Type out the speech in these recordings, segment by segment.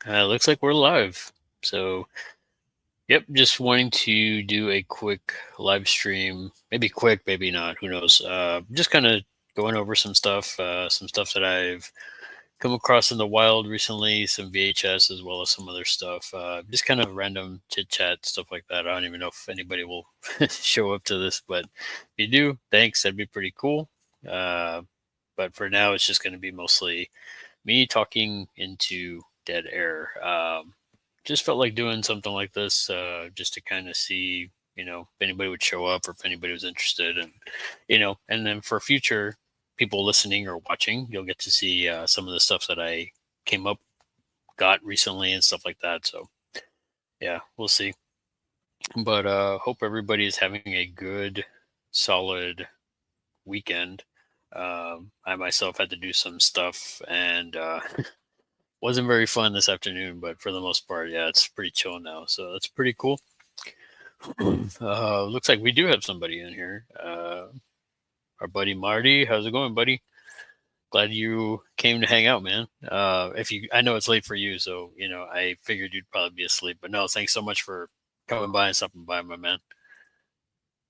Looks like we're live. So, yep, just wanting to do a quick live stream. Maybe quick, maybe not. Who knows? Just kind of going over some stuff that I've come across in the wild recently, some VHS as well as some other stuff. Just kind of random chit chat, stuff like that. I don't even know if anybody will show up to this, but if you do, thanks. That'd be pretty cool. Uh, but for now, it's just going to be mostly me talking into dead air. Just felt like doing something like this just to kind of see, if anybody would show up or if anybody was interested. And then for future people listening or watching, you'll get to see some of the stuff that I came up, got recently and stuff like that. So, yeah, we'll see. But hope everybody is having a good, solid weekend. I myself had to do some stuff and wasn't very fun this afternoon, but for the most part, yeah, it's pretty chill now. So that's pretty cool. Looks like we do have somebody in here. Our buddy Marty. How's it going, buddy? Glad you came to hang out, man. I know it's late for you, so I figured you'd probably be asleep. But no, thanks so much for coming by and stopping by, my man.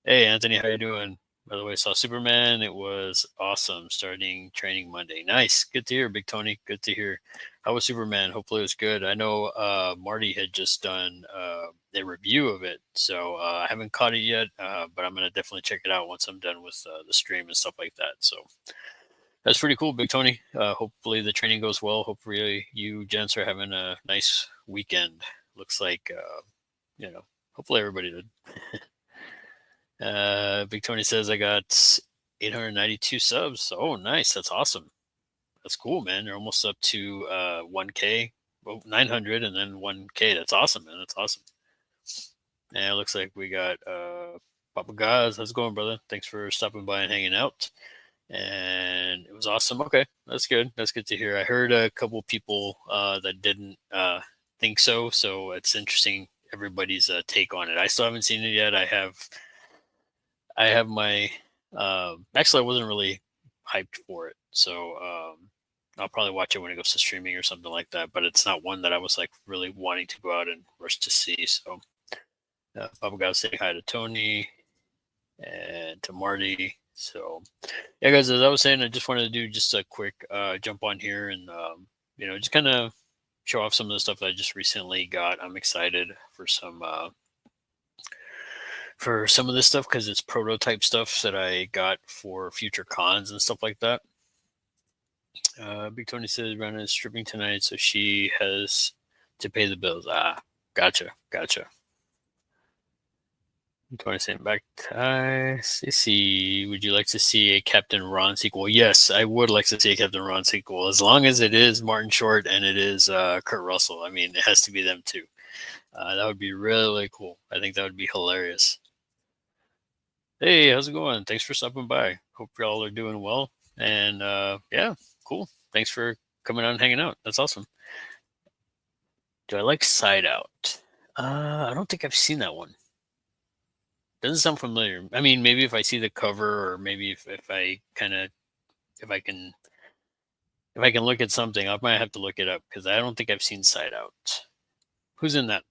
Hey, Anthony, how you doing? By the way, saw Superman. It was awesome. Starting training Monday. Nice. Good to hear, Big Tony. Good to hear. How was Superman? Hopefully it was good. I know Marty had just done a review of it, so I haven't caught it yet, but I'm gonna definitely check it out once I'm done with the stream and stuff like that. So that's pretty cool, Big Tony. Hopefully the training goes well. Hopefully you gents are having a nice weekend. Looks like hopefully everybody did. Big Tony says I got 892 subs. Oh, nice. That's awesome. That's cool, man. You're almost up to 1K, well, 900, and then 1K. That's awesome, man. That's awesome. And it looks like we got Papa Gaz. How's it going, brother? Thanks for stopping by and hanging out. And it was awesome. Okay, that's good. That's good to hear. I heard a couple people that didn't think so. So it's interesting everybody's take on it. I still haven't seen it yet. I have my actually I wasn't really hyped for it, so I'll probably watch it when it goes to streaming or something like that. But it's not one that I was like really wanting to go out and rush to see. So Bubba got to say hi to Tony and to Marty. So yeah, guys, as I was saying, I just wanted to do just a quick jump on here and just kind of show off some of the stuff that I just recently got. I'm excited for some of this stuff because it's prototype stuff that I got for future cons and stuff like that. Big Tony says Rana is stripping tonight, so she has to pay the bills. Gotcha. Tony saying back. Sissy, would you like to see a Captain Ron sequel? Yes, I would like to see a Captain Ron sequel, as long as it is Martin Short and it is Kurt Russell. I mean, it has to be them too. That would be really cool. I think that would be hilarious. Hey, how's it going? Thanks for stopping by. Hope y'all are doing well. And yeah, cool. Thanks for coming out and hanging out. That's awesome. Do I like Side Out? I don't think I've seen that one. Doesn't sound familiar. I mean, maybe if I see the cover, or maybe if I kind of if I can look at something, I might have to look it up because I don't think I've seen Side Out. Who's in that?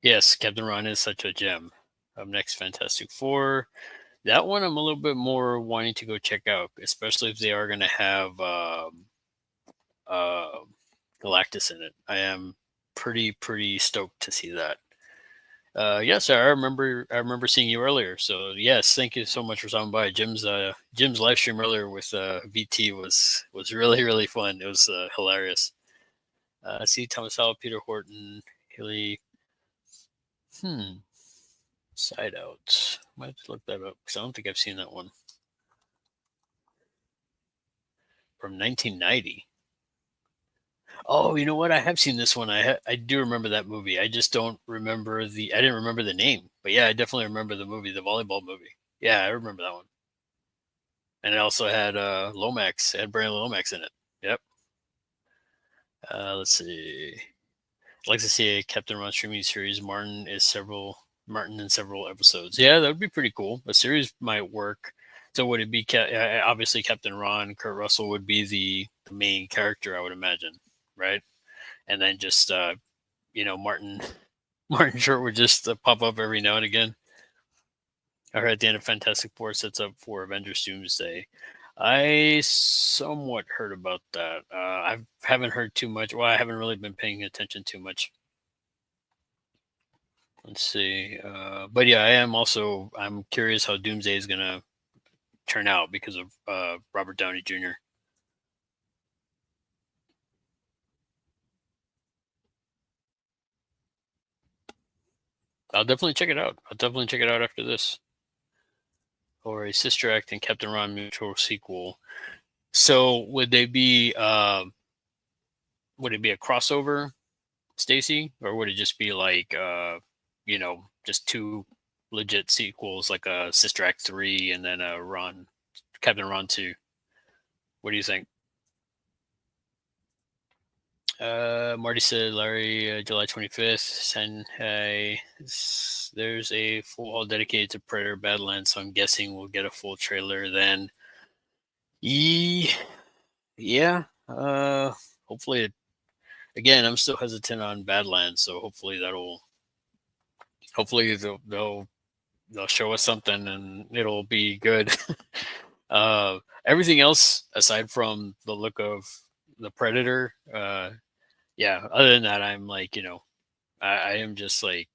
Yes, Captain Ron is such a gem. Up next, Fantastic Four. That one I'm a little bit more wanting to go check out, especially if they are going to have Galactus in it. I am pretty stoked to see that. Yes, I remember seeing you earlier. So yes, thank you so much for stopping by. Jim's live stream earlier with VT was really fun. It was hilarious. See Thomas Howell, Peter Horton, Haley. Side Out. Might have to look that up because I don't think I've seen that one. From 1990. Oh, you know what? I have seen this one. I do remember that movie. I just don't remember I didn't remember the name. But yeah, I definitely remember the movie, the volleyball movie. Yeah, I remember that one. And it also had Lomax. It had Brandon Lomax in it. Yep. Let's see. I'd like to see a Captain Ron streaming series. Martin in several episodes. Yeah, that would be pretty cool. A series might work. So would it be obviously Captain Ron? Kurt Russell would be the main character, I would imagine, right? and then just Martin Martin Short would just pop up every now and again. Or at the end of Fantastic Four sets up for Avengers Doomsday. I somewhat heard about that. I haven't heard too much. Well, I haven't really been paying attention too much. Let's see. But yeah, I'm curious how Doomsday is gonna turn out because of Robert Downey Jr. I'll definitely check it out. I'll definitely check it out after this. Or a Sister Act and Captain Ron mutual sequel. So would it be a crossover, Stacy, or would it just be like just two legit sequels, like a Sister Act 3 and then a Captain Ron 2? What do you think? Marty said, Larry, July 25th. Send hey, there's a full hall dedicated to Predator Badlands, so I'm guessing we'll get a full trailer then. Yeah. Hopefully, again, I'm still hesitant on Badlands, so hopefully they'll show us something and it'll be good. Everything else aside from the look of the Predator, yeah. Other than that, I'm like, I am just like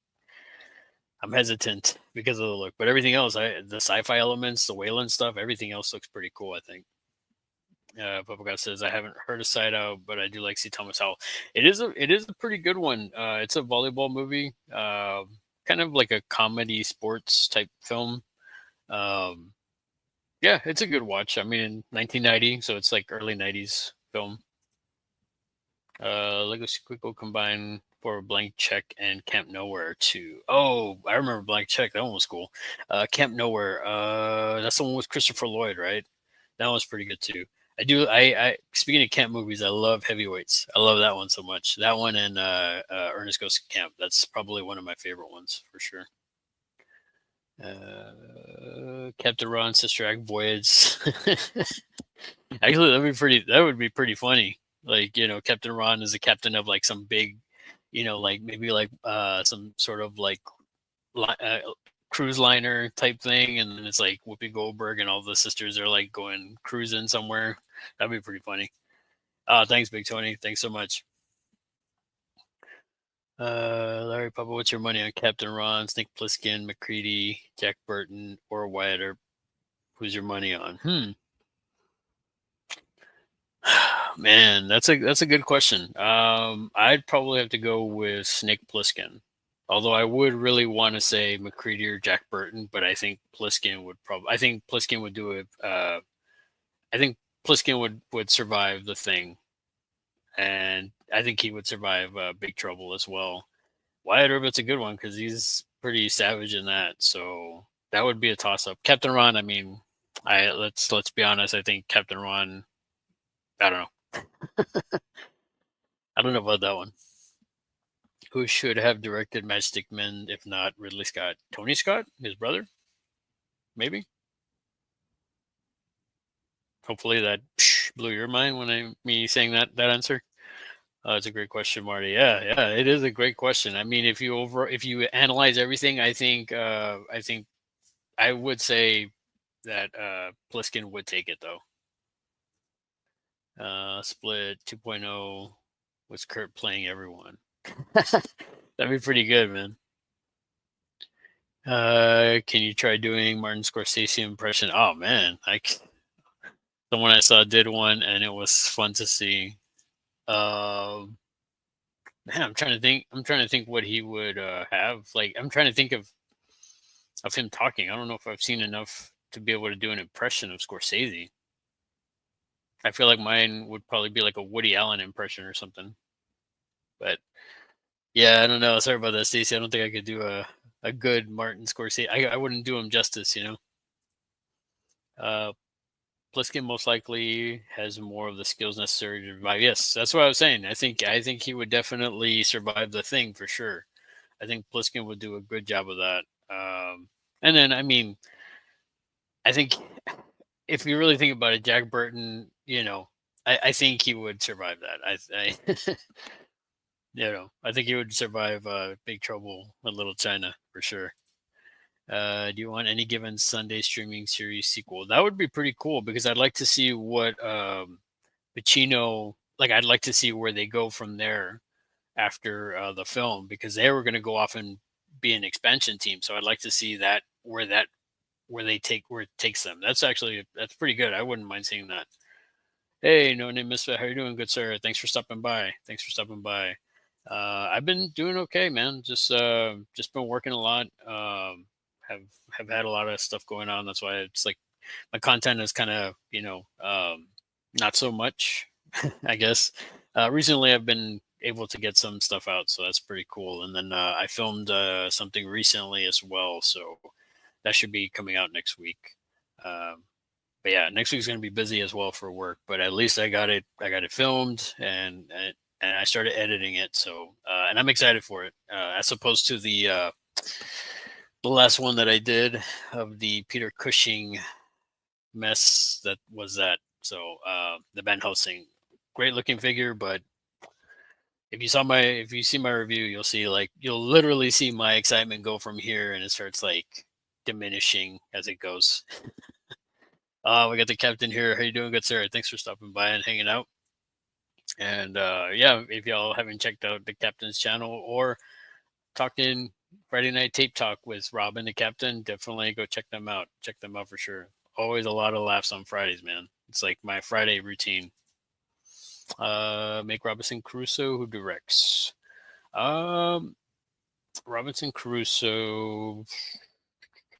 I'm hesitant because of the look, but everything else, the sci-fi elements, the Wayland stuff, everything else looks pretty cool. I think. Papa says I haven't heard of Side Out, but I do like see Thomas Howell. It is a pretty good one. It's a volleyball movie, kind of like a comedy sports type film. Um, yeah, it's a good watch. I mean, 1990, so it's like early 90s film. Lego Sequel combined for Blank Check and Camp Nowhere too. Oh, I remember Blank Check. That one was cool. Camp Nowhere. That's the one with Christopher Lloyd, right? That was pretty good too. I do. I speaking of camp movies, I love Heavyweights. I love that one so much. That one and Ernest Goes to Camp. That's probably one of my favorite ones for sure. Captain Ron, Sister Act Voyage. Actually, that would be pretty funny. Like, Captain Ron is the captain of like some big, like maybe like some sort of like li- uh, cruise liner type thing, and then it's like Whoopi Goldberg and all the sisters are like going cruising somewhere. That'd be pretty funny. Thanks, Big Tony. Thanks so much. Larry Papa, what's your money on Captain Ron, Snake Plissken, McCready, Jack Burton, or Wyatt? Or who's your money on? Man, that's a good question. I'd probably have to go with Snake Plissken. Although I would really want to say McCready or Jack Burton, but I think Pliskin would do it. I think Pliskin would survive the thing, and I think he would survive Big Trouble as well. Wyatt Earp's a good one because he's pretty savage in that, so that would be a toss up. Captain Ron, I mean, I let's be honest. I think Captain Ron. I don't know. I don't know about that one. Who should have directed Matchstick Men if not Ridley Scott? Tony Scott, his brother, maybe. Hopefully that blew your mind when me saying that answer. It's a great question, Marty. Yeah, yeah, it is a great question. I mean, if you analyze everything, I think I would say that Pliskin would take it though. Split 2.0 was Kurt playing everyone. That'd be pretty good, man. Can you try doing Martin Scorsese impression? Oh man, someone I saw did one, and it was fun to see. Um, Man, I'm trying to think. I'm trying to think what he would have. Like, I'm trying to think of him talking. I don't know if I've seen enough to be able to do an impression of Scorsese. I feel like mine would probably be like a Woody Allen impression or something. But yeah, I don't know. Sorry about that, Stacey. I don't think I could do a good Martin Scorsese. I wouldn't do him justice. Uh, Pliskin most likely has more of the skills necessary to survive. Yes, that's what I was saying. I think he would definitely survive the thing for sure. I think Pliskin would do a good job of that. And then, I mean, I think if you really think about it, Jack Burton, I think he would survive that. I I think he would survive Big Trouble in Little China for sure. Do you want any given Sunday streaming series sequel? That would be pretty cool because I'd like to see what Pacino, like, I'd like to see where they go from there after the film because they were going to go off and be an expansion team. So I'd like to see that where it takes them. That's pretty good. I wouldn't mind seeing that. Hey, no name Misfit. How you doing, good sir? Thanks for stopping by. Thanks for stopping by. I've been doing okay, man. Just been working a lot. Have have had a lot of stuff going on. That's why it's like my content is kind of not so much, I guess. Recently, I've been able to get some stuff out, so that's pretty cool. And then I filmed something recently as well, so that should be coming out next week. Um, but yeah, next week's gonna be busy as well for work. But at least I got it. I got it filmed and I started editing it. So and I'm excited for it. As opposed to the last one that I did of the Peter Cushing mess that was that. So the Van Helsing, great looking figure, but if you see my review, you'll literally see my excitement go from here and it starts like diminishing as it goes. We got the captain here. How you doing, good sir? Thanks for stopping by and hanging out. And yeah, if y'all haven't checked out the captain's channel or talking Friday Night Tape Talk with Rob and the captain, definitely go check them out. Check them out for sure. Always a lot of laughs on Fridays, man. It's like my Friday routine. Make Robinson Crusoe who directs. Um, Robinson Crusoe.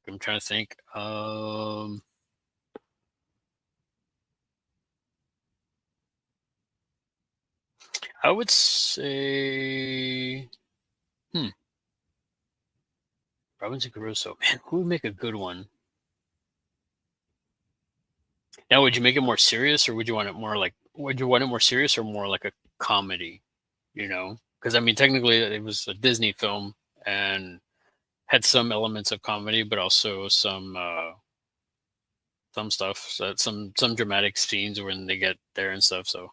I'm trying to think. I would say, hmm, Robinson Crusoe. Man, who would make a good one? Now, would you make it more serious, or would you want it more like? Would you want it more serious, or more like a comedy? Because I mean, technically, it was a Disney film and had some elements of comedy, but also some stuff, so some dramatic scenes when they get there and stuff. So,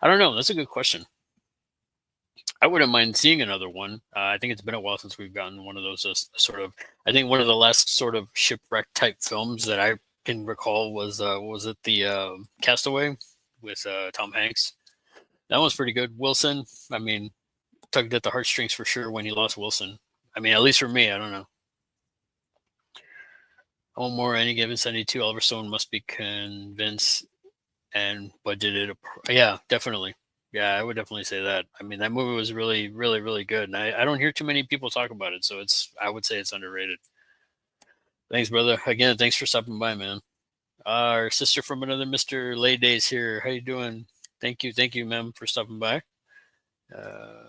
I don't know. That's a good question. I wouldn't mind seeing another one. I think it's been a while since we've gotten one of those sort of. I think one of the last sort of shipwreck type films that I can recall was it the Castaway with Tom Hanks. That one's pretty good. Wilson, I mean, tugged at the heartstrings for sure when he lost Wilson. I mean, at least for me, I don't know. One more any given 72, Oliver Stone must be convinced and budgeted. Yeah, definitely. Yeah, I would definitely say that. I mean, that movie was really, really, really good, and I don't hear too many people talk about it, so I would say it's underrated. Thanks, brother. Again, thanks for stopping by, man. Our sister from another Mister Lay Days here. How you doing? Thank you, ma'am, for stopping by. Uh,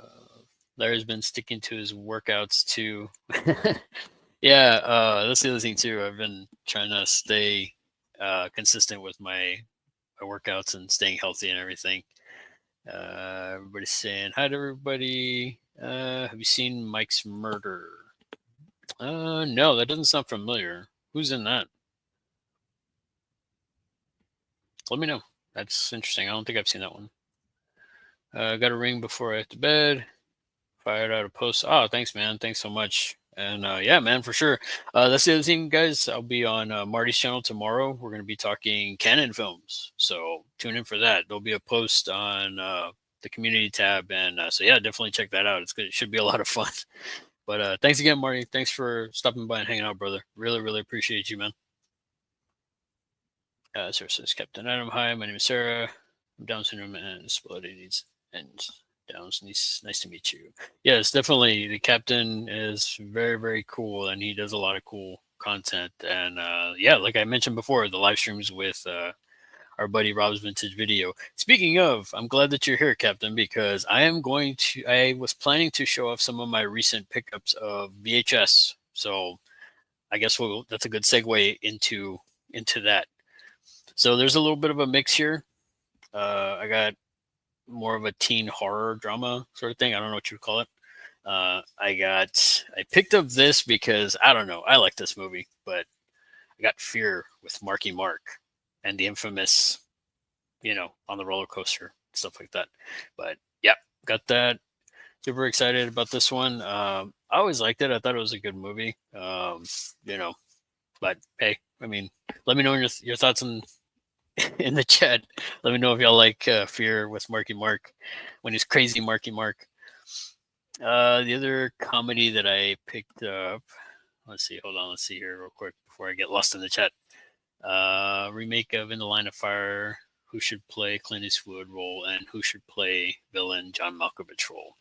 Larry's been sticking to his workouts too. Yeah, that's the other thing too. I've been trying to stay consistent with my workouts and staying healthy and everything. Everybody's saying hi to everybody. Have you seen Mike's Murder? No, that doesn't sound familiar. Who's in that? Let me know. That's interesting. I don't think I've seen that one. Got a ring before I hit to bed. Fired out a post. Oh, thanks, man. Thanks so much. And yeah, man, for sure. That's the other thing, guys. I'll be on Marty's channel tomorrow. We're going to be talking canon films. So tune in for that. There'll be a post on the community tab. And so, yeah, definitely check that out. It's good. It should be a lot of fun. But thanks again, Marty. Thanks for stopping by and hanging out, brother. Really, really appreciate you, man. Sarah says, Captain Adam, hi, my name is Sarah. I'm Down syndrome and disability needs and Downs. Nice to meet you. Yes, definitely. The captain is very, very cool, and he does a lot of cool content. And yeah, like I mentioned before, the live streams with our buddy Rob's Vintage Video. Speaking of, I'm glad that you're here, Captain, because I was planning to show off some of my recent pickups of VHS. So I guess that's a good segue into that. So there's a little bit of a mix here. I got more of a teen horror drama sort of thing. I don't know what you would call it. I picked up this because I don't know. I like this movie, but I got Fear with Marky Mark and the infamous, on the roller coaster, stuff like that. But yeah, got that. super excited about this one. I always liked it. I thought it was a good movie. You know, but hey, I mean, let me know your thoughts in the chat. Let me know if y'all like Fear with Marky Mark when he's crazy Marky Mark. The other comedy that I picked up. Let's see. Hold on. Let's see here real quick before I get lost in the chat. Remake of In the Line of Fire. Who should play Clint Eastwood role and who should play villain John Malkovich role?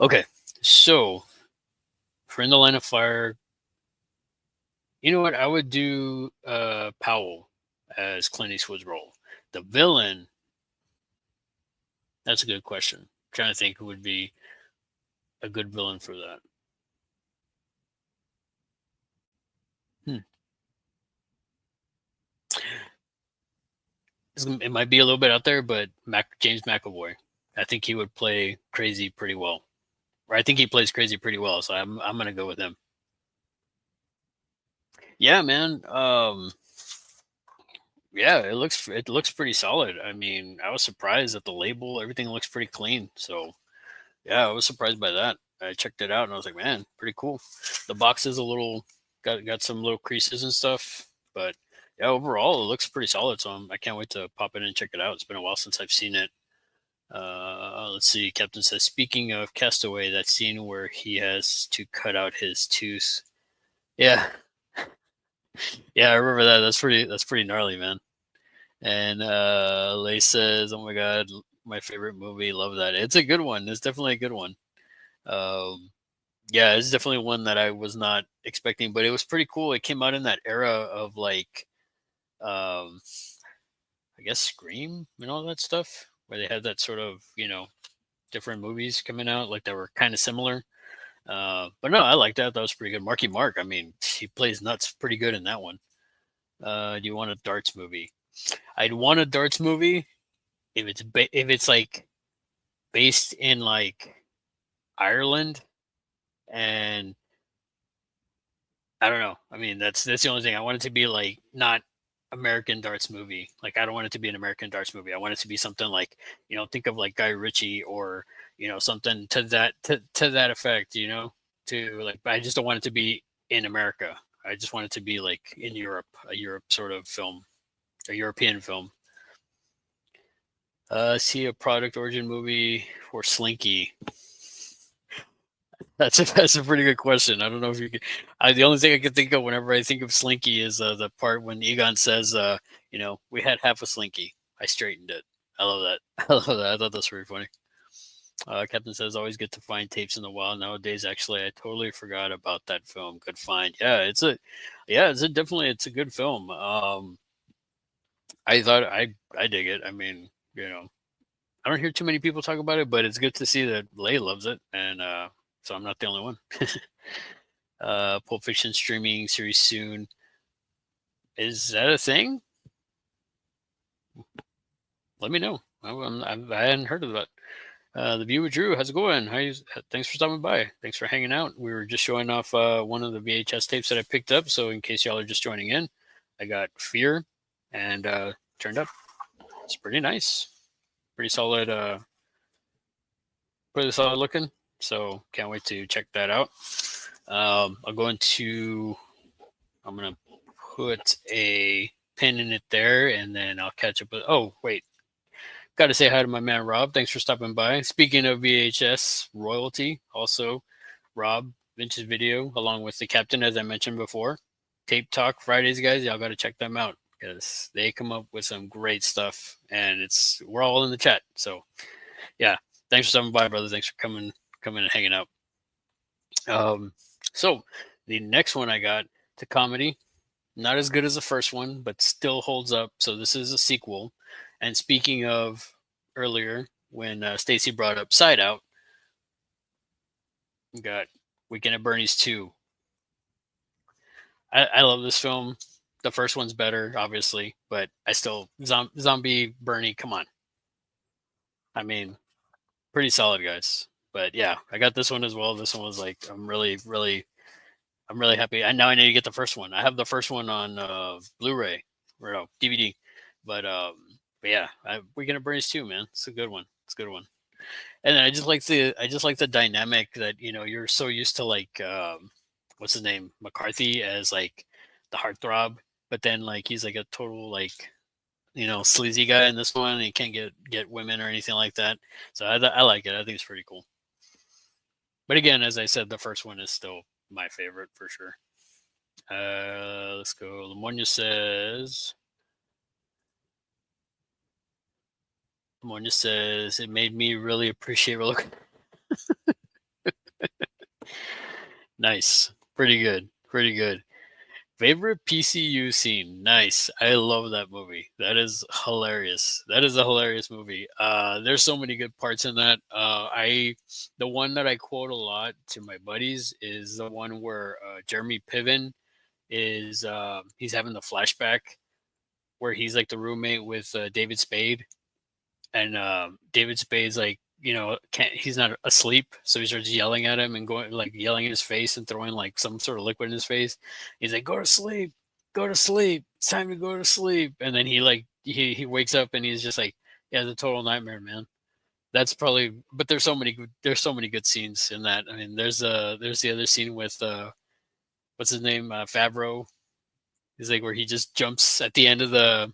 Okay, so for In the Line of Fire, you know what? I would do Powell as Clint Eastwood's role. The villain. That's a good question. I'm trying to think who would be a good villain for that. Hmm. It might be a little bit out there, but James McAvoy. I think he would play Crazy pretty well. Or I think he plays Crazy pretty well, so I'm gonna go with him. Yeah, man. Yeah, it looks pretty solid. I mean, I was surprised at the label. Everything looks pretty clean. So yeah, I was surprised by that. I checked it out and I was like, man, pretty cool. The box is a little got some little creases and stuff, but yeah, overall it looks pretty solid. So I can't wait to pop in and check it out. It's been a while since I've seen it. Let's see. Captain says, speaking of Castaway, that scene where he has to cut out his tooth. Yeah, yeah, I remember that. That's pretty gnarly, man. And Lay says, "Oh my god, my favorite movie. Love that. It's a good one. It's definitely a good one. Um, yeah, it's definitely one that I was not expecting, but it was pretty cool. It came out in that era of like, um, I guess Scream and all that stuff, where they had that sort of different movies coming out like that were kind of similar. But no, I like that. That was pretty good. Marky Mark. I mean, he plays nuts pretty good in that one. Do you want a darts movie? I'd want a darts movie if it's like based in like Ireland, and I don't know. I mean, that's the only thing. I want it to be like not American darts movie. Like I don't want it to be an American darts movie. I want it to be something like think of like Guy Ritchie or something to that effect. To like I just don't want it to be in America. I just want it to be like in Europe, a Europe sort of film, a European film. See a product origin movie for Slinky. That's a pretty good question. I don't know if you could. The only thing I can think of whenever I think of Slinky is the part when Egon says, we had half a Slinky. I straightened it. I love that. I love that. I thought that's pretty funny. Captain says, always get to find tapes in the wild nowadays. Actually, I totally forgot about that film. Good find. It's a good film. I thought I dig it. I mean, I don't hear too many people talk about it, but it's good to see that Lay loves it, and so I'm not the only one. Pulp Fiction streaming series soon. Is that a thing? Let me know. I hadn't heard of that. The View with Drew, how's it going? Thanks for stopping by. Thanks for hanging out. We were just showing off one of the VHS tapes that I picked up. So in case y'all are just joining in, I got Fear and turned up. It's pretty nice. Pretty solid. Pretty solid looking. So can't wait to check that out. I'm going to put a pin in it there, and then I'll catch up with. Oh wait, got to say hi to my man Rob. Thanks for stopping by. Speaking of VHS royalty, also Rob Vintage Video, along with the Captain, as I mentioned before. Tape Talk Fridays, guys. Y'all got to check them out because they come up with some great stuff, and we're all in the chat. So yeah, thanks for stopping by, brother. Thanks for coming and hanging out. So the next one I got to comedy, not as good as the first one, but still holds up. So this is a sequel. And speaking of earlier, when Stacy brought up Side Out, we got Weekend at Bernie's 2. I love this film. The first one's better, obviously, but I still Zombie Bernie. Come on, I mean, pretty solid, guys. But yeah, I got this one as well. This one was like, I'm really happy. And now I need to get the first one. I have the first one on Blu-ray or no, DVD. But yeah, Weekend at Bernie's 2, man. It's a good one. It's a good one. And I just like the dynamic that you're so used to like what's his name, McCarthy, as like the heartthrob, but then like he's like a total like sleazy guy in this one. And he can't get women or anything like that. So I like it. I think it's pretty cool. But again, as I said, the first one is still my favorite for sure. Let's go. Lamonia says it made me really appreciate roller. Nice, pretty good, pretty good. Favorite PCU scene? Nice. I love that movie. That is hilarious. That is a hilarious movie. There's so many good parts in that. The one that I quote a lot to my buddies is the one where Jeremy Piven is he's having the flashback where he's like the roommate with David Spade, and David Spade's like can't he's not asleep, so he starts yelling at him and going like yelling in his face and throwing like some sort of liquid in his face. He's like, "Go to sleep, go to sleep. It's time to go to sleep." And then he wakes up and he's just like, "Yeah, it's a total nightmare, man." That's probably, but there's so many good scenes in that. I mean, there's the other scene with what's his name, Favreau. He's like where he just jumps at the end of the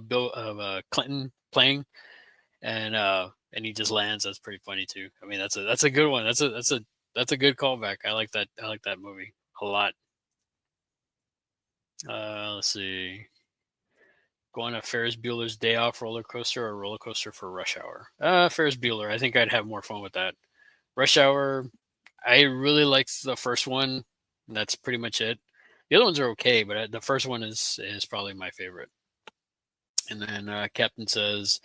Bill of Clinton playing, and he just lands. That's pretty funny too. I mean, that's a good one. That's a good callback. I like that. I like that movie a lot. Let's see. Go on a Ferris Bueller's Day Off roller coaster or roller coaster for Rush Hour. Ferris Bueller. I think I'd have more fun with that. Rush Hour. I really liked the first one. That's pretty much it. The other ones are okay, but the first one is probably my favorite. And then Captain says,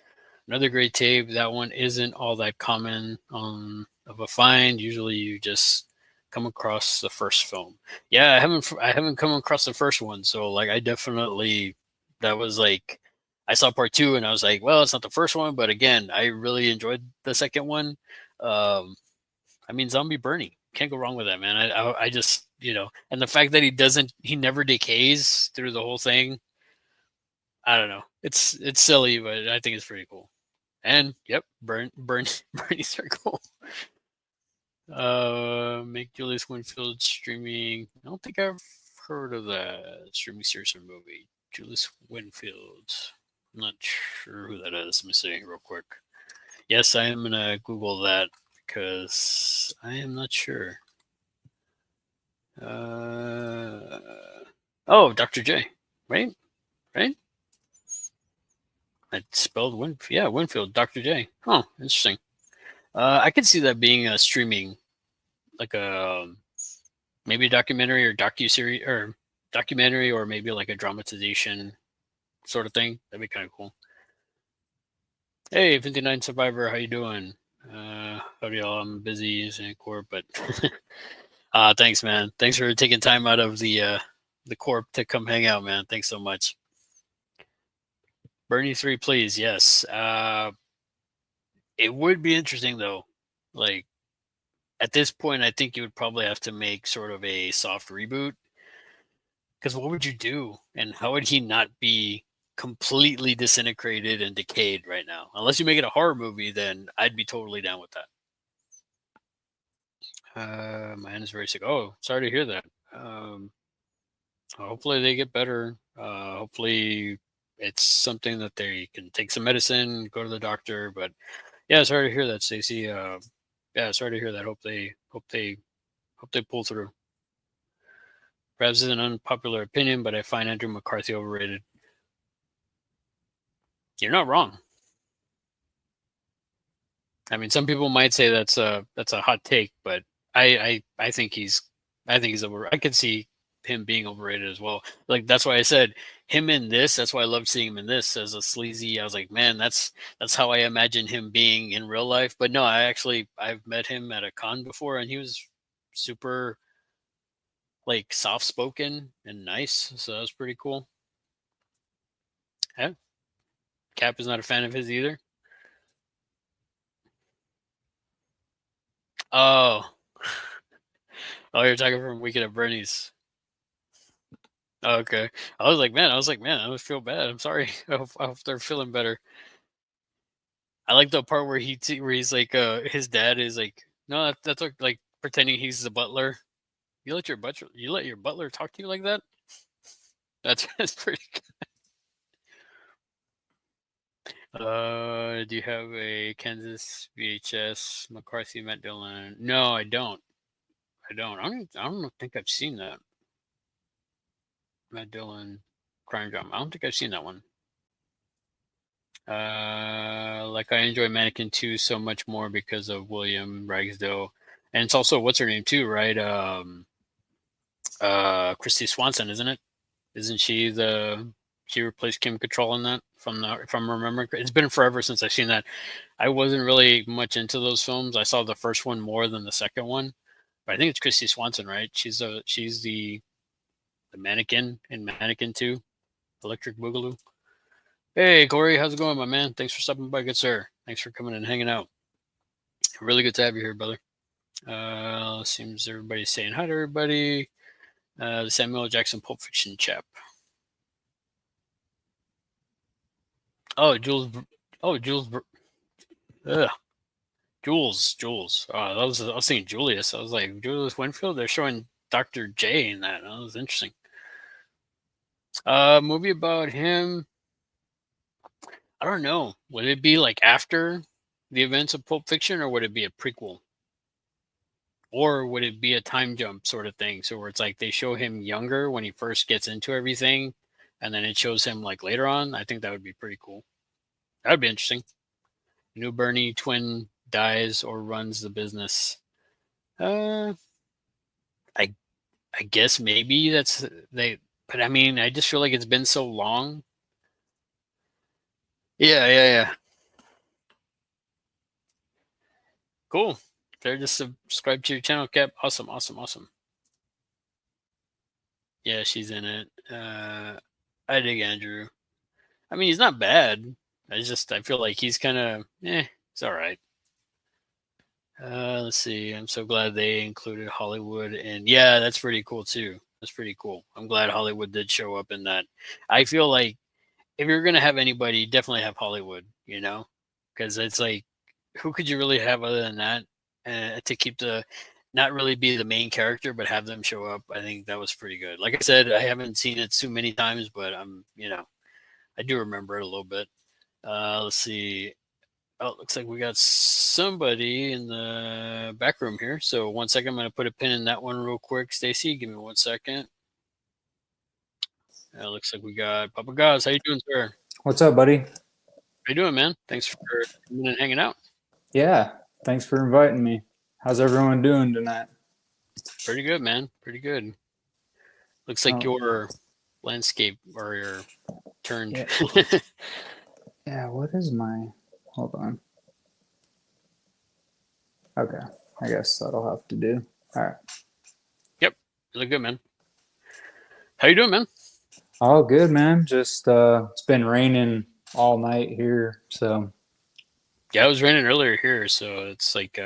another great tape. That one isn't all that common of a find. Usually, you just come across the first film. Yeah, I haven't come across the first one, so like I definitely that was like I saw part two and I was like, well, it's not the first one, but again, I really enjoyed the second one. Um, I mean, Zombie Bernie can't go wrong with that, man. I just and the fact that he never decays through the whole thing. I don't know. It's silly, but I think it's pretty cool. And yep, Bernie's are cool. Make Julius Winfield streaming. I don't think I've heard of that streaming series or movie. Julius Winfield. I'm not sure who that is. Let me see real quick. Yes, I am gonna Google that because I am not sure. Oh, Dr. J. Right? Right? I spelled Winfield. Yeah, Winfield. Dr. J. Oh, interesting. I could see that being a streaming, like a maybe a documentary or docu series or documentary or maybe like a dramatization sort of thing. That'd be kind of cool. Hey, 59 Survivor, how you doing? Howdy y'all. I'm busy using Corp, but thanks, man. Thanks for taking time out of the Corp to come hang out, man. Thanks so much. Bernie 3, please. Yes. It would be interesting though. Like at this point, I think you would probably have to make sort of a soft reboot. Because what would you do, and how would he not be completely disintegrated and decayed right now? Unless you make it a horror movie, then I'd be totally down with that. My hand is very sick. Oh, sorry to hear that. Hopefully they get better. Hopefully it's something that they can take some medicine, go to the doctor. But yeah, sorry to hear that, Stacy. Yeah, sorry to hear that. Hope they pull through. Perhaps it's an unpopular opinion, but I find Andrew McCarthy overrated. You're not wrong. I mean, some people might say that's a hot take, but I think he's over. I could see him being overrated as well. Like that's why I said him in this. That's why I love seeing him in this as a sleazy. I was like, man, that's how I imagine him being in real life. But no, I've met him at a con before, and he was super like soft spoken and nice. So that was pretty cool. Yeah. Cap is not a fan of his either. Oh, oh, you're talking from Weekend at Bernie's. Oh, okay. I was like, man, I would feel bad. I'm sorry. I hope they're feeling better. I like the part where where he's like, his dad is like, no, that's like pretending he's the butler. You let your butler talk to you like that? That's pretty. Do you have a Kansas VHS McCarthy Matt Dillon? No, I don't. I don't think I've seen that Matt Dillon crime drama. I don't think I've seen that one. Like I enjoy Mannequin 2 so much more because of William Ragsdale, and it's also what's her name too, right? Christy Swanson, isn't it? Isn't she replaced Kim Cattrall in that? If I'm remembering, it's been forever since I've seen that. I wasn't really much into those films. I saw the first one more than the second one, but I think it's Christy Swanson, right? She's the mannequin in Mannequin 2, Electric Boogaloo. Hey Corey, how's it going, my man? Thanks for stopping by, good sir. Thanks for coming and hanging out. Really good to have you here, brother. Seems everybody's saying hi to everybody. The Samuel L. Jackson Pulp Fiction chap. Oh, Jules. Oh, Jules. Ugh. Jules. Oh, I was thinking Julius. I was like, Julius Winfield? They're showing Dr. J in that. That was interesting. Movie about him. I don't know. Would it be like after the events of Pulp Fiction, or would it be a prequel? Or would it be a time jump sort of thing? So where it's like they show him younger when he first gets into everything, and then it shows him like later on. I think that would be pretty cool. That would be interesting. New Bernie twin dies or runs the business. I I guess maybe that's they. But I mean, I just feel like it's been so long. Yeah. Cool. They're just subscribe to your channel, Cap. Awesome. Yeah, she's in it. I dig Andrew. I mean, he's not bad. I feel like he's kind of he's all right. Let's see. I'm so glad they included Hollywood, and yeah, that's pretty cool too. That's pretty cool. I'm glad Hollywood did show up in that. I feel like if you're gonna have anybody, definitely have Hollywood. Because it's like, who could you really have other than that to keep the not really be the main character, but have them show up? I think that was pretty good. Like I said, I haven't seen it too many times, but I do remember it a little bit. Let's see. Oh, it looks like we got somebody in the back room here. So 1 second, I'm going to put a pin in that one real quick. Stacy, give me 1 second. It looks like we got Papa Gaz. How you doing, sir? What's up, buddy? How you doing, man? Thanks for coming and hanging out. Yeah, thanks for inviting me. How's everyone doing tonight? Pretty good, man. Pretty good. Looks like Oh, your landscape or your turned. yeah. Yeah, what is my... Hold on. Okay, I guess that'll have to do. All right. Yep, you look good, man. How you doing, man? All good, man. Just it's been raining all night here, so Yeah, it was raining earlier here, so it's like,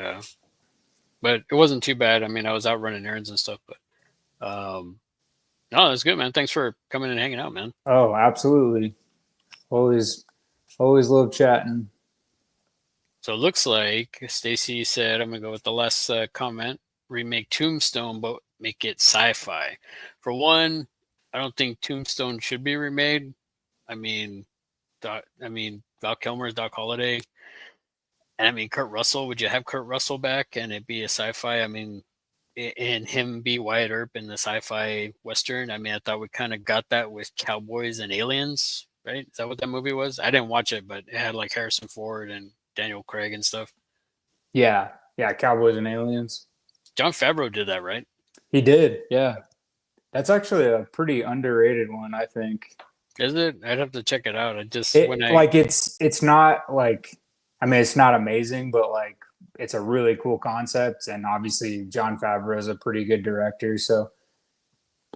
but it wasn't too bad. I mean, I was out running errands and stuff, but no, that's good, man. Thanks for coming and hanging out, man. oh, absolutely. Always love chatting. So it looks like Stacy said, I'm gonna go with the last comment. Remake Tombstone, but make it sci-fi. For one, I don't think Tombstone should be remade. I mean, Val Kilmer's Doc Holliday, and I mean Kurt Russell. Would you have Kurt Russell back and it be a sci-fi? I mean, and him be Wyatt Earp in the sci-fi western. I mean, I thought we kind of got that with Cowboys and Aliens, right? Is that what that movie was? I didn't watch it, but it had like Harrison Ford and Daniel Craig and stuff. Yeah, Cowboys and Aliens. Jon Favreau did that, right? He did, yeah. That's actually a pretty underrated one, I think. Is it? I'd have to check it out. I just It's not like, I mean, it's not amazing, but like it's a really cool concept, and obviously Jon Favreau is a pretty good director. So,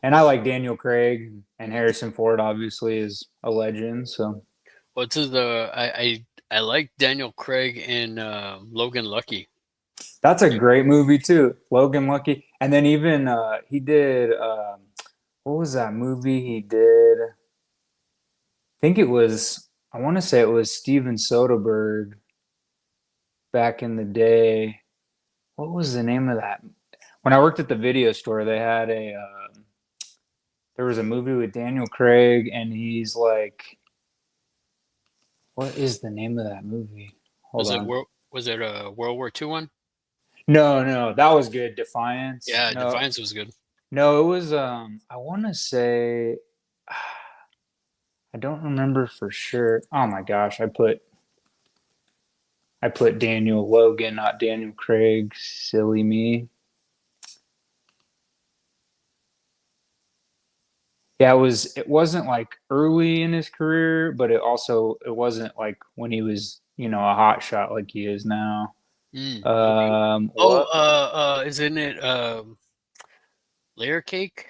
and I like Daniel Craig, and Harrison Ford obviously is a legend. So, what's I like Daniel Craig in Logan Lucky. that's a great movie too, Logan Lucky. And then even he did what was that movie he did? I think it was, I want to say it was Steven Soderbergh. back in the day. What was the name of that? When I worked at the video store, they had there was a movie with Daniel Craig, and he's like, what is the name of that movie? Hold on. Was it a World War II one? No, no, that was good. Defiance. Yeah, No, Defiance was good. no, it was I want to say I don't remember for sure. Oh my gosh, I put Daniel Logan, not Daniel Craig. Silly me. Yeah, it wasn't like early in his career, but it wasn't like when he was, a hot shot like he is now. Okay. Oh, What? isn't it Layer Cake?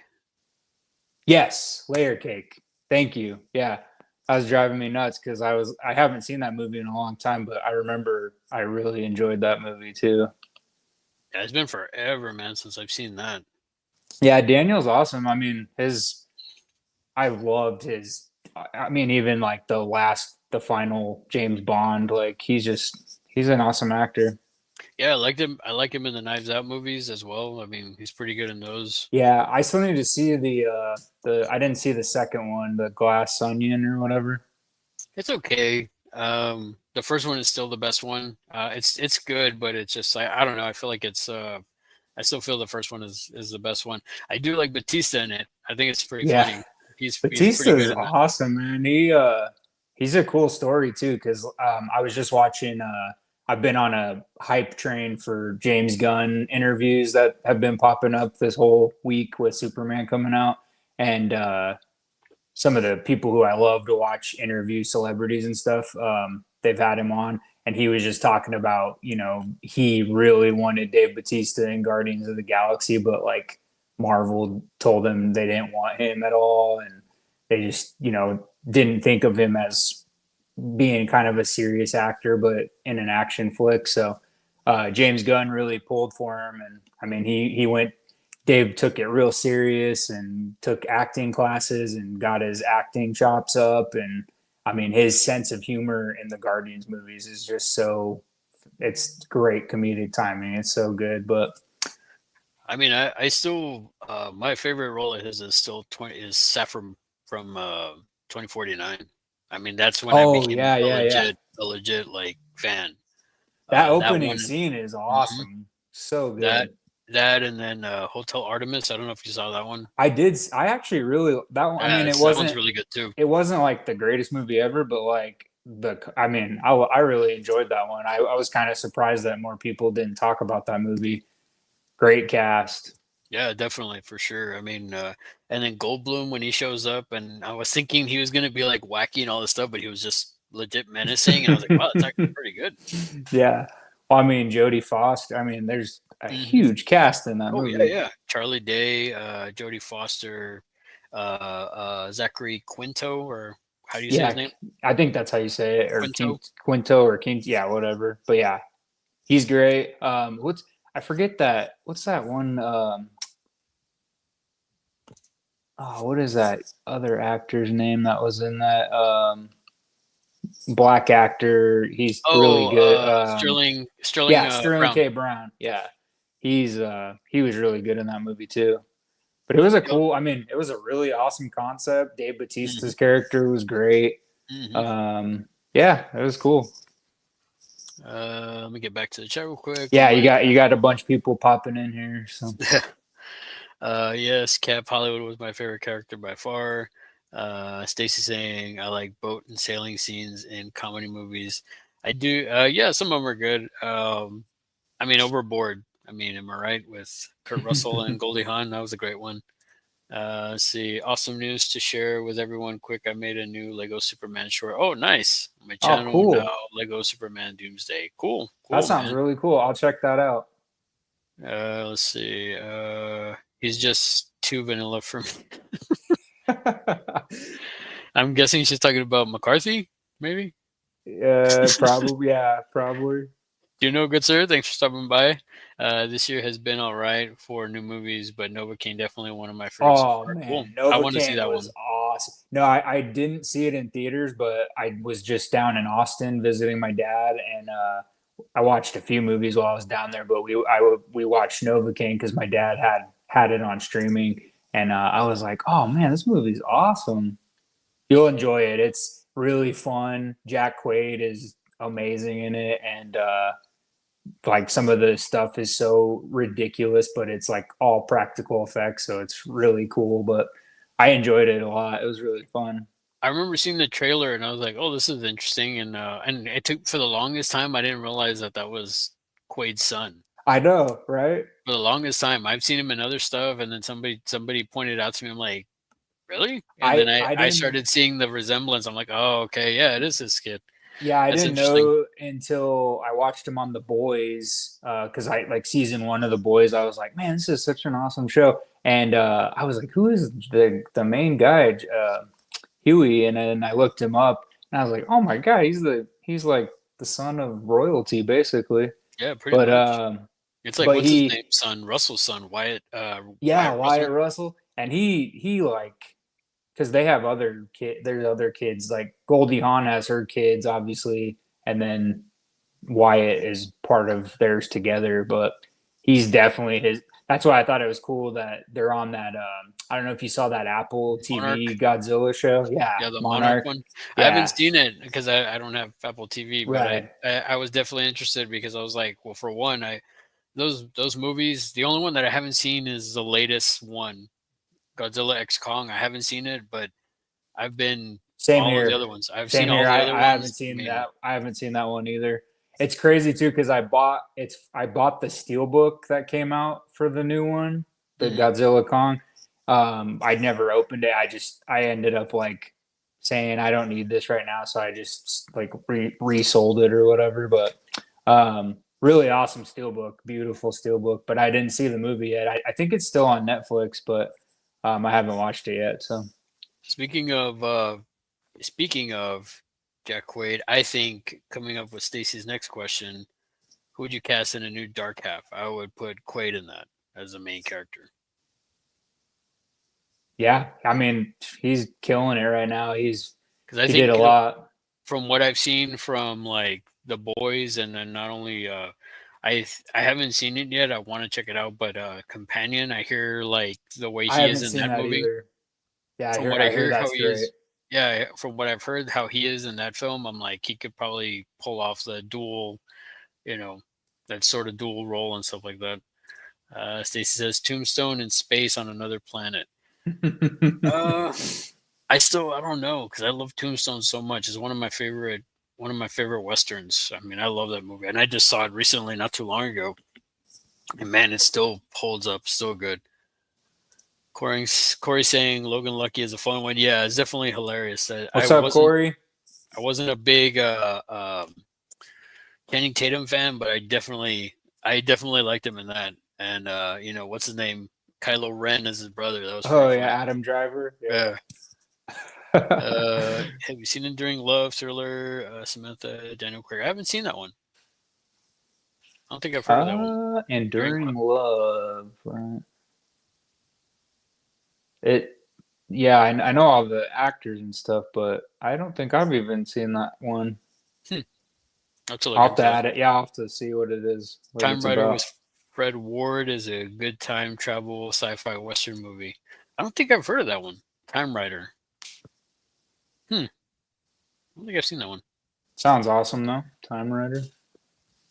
Yes, Layer Cake. Thank you. Yeah. That was driving me nuts because I haven't seen that movie in a long time, but I remember I really enjoyed that movie too. Yeah, it's been forever, man, since I've seen that. Yeah, Daniel's awesome. I mean, I loved his I mean, even like the final James Bond, like he's an awesome actor. Yeah, I liked him. I like him in the Knives Out movies as well. I mean, he's pretty good in those. Yeah, I still need to see the I didn't see the second one, the Glass Onion or whatever. It's okay. The first one is still the best one. It's good, but it's just I don't know. I feel like it's I still feel the first one is the best one. I do like Batista in it. I think it's pretty Yeah, funny. He's pretty Batista good is in that. awesome, man. He's a cool story too because I was just watching. I've been on a hype train for James Gunn interviews that have been popping up this whole week with Superman coming out, and some of the people who I love to watch interview celebrities and stuff. They've had him on, and he was just talking about, he really wanted Dave Batista in Guardians of the Galaxy, but like Marvel told him they didn't want him at all, and they just, didn't think of him as being kind of a serious actor, but in an action flick. So James Gunn really pulled for him, and I mean, he went. Dave took it real serious and took acting classes and got his acting chops up. And I mean, his sense of humor in the Guardians movies is just it's great comedic timing. It's so good. But I mean, I still my favorite role of his is still 20 is Saffron from 2049. I mean, that's when I oh, became yeah, yeah, yeah. a legit like fan. That That opening one, scene is mhm. awesome. So that good. that and then Hotel Artemis. I don't know if you saw that one. I actually really, that one, I mean, That one's really good too. it wasn't like the greatest movie ever, but like I mean, I really enjoyed that one. I was kind of surprised that more people didn't talk about that movie. Great cast. Yeah, definitely for sure. I mean, and then Goldblum when he shows up, and I was thinking he was gonna be like wacky and all this stuff, but he was just legit menacing, and I was like, wow, that's actually pretty good. Yeah. Well, I mean, Jodie Foster. I mean, there's a Hmm. huge cast in that Oh yeah, movie. yeah. Charlie Day, Jodie Foster, Zachary Quinto, or how do you say his Yeah, name? I think that's how you say it, or Quinto. Quinto or King. Yeah, whatever. But yeah, he's great. I forget that. What's that one? Oh, what is that other actor's name that was in that? Black actor. He's really Oh, good. Sterling Yeah, Sterling Brown. K. Brown. Yeah, he was really good in that movie too. But it was a Yep. cool. I mean, it was a really awesome concept. Dave Hmm. Batista's character was great. Hmm. Yeah, it was cool. Let me get back to the chat real quick on Yeah, my. you got a bunch of people popping in here. So Yes, Cap Hollywood was my favorite character by far. Stacy saying I like boat and sailing scenes in comedy movies. I do. Yeah, some of them are good. I mean, Overboard. I mean, am I right with Kurt Russell and Goldie Hawn? That was a great one. Let's see. Awesome news to share with everyone. Quick, I made a new Lego Superman short. Oh, nice. On my oh, channel now, cool. Lego Superman Doomsday. Cool, That cool, sounds man. really cool. I'll check that out. Let's see. He's just too vanilla for me. I'm guessing she's talking about McCarthy, maybe. Probably. Yeah, probably. Do you know, good sir? Thanks for stopping by. This year has been all right for new movies, but Novocaine definitely one of my favorites so Oh far. Cool. man, I want to see Novocaine that was one. awesome. No, I didn't see it in theaters, but I was just down in Austin visiting my dad, and I watched a few movies while I was down there, but we watched Novocaine because my dad had it on streaming, and I was like, oh man, this movie's awesome. You'll enjoy it. It's really fun. Jack Quaid is amazing in it, and like some of the stuff is so ridiculous, but it's like all practical effects, so it's really cool. But I enjoyed it a lot. It was really fun. I remember seeing the trailer and I was like, "Oh, this is interesting." And it took for the longest time I didn't realize that that was Quaid's son. I know, right? For the longest time, I've seen him in other stuff, and then somebody pointed out to me. I'm like, "Really?" And then I I didn't started seeing the resemblance. I'm like, "Oh, okay, yeah, it is his kid. Yeah, I That's didn't interesting." know until I watched him on The Boys, because I like season one of The Boys. I was like, man, this is such an awesome show, and I was like, who is the main guy, Huey? And then I looked him up, and I was like, oh my god, he's like the son of royalty, basically. Yeah, pretty But much. It's like but what's his he name? Son Russell's son, Wyatt. yeah, Wyatt Wyatt Russell. Russell, and he like because they have other there's other kids like Goldie Hawn has her kids obviously, and then Wyatt is part of theirs together, but he's definitely his. That's why I thought it was cool that they're on that. I don't know if you saw that Apple TV Monarch. Godzilla show. Yeah, Yeah, the Monarch Monarch. one. I haven't Yeah, seen it because I don't have Apple TV, but right. I was definitely interested because I was like, well, for one, I those movies. The only one that I haven't seen is the latest one, Godzilla X Kong. I haven't seen it, but I've been Same all of the here. other ones. I've seen Same all here. the other I haven't ones. I seen mean, that. I haven't seen that one either. It's crazy too because I bought the steelbook that came out for the new one, the mhm. Godzilla Kong. I'd never opened it. I ended up like saying I don't need this right now, so I just like resold it or whatever. But really awesome steelbook, beautiful steelbook. But I didn't see the movie yet. I think it's still on Netflix, but I haven't watched it yet. So Speaking of speaking of Jack Quaid, I think coming up with Stacy's next question, who would you cast in a new Dark Half? I would put Quaid in that as the main character. yeah, I mean he's killing it right now. Because I He did a think lot. from what I've seen from like the boys, and then not only I haven't seen it yet. I want to check it out, but Companion, I hear like the way I he is haven't in seen that that movie. either. Yeah, From what I I hear hear, how that's he great. is, yeah, from what I've heard, how he is in that film, I'm like he could probably pull off the dual, you know, that sort of dual role and stuff like that. Stacy says Tombstone in space on another planet. Uh, I don't know because I love Tombstone so much. It's one of my favorite westerns. I mean, I love that movie, and I just saw it recently, not too long ago, and man, it still holds up, still good. Corey saying Logan Lucky is a fun one. Yeah, it's definitely hilarious. What's up, Corey? I wasn't a big Channing Tatum fan, but I definitely liked him in that. And you know what's his name? Kylo Ren as his brother. That was pretty Oh yeah, funny. Adam Driver. Yeah. Yeah. Have you seen Enduring Love, Thriller, Samantha, Daniel Craig? I haven't seen that one. I don't think I've heard of that one. Enduring Enduring Love. Love. Right. It. Yeah, I know all the actors and stuff, but I don't think I've even seen that one. Hmm. I'll have to look I'll have to into that. add it. Yeah, I'll have to see what it is, what Time it's Rider about. with Fred Ward is a good time travel sci-fi western movie. I don't think I've heard of that one. Time Rider. I don't think I've seen that one. Sounds awesome though. Time Rider.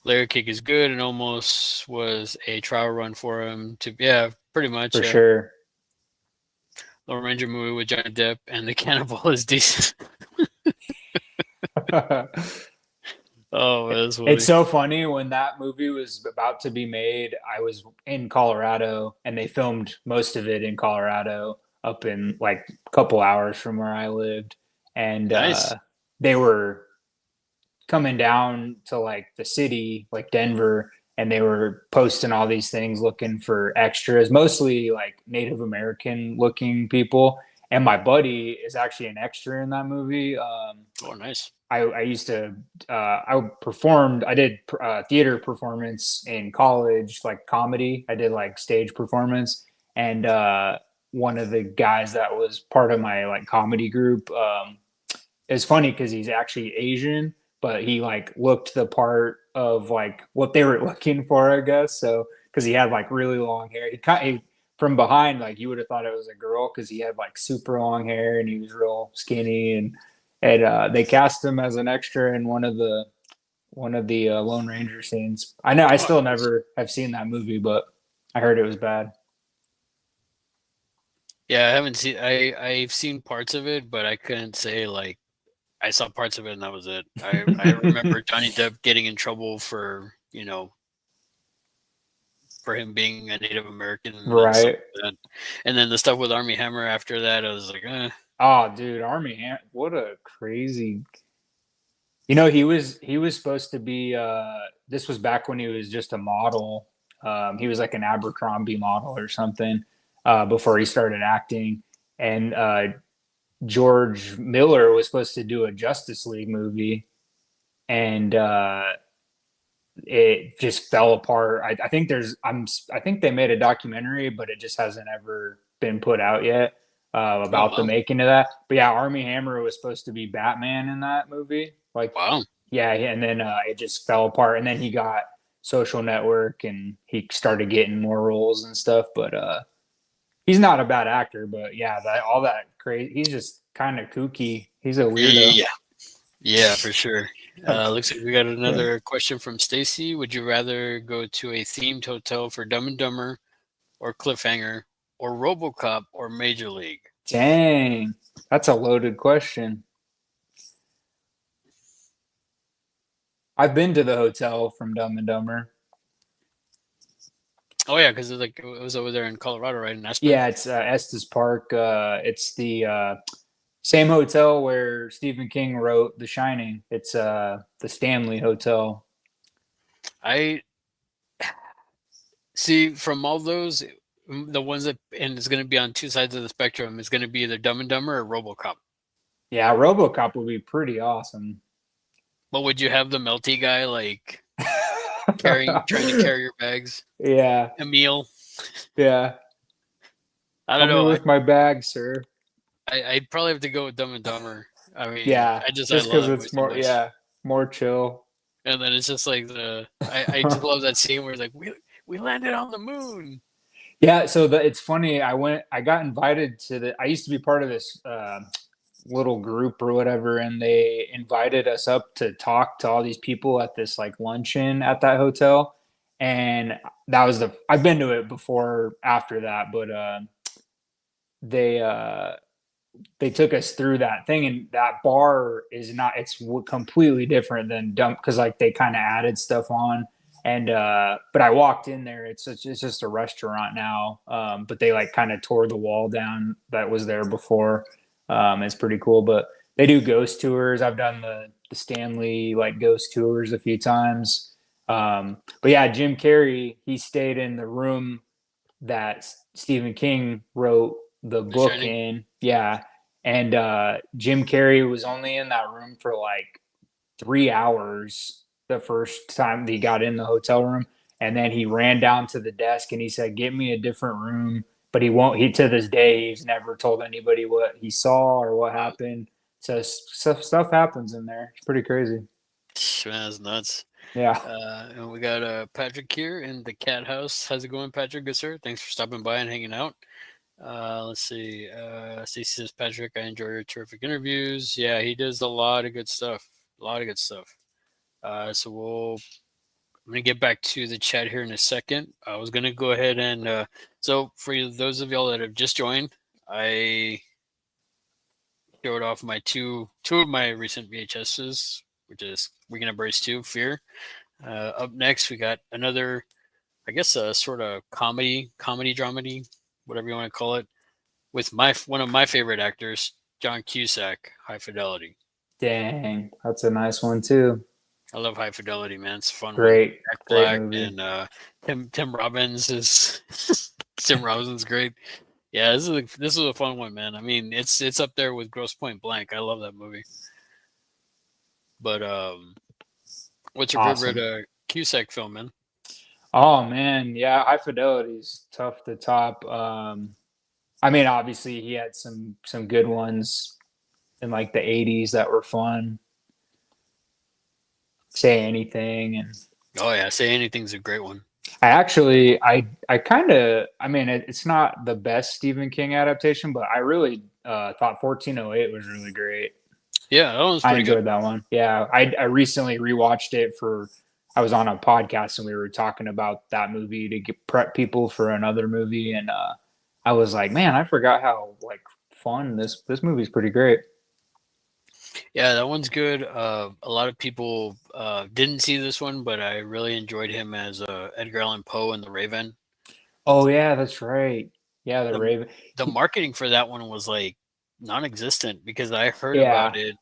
Layer Cake is good and almost was a trial run for him to yeah, pretty much, For yeah. sure. Lone Ranger movie with Johnny Depp and the cannibal is decent. Oh, that's It's funny. so funny when that movie was about to be made. I was in Colorado and they filmed most of it in Colorado up in like a couple hours from where I lived. And Nice. they were coming down to like the city, like Denver, and they were posting all these things looking for extras, mostly like Native American looking people. And my buddy is actually an extra in that movie. Oh, nice. I used to I did theater performance in college, like comedy. I did like stage performance, and one of the guys that was part of my like comedy group, it's funny because he's actually Asian, but he like looked the part of like what they were looking for, I guess. So because he had like really long hair, from behind like you would have thought it was a girl because he had like super long hair and he was real skinny and they cast him as an extra in one of the Lone Ranger scenes. I know I Oh, still nice. never have seen that movie, but I heard it was bad. Yeah, I haven't seen. I've seen parts of it, but I couldn't say like I saw parts of it and that was it. I remember Johnny Depp getting in trouble for for him being a Native American and stuff Right. like that. And then the stuff with Army Hammer after that, I was like, Oh, dude, what a crazy. He was supposed to be this was back when he was just a model. He was like an Abercrombie model or something before he started acting. And George Miller was supposed to do a Justice League movie, and it just fell apart. I think I think they made a documentary, but it just hasn't ever been put out yet oh about the wow, making of that. But yeah, Army Hammer was supposed to be Batman in that movie. Like, wow. yeah, and then it just fell apart. And then he got Social Network, and he started getting more roles and stuff. But he's not a bad actor. But yeah, all that crazy. He's just kind of kooky. He's a weirdo. Yeah, yeah, for sure. Looks like we got Yeah. another question from Stacy. Would you rather go to a themed hotel for Dumb and Dumber or Cliffhanger or RoboCop or Major League? Dang, that's a loaded question. I've been to the hotel from Dumb and Dumber. Oh yeah, because it was over there in Colorado, right in Aspen. Yeah, it's Estes Park. It's the same hotel where Stephen King wrote The Shining. It's the Stanley Hotel. I see from all those, the ones that and it's going to be on two sides of the spectrum. It's going to be either Dumb and Dumber or RoboCop. Yeah, RoboCop would be pretty awesome. But would you have the melty guy like carrying, trying to carry your bags? Yeah, Emil, yeah. I don't Help me know. with my bag, sir. I'd probably have to go with Dumb and Dumber. I mean, Yeah, I just love because that movie it's so more, much. yeah, more chill. And then it's just like I just love that scene where it's like we landed on the moon. Yeah, so it's funny. I got invited to I used to be part of this little group or whatever, and they invited us up to talk to all these people at this like luncheon at that hotel. And that was I've been to it before after that, but they uh, they took us through that thing, and that bar is not it's completely different than dump because like they kind of added stuff on. And but I walked in there, it's just a restaurant now, but they like kind of tore the wall down that was there before. It's pretty cool, but they do ghost tours. I've done the Stanley like ghost tours a few times. But yeah, Jim Carrey, he stayed in the room that Stephen King wrote the The book Shining. in. Yeah. And Jim Carrey was only in that room for like 3 hours the first time that he got in the hotel room. And then he ran down to the desk and he said, "Get me a different room." But he won't, he to this day, he's never told anybody what he saw or what Wow, happened. So stuff happens in there. It's pretty crazy. man, that's nuts. Yeah. And we got Patrick here in the cat house. How's it going, Patrick? Good sir. Thanks for stopping by and hanging out. Let's see. Stacey says, Patrick, I enjoy your terrific interviews. Yeah, he does a lot of good stuff. A lot of good stuff. So I'm gonna get back to the chat here in a second. I was gonna go ahead and so for those of y'all that have just joined, I showed off my two of my recent VHSs, which is Weekend at Bernie's 2, Fear. Up next, we got another, I guess, a sort of comedy dramedy, whatever you want to call it, with my one of my favorite actors, John Cusack, High Fidelity. Dang. That's a nice one too. I love High Fidelity, man. It's a fun one. Great, Jack great Black movie. and Tim Robbins is Tim Robbins is great. Yeah, this is a fun one, man. I mean, it's up there with Gross Point Blank. I love that movie. But what's your favorite Awesome. Cusack film, man? Oh man, yeah, High Fidelity's tough to top. I mean, obviously he had some good ones in like the '80s that were fun. Say Anything, and Oh yeah, Say Anything's a great one. I kind of, I mean, it's not the best Stephen King adaptation, but I really thought 1408 was really great. Yeah, that one's I pretty good. enjoyed that one. Yeah, I recently rewatched it for. I was on a podcast and we were talking about that movie to get prep people for another movie, and I was like, man, I forgot how like fun this movie's pretty great. Yeah, that one's good. A lot of people didn't see this one, but I really enjoyed him as Edgar Allan Poe in The Raven. Oh yeah, that's right. Yeah, the the Raven. The marketing for that one was like non-existent because I heard about Yeah, it.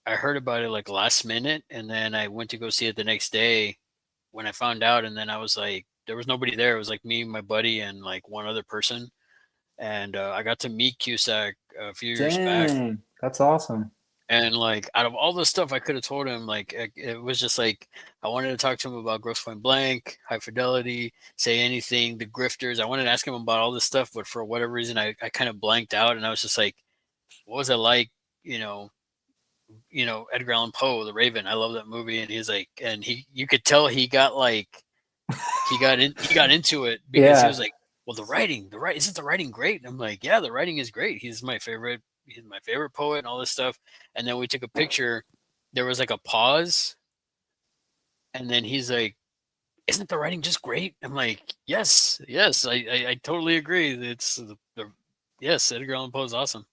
I heard about it like last minute, and then I went to go see it the next day when I found out, and then I was like, there was nobody there. It was like me, my buddy, and like one other person, and I got to meet Cusack a few years back. dang, that's awesome. And like out of all the stuff I could have told him, like it was just like I wanted to talk to him about Gross Point Blank, High Fidelity, Say Anything, The Grifters. I wanted to ask him about all this stuff, but for whatever reason, I kind of blanked out, and I was just like, "What was it like?" You know, Edgar Allan Poe, The Raven. I love that movie, and he's like, and you could tell he got like he got into it because he Yeah, was like, well, isn't the writing great? And I'm like, yeah, the writing is great. He's my favorite poet and all this stuff. And then we took a picture. There was like a pause, and then he's like, isn't the writing just great? I'm like, yes, yes, I totally agree. It's the yes, Edgar Allan Poe is awesome.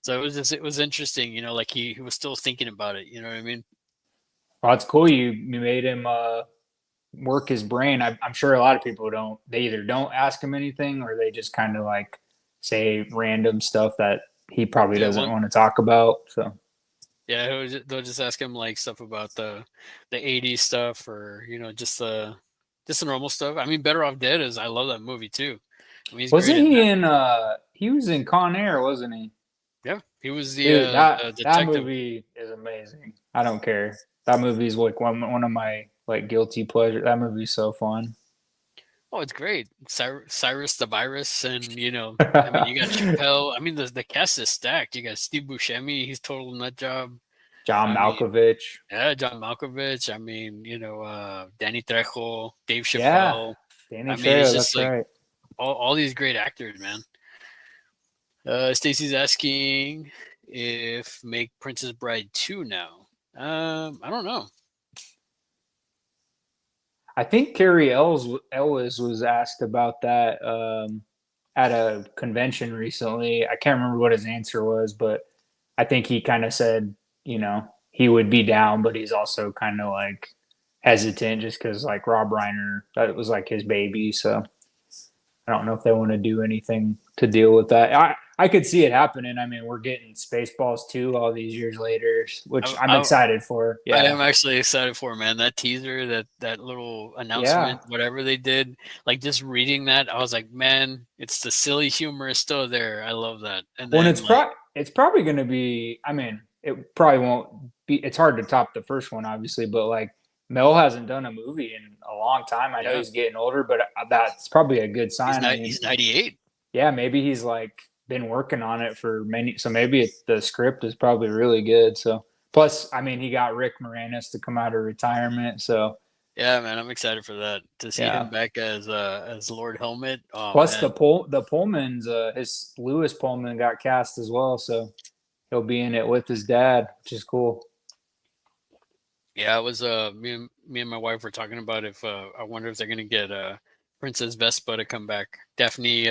So it was interesting, like he was still thinking about it. You know what I mean? well, that's cool. You made him work his brain. I'm sure a lot of people don't. They either don't ask him anything or they just kind of like say random stuff that he probably Yeah, doesn't well, want to talk about. So yeah, they'll just ask him like stuff about the '80s stuff, or just the normal stuff. I mean, Better Off Dead is I love that movie too. I mean, he's great wasn't in he that. in? He was in Con Air, wasn't he? Yeah, he was Dude, the that detective. movie is amazing. I don't care. That movie's like one of my like guilty pleasure. That movie's so fun. Oh, it's great. Cyrus the Virus, and I mean, you got Chappelle. I mean, the cast is stacked. You got Steve Buscemi. He's total nut job. John I mean, Malkovich. yeah, John Malkovich. I mean, Danny Trejo, Dave Yeah, Chappelle. Danny I mean, it's Trejo. just That's like right. all these great actors, man. Stacy's asking if make Princess Bride 2 now. I don't know. I think Carrie Ellis was asked about that at a convention recently. I can't remember what his answer was, but I think he kind of said, he would be down, but he's also kind of like hesitant just because like Rob Reiner, that was like his baby. So I don't know if they want to do anything to deal with that. I could see it happening. I mean, we're getting Spaceballs 2 all these years later, which I, I'm I, excited for. I Yeah. am actually excited for it, man. That teaser, that little Yeah. announcement, whatever they did, like just reading that, I was like, man, it's the silly humor is still there. I love that. And When then like, it's probably going to be, I mean, it probably won't be, it's hard to top the first one, obviously, but like Mel hasn't done a movie in a long time. I know yeah, he's getting older, but that's probably a good sign. I mean, he's 98. yeah, maybe he's like been working on it for many. So maybe the script is probably really good. So plus, I mean, he got Rick Moranis to come out of retirement. So Yeah, man, I'm excited for that to see him yeah. back as Lord Helmet. Oh Plus man, The Pullmans, his Lewis Pullman got cast as well. So he'll be in it with his dad, which is cool. yeah, it was me and my wife were talking about if I wonder if they're gonna get Princess Vespa to come back. Daphne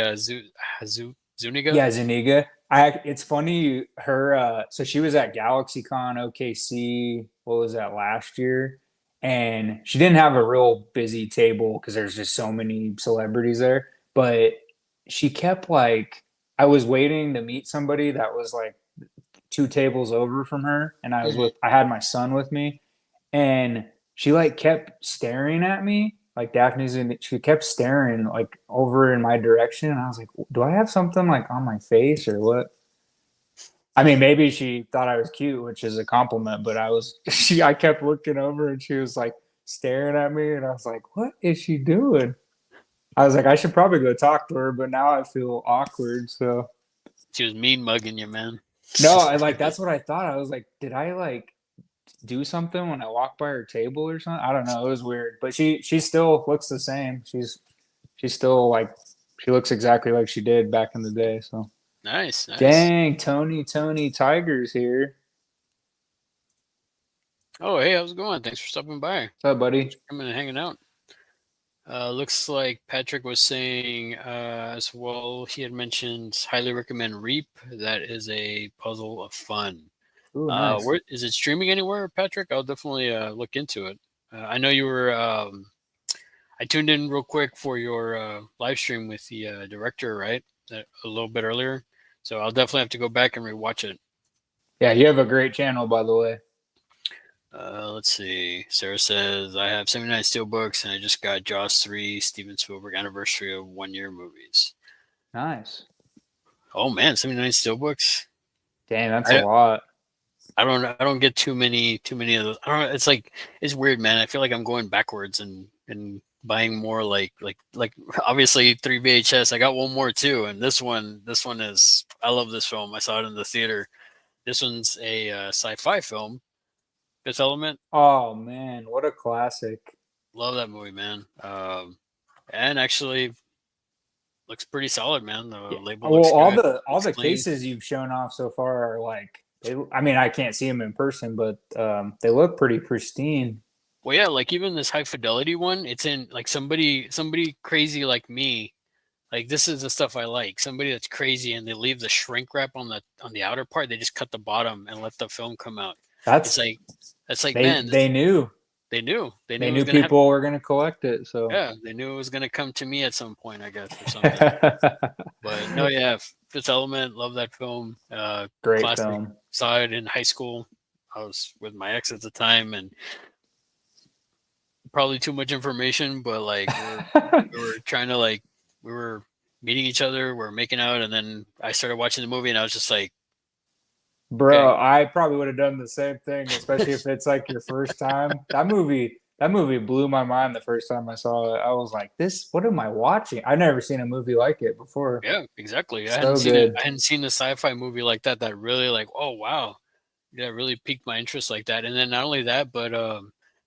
Zuniga. Yeah, Zuniga. It's funny her so she was at GalaxyCon OKC, what was that, last year? And she didn't have a real busy table because there's just so many celebrities there, but she kept like I was waiting to meet somebody that was like two tables over from her and Hmm. I had my son with me and she like kept staring at me like Daphne's in she kept staring like over in my direction and I was like, do I have something like on my face or what? I mean, maybe she thought I was cute, which is a compliment, but I kept looking over and she was like staring at me and I was like, what is she doing? I was like, I should probably go talk to her, but now I feel awkward. So She was mean mugging you, man. no, I like that's what I thought. I was like, did I like do something when I walk by her table or something. I don't know. It was weird, but she still looks the same. She's still like she looks exactly like she did back in the day. So Nice, nice. dang, Tony Tiger's here. Oh, hey, how's it going? Thanks for stopping by. What's up, Thanks buddy? for coming and hanging out. Looks like Patrick was saying as well. He had mentioned highly recommend Reap. That is a puzzle of fun. Ooh, nice. Where is it streaming anywhere, Patrick? I'll definitely look into it. I know you were. I tuned in real quick for your live stream with the director, right? A little bit earlier, so I'll definitely have to go back and rewatch it. Yeah, you have a great channel, by the way. Let's see. Sarah says I have 79 steelbooks, and I just got Jaws 3, Steven Spielberg anniversary of 1 year movies. Nice. Oh man, 79 steelbooks. Dang, that's a I lot. I don't get too many of those. I don't. It's like it's weird, man. I feel like I'm going backwards and buying more like obviously 3 VHS. I got one more too, and this one is I love this film. I saw it in the theater. This one's a sci-fi film. Fifth Element. Oh man, what a classic. Love that movie, man. And actually looks pretty solid, man. The Yeah. label Well, looks good. all Looks the clean. cases you've shown off so far are like I mean, I can't see them in person, but they look pretty pristine. Well, yeah, like even this high fidelity one, it's in like somebody crazy like me. Like this is the stuff I like. Somebody that's crazy and they leave the shrink wrap on the outer part. They just cut the bottom and let the film come out. It's That's like that's like man, they knew they knew they it was knew gonna happen. people were gonna collect it. So Yeah, they knew it was gonna come to me at some point, I guess, or something. But no, yeah, Fifth Element, love that film. great Classic. film. Saw it in high school. I was with my ex at the time, and probably too much information. But like we were trying to like we were meeting each other, we are making out, and then I started watching the movie, and I was just like, Bro, okay, I probably would have done the same thing, especially if it's like your first time. That movie blew my mind the first time I saw it. I was like, "This, what am I watching?" I've never seen a movie like it before. yeah, exactly. I hadn't So seen it. good. I hadn't seen a sci-fi movie like that that really like, oh wow, yeah, really piqued my interest like that. And then not only that, but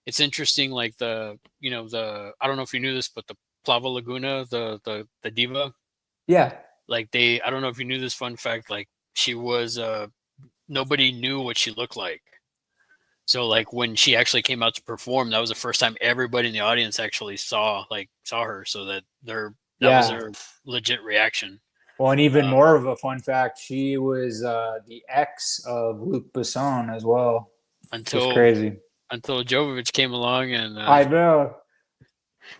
it's interesting like the I don't know if you knew this, but the Plava Laguna, the diva, Yeah. like they I don't know if you knew this fun fact, like she was nobody knew what she looked like. So like when she actually came out to perform, that was the first time everybody in the audience actually saw her, so that was Yeah. their legit reaction. Well, and even Uh, more of a fun fact, she was the ex of Luc Besson as well, which is until crazy. until Jovovich came along and I know.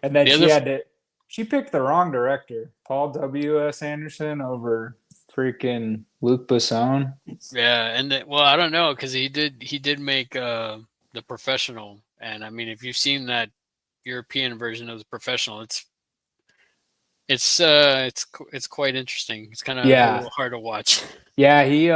And then the other she picked the wrong director, Paul W.S. Anderson over freaking Luc Besson. yeah, and well, I don't know because he did make the professional, and I mean if you've seen that European version of the professional, it's quite interesting. It's kind of a Yeah. little hard to watch. Yeah, he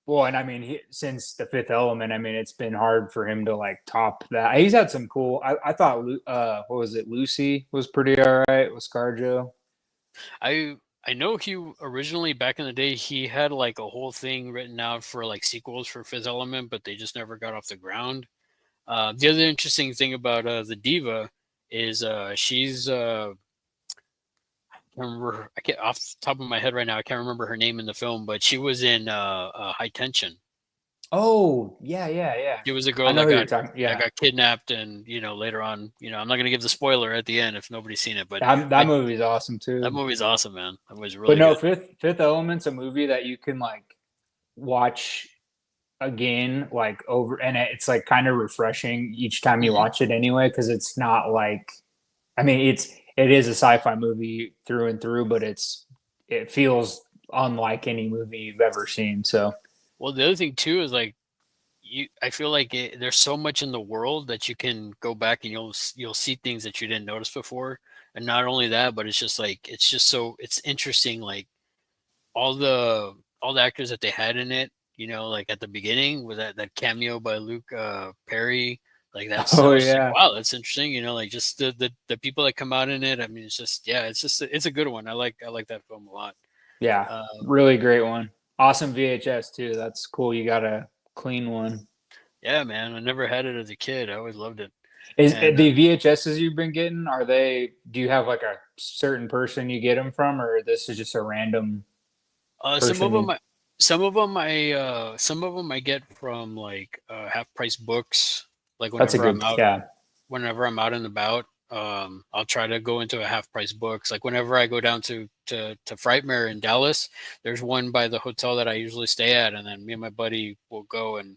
well, and I mean, since the Fifth Element, I mean, it's been hard for him to like top that. He's had some cool. I thought, what was it? Lucy was pretty all right with ScarJo. I know he originally back in the day he had like a whole thing written out for like sequels for Fifth Element, but they just never got off the ground. The other interesting thing about the diva is she's I remember I can't off the top of my head right now. I can't remember her name in the film, but she was in High Tension. Oh, yeah, yeah, yeah. She was a I girl know that who you're got talking. that Yeah, got kidnapped, and later on, I'm not gonna give the spoiler at the end if nobody's seen it, but that I movie's awesome that too. movie's awesome, man. That was But really no, good. Fifth Element's a movie that you can like watch again, like over, and it's like kind of refreshing each time you Hmm. watch it anyway, because it's not like, I mean, it is a sci-fi movie through and through, but it feels unlike any movie you've ever seen. So Well, the other thing too is like I feel like there's so much in the world that you can go back and you'll see things that you didn't notice before, and not only that, but it's just so it's interesting. Like all the all the actors that they had in it, like at the beginning with that cameo by Luke Perry, like that's I oh was just like, yeah, wow, that's interesting. Like just the people that come out in it. I mean, it's just yeah, it's a good one. I like that film a lot. yeah, Um, really great one. Awesome VHS too. That's cool. You got a clean one. Yeah, man. I never had it as a kid. I always loved it. Is And the VHSs you've been getting, are they, do you have like a certain person you get them from, or this is just a random some of person them, you, some of them I get from like half price books. Like that's a good, yeah. whenever I'm out and about, I'll try to go into a half price books. Like whenever I go down to Frightmare in Dallas, there's one by the hotel that I usually stay at, and then me and my buddy will go and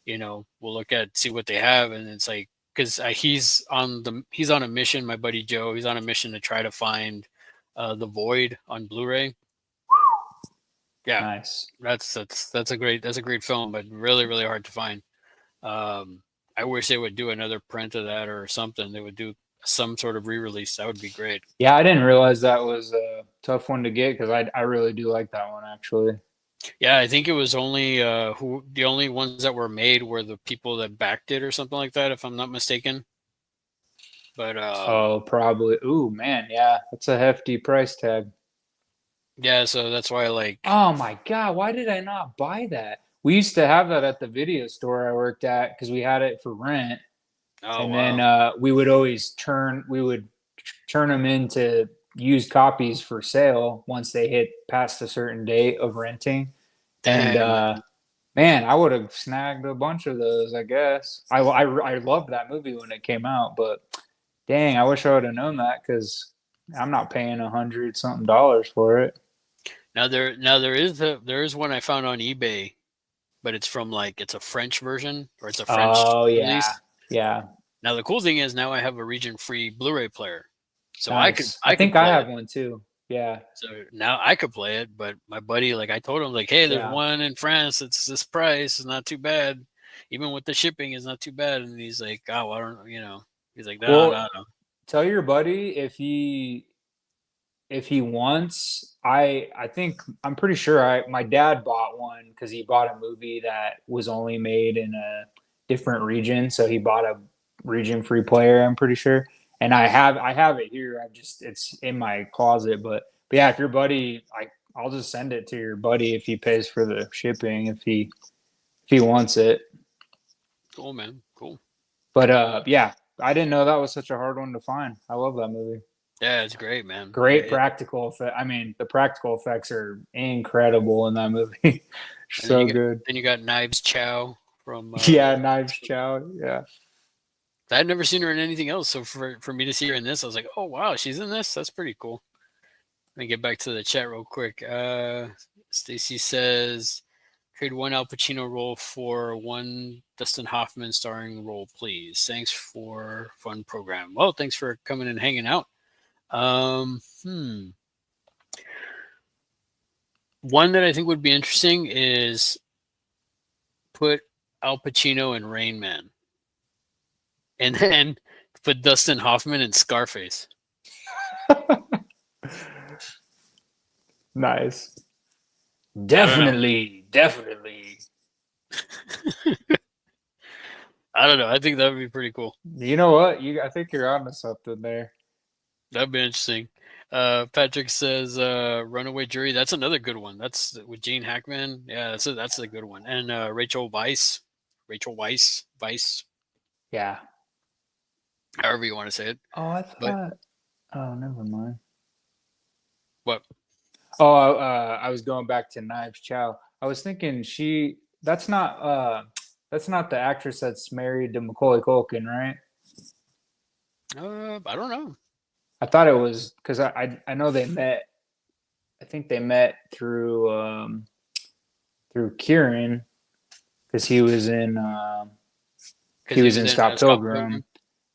we'll look at see what they have, and it's like because he's on a mission. My buddy Joe, he's on a mission to try to find the Void on Blu-ray. Yeah, Nice. that's a great film, but really really hard to find. Um, I wish they would do another print of that or something. They would do some sort of re-release. That would be great. Yeah, I didn't realize that was a tough one to get because I really do like that one actually. Yeah, I think it was only who the only ones that were made were the people that backed it or something like that, if I'm not mistaken. But Oh, probably. Ooh, man, yeah, that's a hefty price tag. yeah, so that's why like Oh my God, why did I not buy that? We used to have that at the video store I worked at because we had it for rent, oh and then wow. we would always we would turn them into used copies for sale once they hit past a certain date of renting. And Damn man. man, I would have snagged a bunch of those. I guess I loved that movie when it came out, but dang, I wish I would have known that because I'm not paying 100 something dollars for it. There is one I found on eBay, but it's from like it's a French version or it's a French Oh yeah, release. yeah, Now the cool thing is now I have a region free Blu-ray player. So nice. I I think could I play have it. one too. Yeah, So now I could play it, but my buddy, like I told him, like, hey, there's yeah. one in France. It's this price. It's not too bad. Even with the shipping, it's not too bad. And he's like, oh, I don't, he's like, no, Well, no, no. tell your buddy if he wants. I think I'm pretty sure I my dad bought one because he bought a movie that was only made in a different region, so he bought a region free player. I'm pretty sure, and I have it here. I just it's in my closet, but yeah, if your buddy, I'll just send it to your buddy if he pays for the shipping if he wants it. Cool, man. Cool. But yeah, I didn't know that was such a hard one to find. I love that movie. Yeah, it's great, man. Great practical effect. I mean, the practical effects are incredible in that movie. And then So good. you got Knives Chow from. Yeah, Knives Chow. Yeah. I'd never seen her in anything else, so for me to see her in this, I was like, oh wow, she's in this. That's pretty cool. Let me get back to the chat real quick. Stacy says, trade one Al Pacino role for one Dustin Hoffman starring role, please. Thanks for fun program. Well, thanks for coming and hanging out. Um, hmm. One that I think would be interesting is put Al Pacino in Rain Man, and then put Dustin Hoffman in Scarface. Nice. I don't know. Definitely. Definitely. I don't know. I think that would be pretty cool. You know what? I think you're onto something there. That'd be interesting. Patrick says, "Runaway Jury." That's another good one. That's with Gene Hackman. Yeah, that's a good one. And Rachel Weisz, Yeah. however you want to say it. Oh, I But thought. Oh, never mind. what? Oh, I was going back to Knives Chow. I was thinking that's not the actress that's married to Macaulay Culkin, right? I don't know. I thought it was because I know they met. I think they met through Kieran because Because he he was was in in Scott Scott Pilgrim, Pilgrim.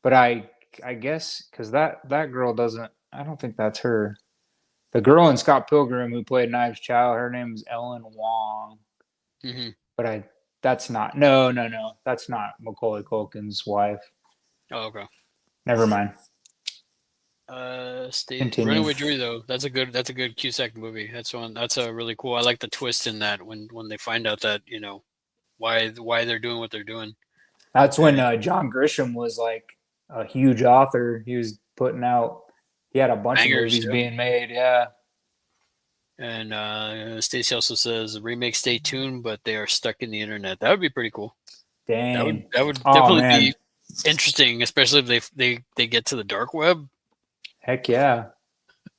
but I guess because that girl doesn't. I don't think that's her. The girl in Scott Pilgrim who played Knives Chow, her name is Ellen Wong. Mm-hmm. But that's not. No. That's not Macaulay Culkin's wife. Oh, okay. Never mind. Continue. Runaway Jury though. That's a good Cusack movie. That's one. That's a really cool. I like the twist in that when they find out that why they're doing what they're doing. That's when And John Grisham was like a huge author. He was putting out. He had a bunch of bangers. movies Yeah. being made. Yeah. And Stacy also says remake stay tuned, but they are stuck in the internet. That would be pretty cool. Dang. That would Oh definitely be man. interesting, especially if they get to the dark web. Heck yeah.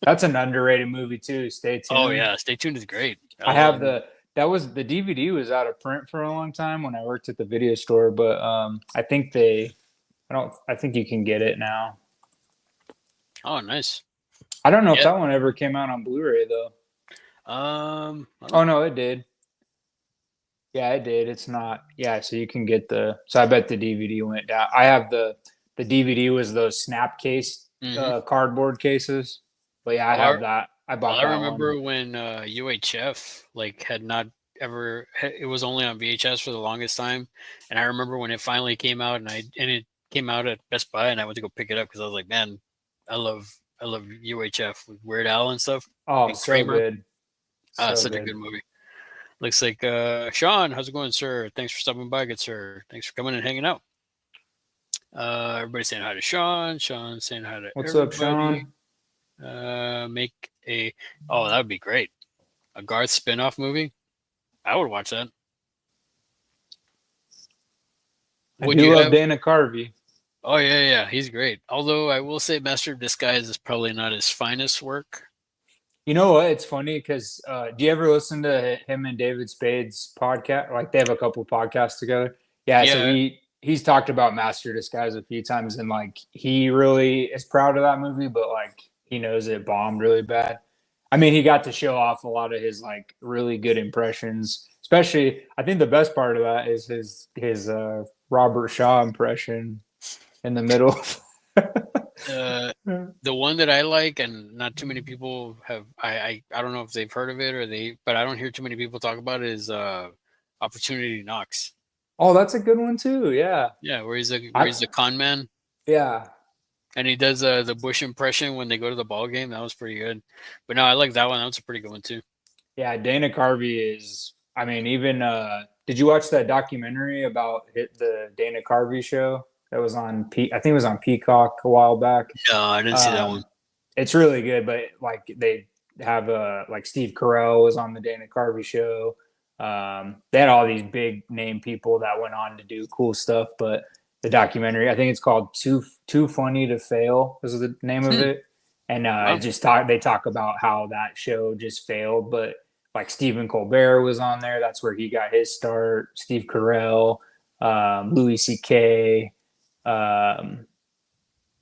That's an underrated movie too. Stay Oh tuned. yeah, Stay Tuned is great. I I have love. that was the DVD was out of print for a long time when I worked at the video store, but I think you can get it now. Oh, nice. I don't know if Yeah. that one ever came out on Blu-ray though. I Oh don't. no, it did. Yeah, it did. It's not. Yeah, so you can get the. So I bet the DVD went down. I have the DVD was those snap case Hmm. cardboard cases. But yeah, I Well, I, have that. I well, bought I that one. remember when UHF like had not ever. It was only on VHS for the longest time, and I remember when it finally came out, and it came out at Best Buy, and I went to go pick it up because I was like, man, I love UHF with Weird Al and stuff Oh, and so Kramer. good. Ah, So such a good. good movie. Looks like Sean, how's it going, sir? Thanks for stopping by, good sir. Thanks for coming and hanging out. Everybody's saying hi to Sean. Sean saying hi to What's up, everybody. Sean? Make a oh, that would be great. A Garth spin-off movie. I would watch that. I Would do you love have? Dana Carvey. Oh yeah, he's great. Although I will say, Master of Disguise is probably not his finest work. You know what? It's funny because do you ever listen to him and David Spade's podcast? Like they have a couple podcasts together. Yeah, so Yeah, he's talked about Master Disguise a few times, and like he really is proud of that movie, but like he knows it bombed really bad. I mean, he got to show off a lot of his like really good impressions. Especially, I think the best part of that is his Robert Shaw impression in the middle. uh, the one that I like, and not too many people have. I don't know if they've heard of it or but I don't hear too many people talk about it. Is Opportunity Knocks. Oh, that's a good one too. Yeah, Yeah, where I he's the con man. yeah. And he does the Bush impression when they go to the ball game. That was pretty good. But no, I like that one. That was a pretty good one too. Yeah, Dana Carvey is. I mean, even did you watch that documentary about the Dana Carvey show that was on? I think it was on Peacock a while back. No, I didn't see that one. Um, it's really good, but like they have like Steve Carell was on the Dana Carvey show. They had all these big name people that went on to do cool stuff, but the documentary, I think it's called Too Funny to Fail, is the name of Hmm. it, and Wow. they talk about how that show just failed, but like Stephen Colbert was on there. That's where he got his start. Steve Carell, Louis C.K. Um,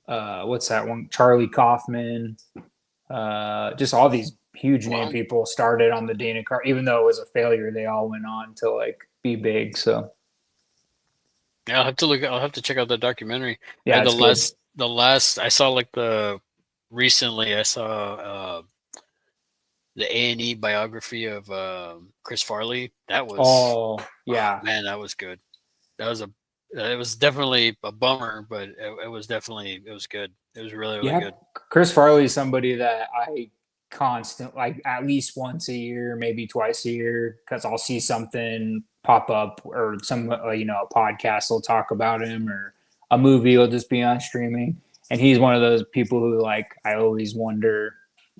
what's that one? Charlie Kaufman. Just all these huge name Wow. people started on the Dana Car. Even though it was a failure, they all went on to like be big. So Yeah, I'll have to look. I'll have to check out the documentary. yeah, it's good. The last I saw like the recently I saw the A&E biography of Chris Farley. That was Oh oh yeah, man, that was good. That was a it was definitely a bummer, but it was definitely it was good. It was really yeah. good. Chris Farley is somebody that I constant like at least once a year, maybe twice a year, because I'll see something pop up or some a podcast will talk about him or a movie will just be on streaming, and he's one of those people who like I always wonder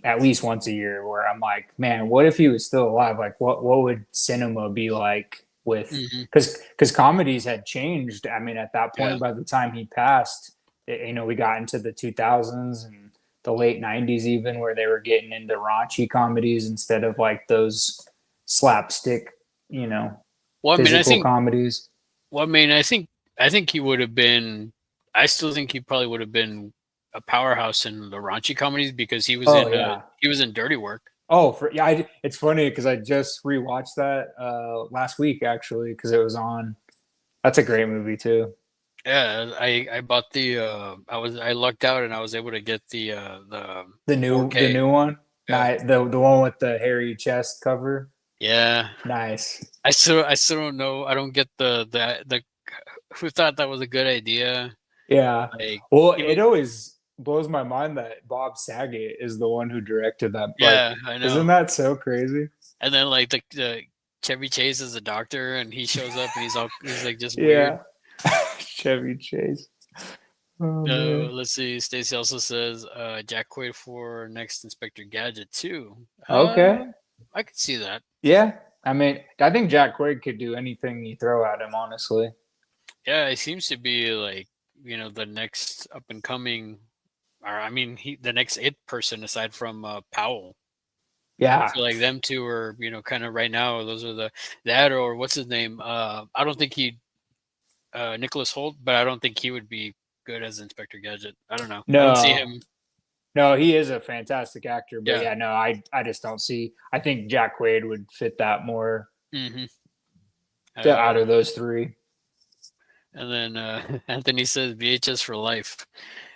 at least once a year where I'm like, man, what if he was still alive? Like, what would cinema be like with Hmm. because comedies had changed. I mean, at that Yeah. point, by the time he passed, we got into the 2000s and the late 90s even where they were getting into raunchy comedies instead of like those slapstick, you know, Well, I mean, physical comedies. I think he would have been. I still think he probably would have been a powerhouse in the raunchy comedies because Oh yeah. he was in Dirty Work. Oh, yeah. It's funny because I just rewatched that last week actually because it was on. That's a great movie too. Yeah, I bought I lucked out and I was able to get the The 4K. new one. Yeah, The one with the hairy chest cover. yeah. Nice. I still don't know. I don't get the who thought that was a good idea. Yeah. Like Well, even it always blows my mind that Bob Saget is the one who directed that. Like, yeah, I isn't know. that so crazy? And then like the Chevy Chase is a doctor and he shows up and he's like just weird. Yeah. Chevy Chase. Oh man. Let's see. Stacy also says Jack Quaid for next Inspector Gadget too. Okay. I could see that. Yeah. I mean, I think Jack Quaid could do anything you throw at him, honestly. Yeah, it seems to be like, the next up and coming, or I mean, the next it person aside from Powell. I Yeah. feel like them two are, kind of right now. Those are that or what's his name? I don't think he Nicholas Holt, but I don't think he would be good as Inspector Gadget. I don't know. I don't see No, him. no, he is a fantastic actor, but Yeah. yeah, no, I just don't see. I think Jack Quaid would fit that more hmm out Uh, of those three. and then Anthony says VHS for life.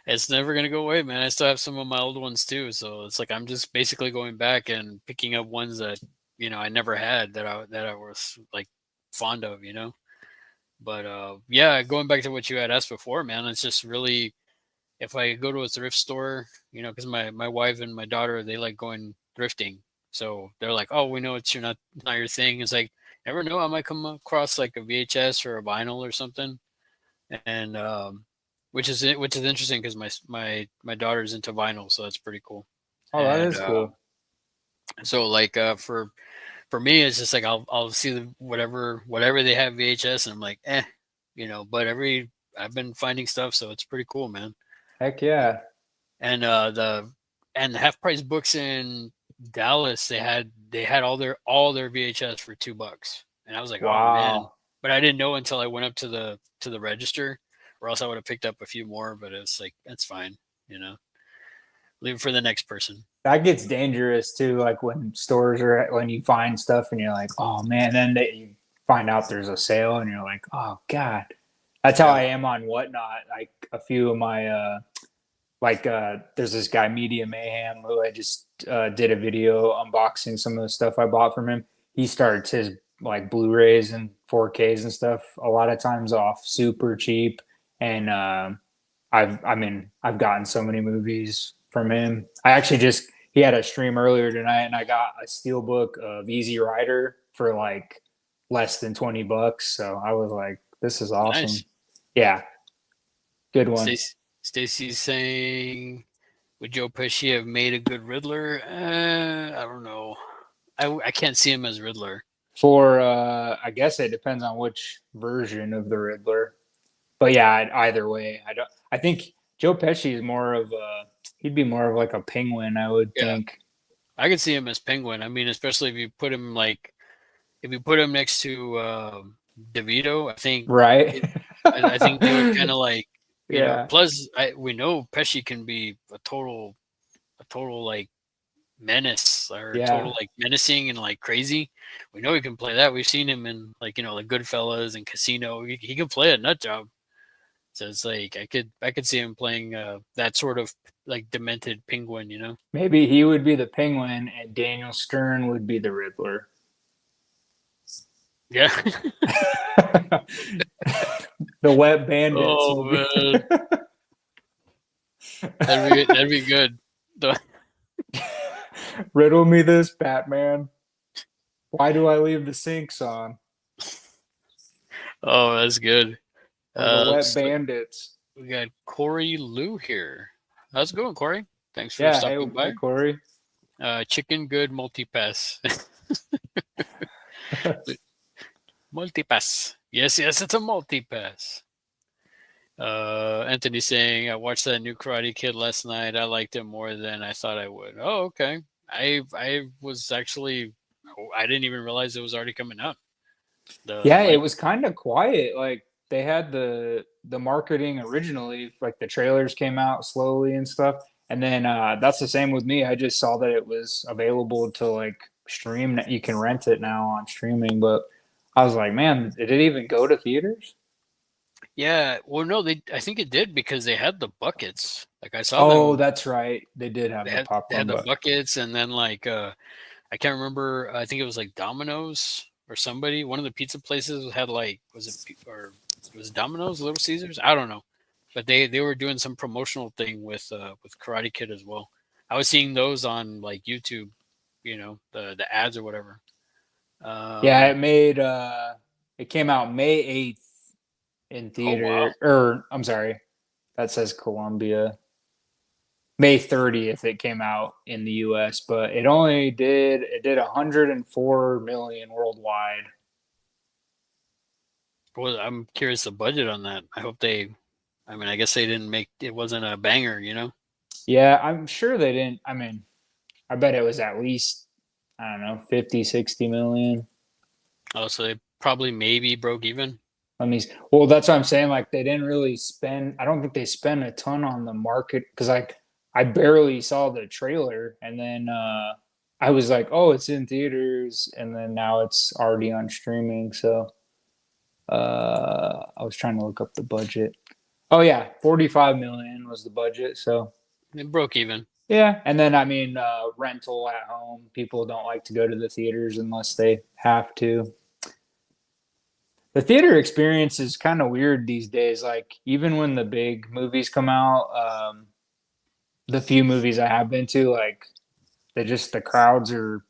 It's never gonna go away, man. I still have some of my old ones too, so it's like I'm just basically going back and picking up ones that I never had that I was like fond of, But yeah, going back to what you had asked before, man, it's just really if I go to a thrift store, because my wife and my daughter they like going thrifting, so they're like, oh, we know it's not your thing. It's like never know, I might come across like a VHS or a vinyl or something, and which is interesting because my daughter's into vinyl, so that's pretty cool. Oh, that And is cool. so like for me, it's just like I'll see whatever they have VHS, and I'm like, But I've been finding stuff, so it's pretty cool, man. Heck yeah. And the half price books in Dallas, they had all their VHS for $2, and I was like, oh man, Wow. but I didn't know until I went up to the register, or else I would have picked up a few more. But it's like that's fine, leave it for the next person. That gets dangerous too. Like when stores are when you find stuff and you're like, oh man, you find out there's a sale and you're like, oh god. That's how Yeah, I am on Whatnot. Like a few of my there's this guy Media Mayhem who I just did a video unboxing some of the stuff I bought from him. He starts his like Blu-rays and 4Ks and stuff a lot of times off super cheap, and I've gotten so many movies from him. I actually just he had a stream earlier tonight, and I got a steelbook of Easy Rider for like less than $20. So I was like, this is awesome. nice. Yeah, good one. Stacy's saying, would Joe Pesci have made a good Riddler? I don't know. I can't see him as Riddler. For I guess it depends on which version of the Riddler. But yeah, either way, I don't. I think Joe Pesci is more of a. He'd be more of like a penguin, I would Yeah, think. I could see him as Penguin. I mean, especially if you put him next to DeVito, Right? I think they would kind of like Yeah, Plus, we know Pesci can be a total like menace or a total yeah. like menacing and like crazy. We know he can play that. We've seen him in like Goodfellas and Casino. He can play a nut job. So it's like I could see him playing that sort of like demented penguin. Maybe he would be the penguin, and Daniel Stern would be the Riddler. Yeah. The wet bandits Oh will be. man, that'd be good. The- Riddle me this, Batman. Why do I leave the sinks on? Oh, that's good. Or the wet So bandits. we got Corey Lou here. How's it going, Corey? Thanks for Yeah, stopping hey by. Corey. Chicken good multi-pass. Multi-pass. Yes, yes, it's a multi-pass. Anthony saying, I watched that new Karate Kid last night. I liked it more than I thought I would. Oh, okay. I was actually I didn't even realize it was already coming out. The Yeah, it like was kind of quiet. Like they had the marketing originally, like the trailers came out slowly and stuff. And then that's the same with me. I just saw that it was available to like stream. You can rent it now on streaming, but I was like, man, did it even go to theaters? Yeah, well no, I think it did because they had the buckets. Like I saw Oh, them. that's right. They did They have the had they had popcorn, the but buckets, and then like I can't remember. I think it was like Domino's or somebody. One of the pizza places had like or was it Domino's, Little Caesars? I don't know, but they were doing some promotional thing with Karate Kid as well. I was seeing those on like YouTube, the ads or whatever. yeah, Um, it came out May 8th in oh wow, theater, or I'm sorry, that says Columbia. May 30th it came out in the US, but it did 104 million worldwide. Well, I'm curious the budget on that. I hope they. I mean, I guess they didn't make it. Wasn't a banger, you know. Yeah, I'm sure they didn't. I mean, I bet it was at least, I don't know, 50, 60 million. Oh, so they probably maybe broke even. Let me, well, that's what I'm saying. Like, they didn't really spend, I don't think they spent a ton on the market because, like, I barely saw the trailer. And then I was like, oh, it's in theaters. And then now it's already on streaming. So I was trying to look up the budget. Oh, yeah, 45 million was the budget. So, It broke even. yeah. And then, I mean, rental at home. People don't like to go to the theaters unless they have to. The theater experience is kind of weird these days. Like even when the big movies come out, the few movies I have been to, like they just the crowds are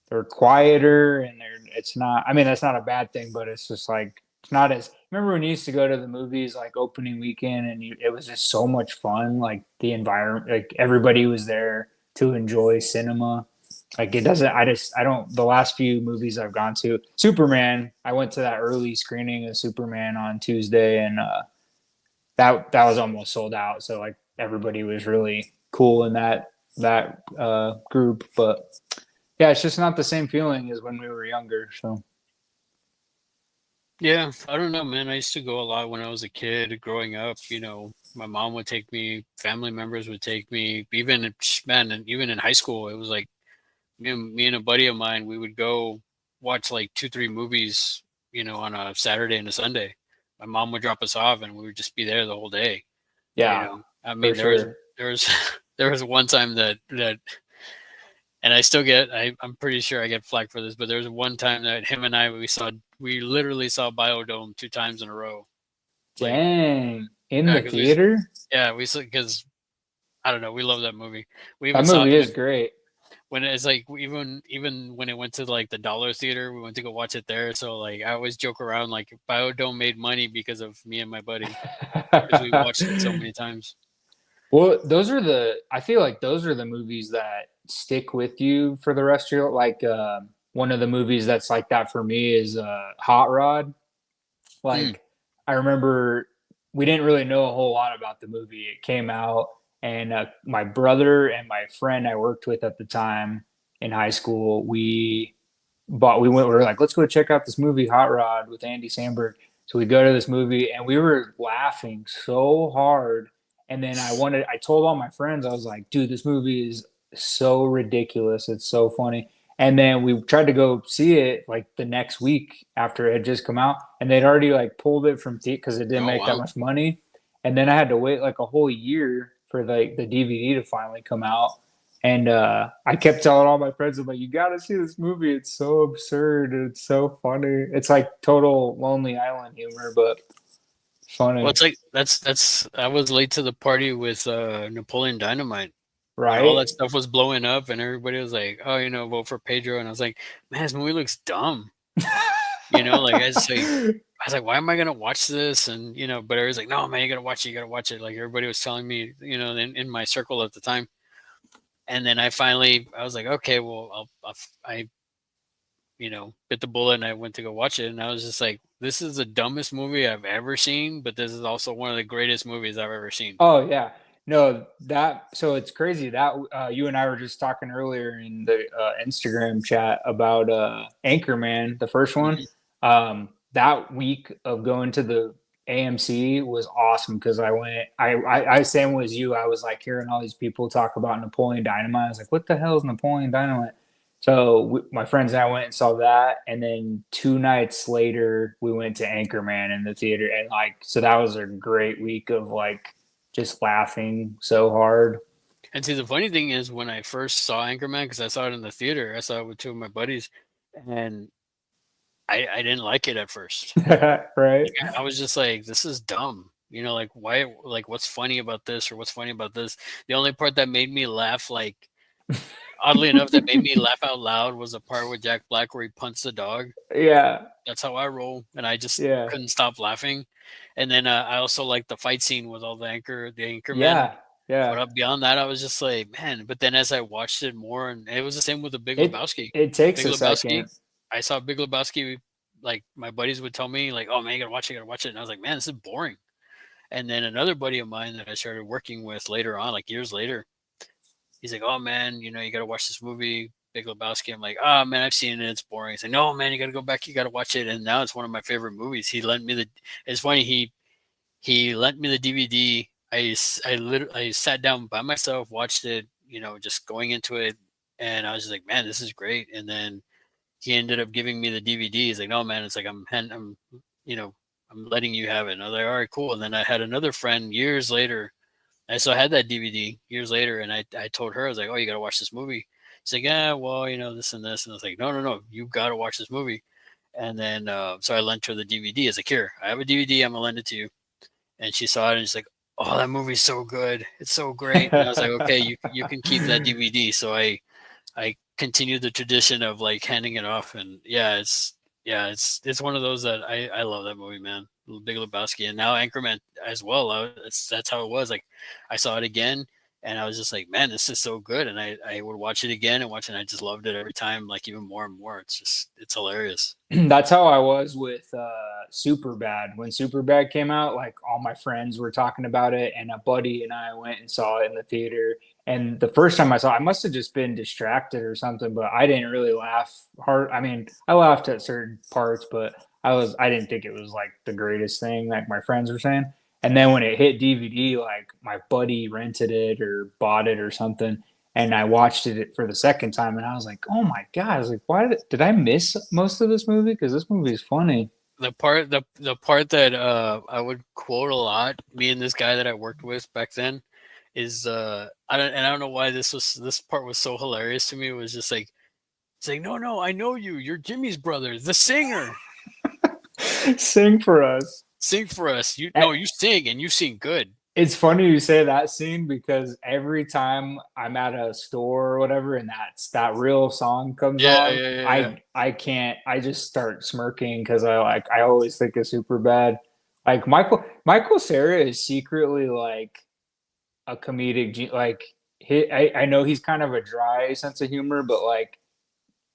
they're quieter and they're it's not. I mean that's not a bad thing, but it's just like it's not as. Remember when you used to go to the movies like opening weekend and it was just so much fun. Like the environment, like everybody was there to enjoy cinema. Like it doesn't. I don't. The last few movies I've gone to, Superman. I went to that early screening of Superman on Tuesday, and that was almost sold out. So like everybody was really cool in that group. But yeah, it's just not the same feeling as when we were younger. So Yeah, I don't know, man. I used to go a lot when I was a kid growing up. You know, my mom would take me, family members would take me. Even man, and even in high school, it was like me and a buddy of mine. We would go watch like two, three movies. You know, on a Saturday and a Sunday. My mom would drop us off, and we would just be there the whole day. You yeah, know, I for mean, sure. there was there was one time that and I still get I'm pretty sure I get flack for this, but there was one time that him and I we literally saw Biodome two times in a row. Like Dang, in yeah, the because we theater, yeah we because I don't know, we love that movie. We that even saw it movie is great. when it's like even when it went to like the Dollar Theater, we went to go watch it there. So like I always joke around like Biodome made money because of me and my buddy because we watched it so many times. Well, those are the. I feel like those are the movies that stick with you for the rest of your. Like one of the movies that's like that for me is Hot Rod. Mm. Like I remember we didn't really know a whole lot about the movie. It came out, and my brother and my friend I worked with at the time in high school, we went. We were like, let's go check out this movie, Hot Rod, with Andy Samberg. So we go to this movie, and we were laughing so hard. And then I told all my friends, I was like, dude, this movie is so ridiculous. It's so funny. And then we tried to go see it like the next week after it had just come out, and they'd already like pulled it from theater because it didn't Oh make that wow. much money. And then I had to wait like a whole year for like the DVD to finally come out. And I kept telling all my friends, I'm like, you got to see this movie. It's so absurd. It's so funny. It's like total Lonely Island humor, but Well, funny, it's like that's I was late to the party with Napoleon Dynamite when all right? that stuff was blowing up and everybody was like, "Oh, vote for Pedro," and I was like, "Man, this movie looks dumb." Like I was like, "Why am I gonna watch this?" And but I was like, "No, man, you gotta watch it. You gotta watch it." Like everybody was telling me, in my circle at the time. And then I was like, "Okay, well, I bit the bullet and I went to go watch it." And I was just like, "This is the dumbest movie I've ever seen, but this is also one of the greatest movies I've ever seen." Oh yeah. No, that so it's crazy that you and I were just talking earlier in the Instagram chat about Anchorman, the first one. Mhm. That week of going to the AMC was awesome because I went. I same was you. I was like hearing all these people talk about Napoleon Dynamite. I was like, what the hell is Napoleon Dynamite? So my friends and I went and saw that, and then 2 nights later we went to Anchorman in the theater, and like so that was a great week of like just laughing so hard. And see, the funny thing is, when I first saw Anchorman, because I saw it in the theater, I saw it with two of my buddies, and I didn't like it at first. Right? Like I was just like, "This is dumb." Like why? Like what's funny about this or what's funny about this? The only part that made me laugh, like oddly enough, that made me laugh out loud was the part with Jack Black where he punts the dog. Yeah, That's how I roll, and I just yeah, couldn't stop laughing. And then I also like the fight scene with all the anchormen. yeah, yeah. But beyond that, I was just like, man. But then as I watched it more, and it was the same with the Big It Lebowski. it takes Big a Lebowski, second. I saw Big Lebowski like my buddies would tell me like, "Oh man, you gotta watch it," and I was like, "Man, this is boring." And then another buddy of mine that I started working with later on, like years later, he's like, "Oh man, you gotta watch this movie, Big Lebowski." I'm like, "Oh man, I've seen it. It's boring." He's like, "No man, you gotta go back. You gotta watch it." And now it's one of my favorite movies. He lent me the. It's funny. He lent me the DVD. I sat down by myself, watched it. Just going into it, and I was just like, "Man, this is great." And then he ended up giving me the DVD. He's like, "No man, it's like you know, I'm letting you have it." And I was like, "All right, cool." And then I had another friend years later. And so I had that DVD years later, and I told her, I was like, "Oh, you got to watch this movie." She's like, "Yeah, well, this and this." And I was like, "No, no, no, you got to watch this movie." And then, so I lent her the DVD. I was like, "Here, I have a DVD. I'm gonna lend it to you." And she saw it, and she's like, "Oh, that movie's so good. It's so great." And I was like, "Okay, you can keep that DVD." So I continued the tradition of like handing it off, and it's one of those that I love that movie, man. Big Lebowski, and now Anchorman as well. That's how it was. Like I saw it again, and I was just like, man, this is so good. And I would watch it again and watch it. And I just loved it every time, like even more and more. It's hilarious. That's how I was with Superbad. When Superbad came out, like all my friends were talking about it, and a buddy and I went and saw it in the theater. And the first time I saw it, I must have just been distracted or something, but I didn't really laugh hard. I mean, I laughed at certain parts, but I didn't think it was like the greatest thing, like my friends were saying. And then when it hit DVD, like my buddy rented it or bought it or something, and I watched it for the second time, and I was like, "Oh my god!" I was like, "Why did I miss most of this movie? Because this movie is funny." The part that I would quote a lot, me and this guy that I worked with back then, is I don't know why this part was so hilarious to me. It was just like, it's like, no, no, I know you. You're Jimmy's brother, the singer. Sing for us. Sing for us. You Eh, no, you sing and you sing good. It's funny you say that scene because every time I'm at a store or whatever, and that real song comes Yeah, on, yeah, yeah, yeah. I can't. I just start smirking because I always think of super bad. Like Michael Cera is secretly like a like I know he's kind of a dry sense of humor, but like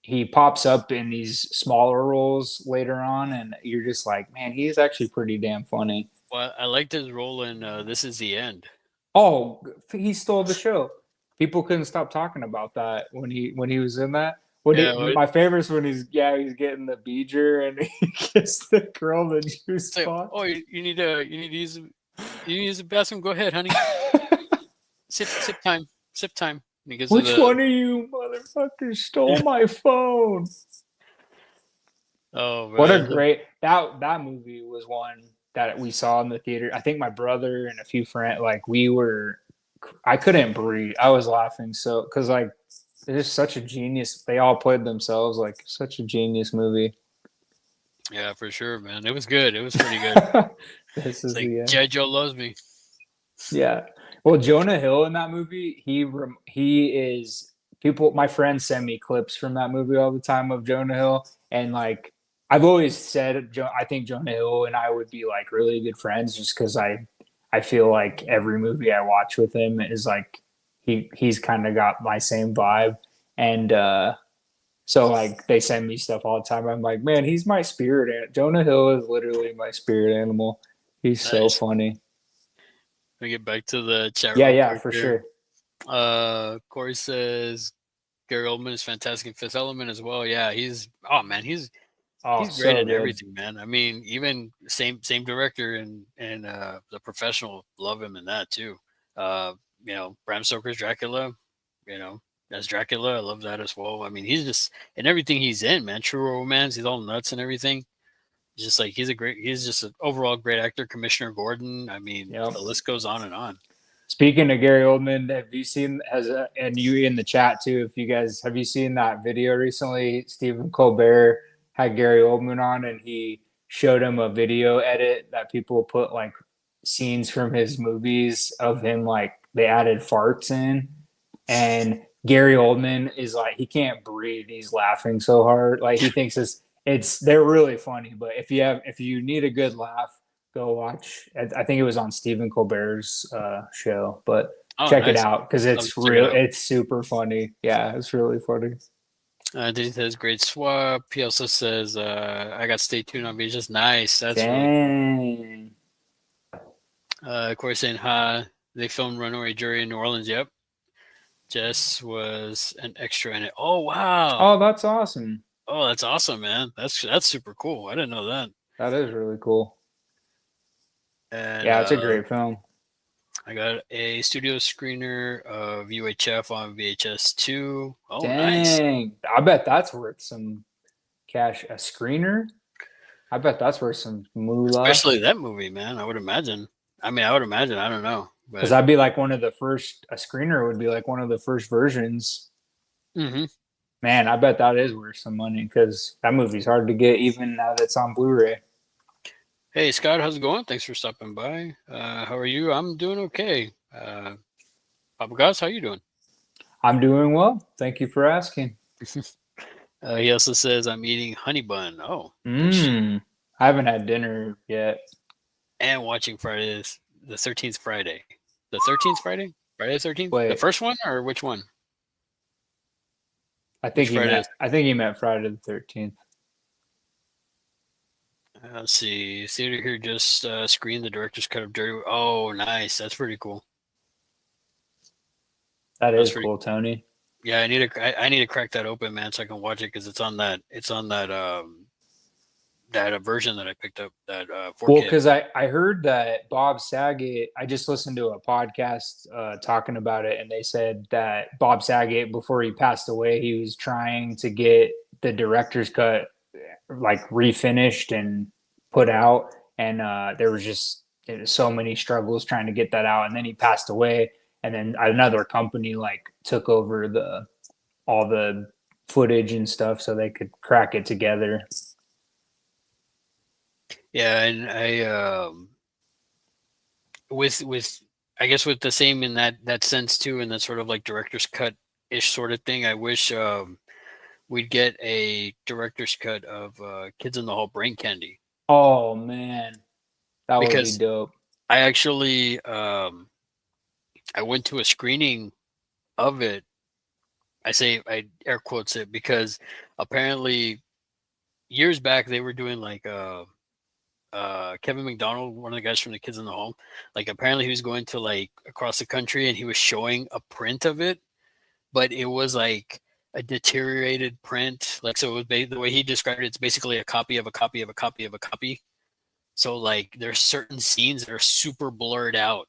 he pops up in these smaller roles later on, and you're just like, man, he is actually pretty damn funny. Well, I liked his role in This Is the End. Oh, he stole the show. People couldn't stop talking about that when he was in that. Yeah, My favorite is when he's getting the beeger and he gets the girl the juice it's like, oh, box. you need to use the bathroom. Go ahead, honey. Sip time, sip time. And he gives her Which the. one of you motherfuckers stole my phone? Oh What a man, great that movie was one that we saw in the theater. I think my brother and a few friends like we were I couldn't breathe. I was laughing so because like it's just such a genius. They all played themselves like such a genius movie. yeah, for sure, man. It was good. It was pretty good. This It's is like the G.I. Joe loves me. yeah. Well, Jonah Hill in that movie, he is people. My friends send me clips from that movie all the time of Jonah Hill, and like I've always said, I think Jonah Hill and I would be like really good friends, just because I feel like every movie I watch with him is like he's kind of got my same vibe, and so like they send me stuff all the time. I'm like, man, he's my Jonah Hill is literally my spirit animal. He's so Nice. funny. Let me get back to the chat Yeah, real yeah, quick for here. sure. Corey says Gary Oldman is fantastic in Fifth Element as well. Yeah, oh man, Oh, he's great so in good. everything, man. I mean, even same director and The Professional, love him in that too. Bram Stoker's Dracula, you know, as Dracula, I love that as well. I mean, he's just in everything he's in, man. True Romance, he's all nuts and everything. It's just like he's just an overall great actor. Commissioner Gordon, I mean, Yep. the list goes on and on. Speaking of Gary Oldman, have you seen and you in the chat too? If you guys have you seen that video recently? Stephen Colbert had Gary Oldman on, and he showed him a video edit that people put like scenes from his movies of him like they added farts in, and Gary Oldman is like he can't breathe. He's laughing so hard, like he thinks they're really funny. But if you need a good laugh, go watch. I think it was on Stephen Colbert's show, but Oh, check it nice. out because I'll it's check it real. out. It's super funny. Yeah, it's really funny. He says great swap. He also says I got stay tuned on beaches. Nice, that's really cool. Dang. Of course, saying ha. They filmed Runaway Jury in New Orleans. Yep. Jess was an extra in it. Oh wow. Oh, that's awesome. Oh, that's awesome, man. That's super cool. I didn't know that. That is really cool. And Yeah, it's a great film. I got a studio screener of UHF on VHS 2. Oh, nice. Dang. I bet that's worth some cash. A screener? I bet that's worth some moolah. Especially that movie, man. I would imagine. I mean, I would imagine. I don't know, Because but that'd be like one of the first, a screener would be like one of the first versions. hmm Man, I bet that is worth some money because that movie's hard to get even now that it's on Blu-ray. Hey, Scott, how's it going? Thanks for stopping by. How are you? I'm doing okay. Papa Goss, how you doing? I'm doing well. Thank you for asking. He also says I'm eating honey bun. Oh, interesting. Mmm. I haven't had dinner yet. And watching Fridays, the 13th Friday. The 13th Friday? Friday the 13th? The Wait, first one or which one? Which Friday is? I think he meant Friday the 13th. Let's see. Theater here just screened the director's cut of Dirty. Oh, nice. That's pretty cool. That That's is pretty. cool, Tony. Yeah, I need to crack that open, man, so I can watch it because it's on that version that I picked up, that Well, 4K. because I heard that Bob Saget, I just listened to a podcast talking about it, and they said that Bob Saget, before he passed away, he was trying to get the director's cut like refinished and put out, and there was just so many struggles trying to get that out, and then he passed away, and then another company like took over the all the footage and stuff so they could crack it together. Yeah, and I with I guess with the same in that sense too, and that sort of like director's cut ish sort of thing. I wish we'd get a director's cut of Kids in the Hall Brain Candy, Oh man, that would be because dope. I actually I went to a screening of it. I say I air quotes it because apparently years back they were doing like Kevin McDonald, one of the guys from the Kids in the Hall, like apparently he was going to like across the country and he was showing a print of it, but it was like a deteriorated print. Like so, it was the way he described it, it's basically a copy of a copy of a copy of a copy. So like there's certain scenes that are super blurred out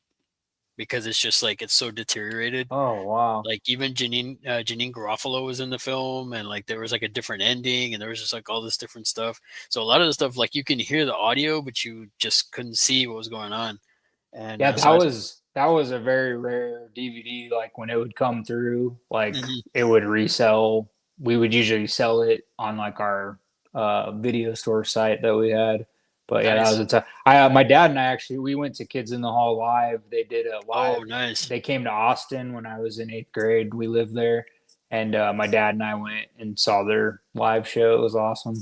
because it's just like it's so deteriorated. Oh wow. Like even Janine Garofalo was in the film, and like there was like a different ending, and there was just like all this different stuff. So a lot of the stuff like you can hear the audio, but you just couldn't see what was going on. And Yeah, so I, that was a very rare DVD. Like when it would come through, like mhm, it would resell. We would usually sell it on like our video store site that we had. But yeah, that was nice. a tough. I my dad and I actually we went to Kids in the Hall live. They did a Oh, live. nice, They came to Austin when I was in eighth grade. We lived there, and my dad and I went and saw their live show. It was awesome.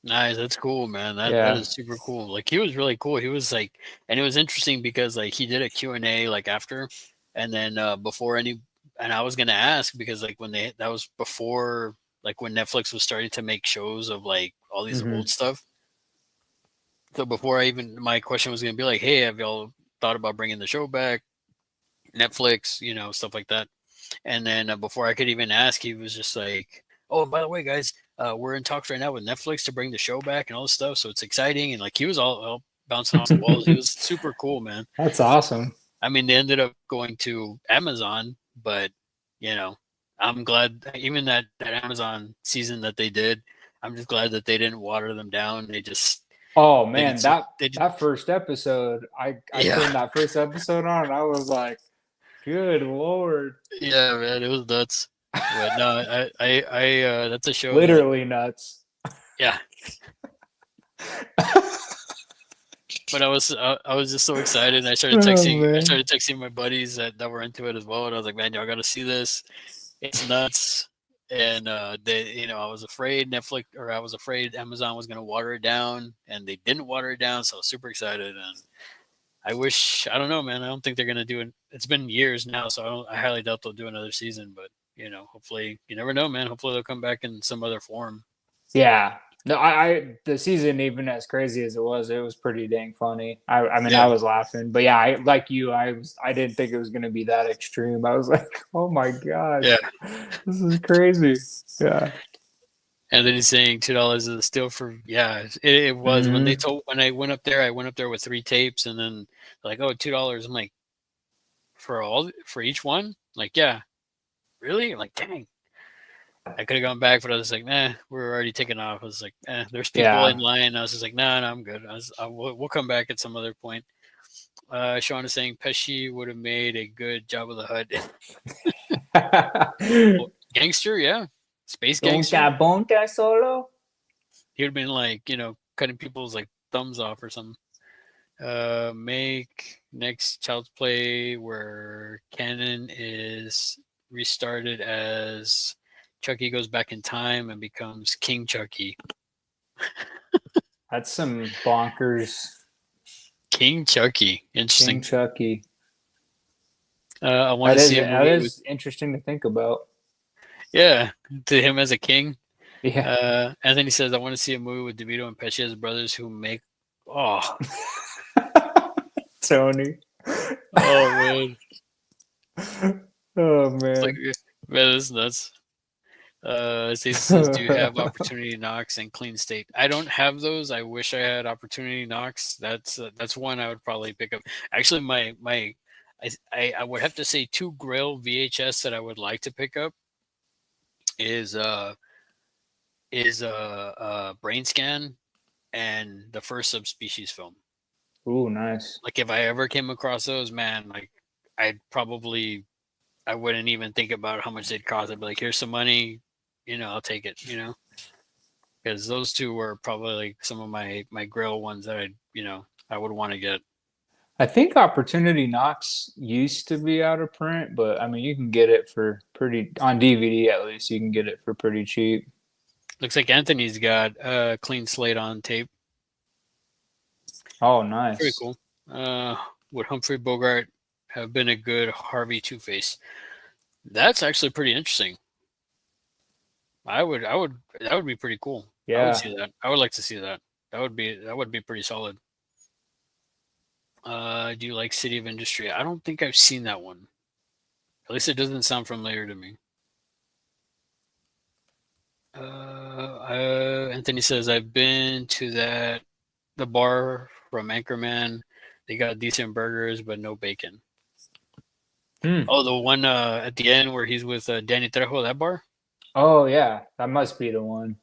nice. That's cool, man. That Yeah. is super cool. Like he was really cool. He was like, and it was interesting because like he did a Q&A like after, and then before any, and I was gonna ask because like when they that was before like when Netflix was starting to make shows of like all these Hmm. old stuff. So before I even my question was gonna be like, hey, have y'all thought about bringing the show back? Netflix, stuff like that. And then before I could even ask, he was just like, "Oh, and by the way, guys, we're in talks right now with Netflix to bring the show back and all this stuff. So it's exciting." And like he was all bouncing off the walls. He was super cool, man. That's awesome. I mean, they ended up going to Amazon, but you know, I'm glad even that Amazon season that they did. I'm just glad that they didn't water them down. Oh They did man, so they did that first episode, I yeah. turned that first episode on and I was like, good lord. Yeah, man, it was nuts. But no, that's a show that Literally nuts. yeah. But I was just so excited. And Oh I man. started texting my buddies that were into it as well. And I was like, man, y'all got to see this. It's nuts. And I was afraid I was afraid Amazon was going to water it down, and they didn't water it down. So I was super excited. And I don't know, man. I don't think they're going to do it. It's been years now, so I highly doubt they'll do another season. But hopefully, you never know, man. Hopefully they'll come back in some other form. Yeah. No, the season, even as crazy as it was pretty dang funny. I mean, I Yeah, was laughing, but yeah, like you, I didn't think it was going to be that extreme. I was like, oh my yeah. gosh, this is crazy. Yeah. And then he's saying $2 is still for yeah. It was when Hmm. I went up there. I went up there with 3 tapes, and then like, oh, $2. I'm like, for each one? Like, yeah, really? I'm like, dang. I could have gone back, but I was like, nah, we're already taking off. I was like, there's people in Yeah. line. I was just like, nah, no, I'm good. We'll come back at some other point. Sean is saying Pesci would have made a good job of the Hutt. Well, gangster, yeah, space gangster. Bonta solo. He would have been like, cutting people's like thumbs off or something. Make next Child's Play where canon is restarted as Chucky goes back in time and becomes King Chucky. That's some bonkers. King Chucky. King Interesting. Chucky. I want to see a That movie with, is interesting to think about. yeah, to him as a king. Yeah. And then he says, I want to see a movie with DeVito and Pesci as brothers who make, oh, Tony. oh man. Oh It's like, man. man, that's nuts. Stacey says, "Do you have opportunity knocks and clean state?" I don't have those. I wish I had opportunity knocks. That's one I would probably pick up. Actually, I would have to say two Grail VHS that I would like to pick up is Brain Scan and the first Subspecies film. Ooh, nice. Like if I ever came across those, man, like I'd probably I wouldn't even think about how much they'd cost. I'd be like, here's some money, I'll take it, because those two were probably like some of my grill ones that I would want to get. I think Opportunity Knocks used to be out of print, but I mean, you can get it for pretty on DVD at least. You can get it for pretty cheap. Looks like Anthony's got a clean slate on tape. Oh, Pretty nice. cool. Would Humphrey Bogart have been a good Harvey Two Face? That's actually pretty interesting. That would be pretty cool. I would Yeah. see that. I would like to see that. That would be pretty solid. Do you like City of Industry? I don't think I've seen that one. At least it doesn't sound familiar to me. Anthony says I've been to the bar from Anchorman. They got decent burgers, but no bacon. Hmm. Oh, the one at the end where he's with Danny Trejo, that bar. Oh, yeah. That must be the one.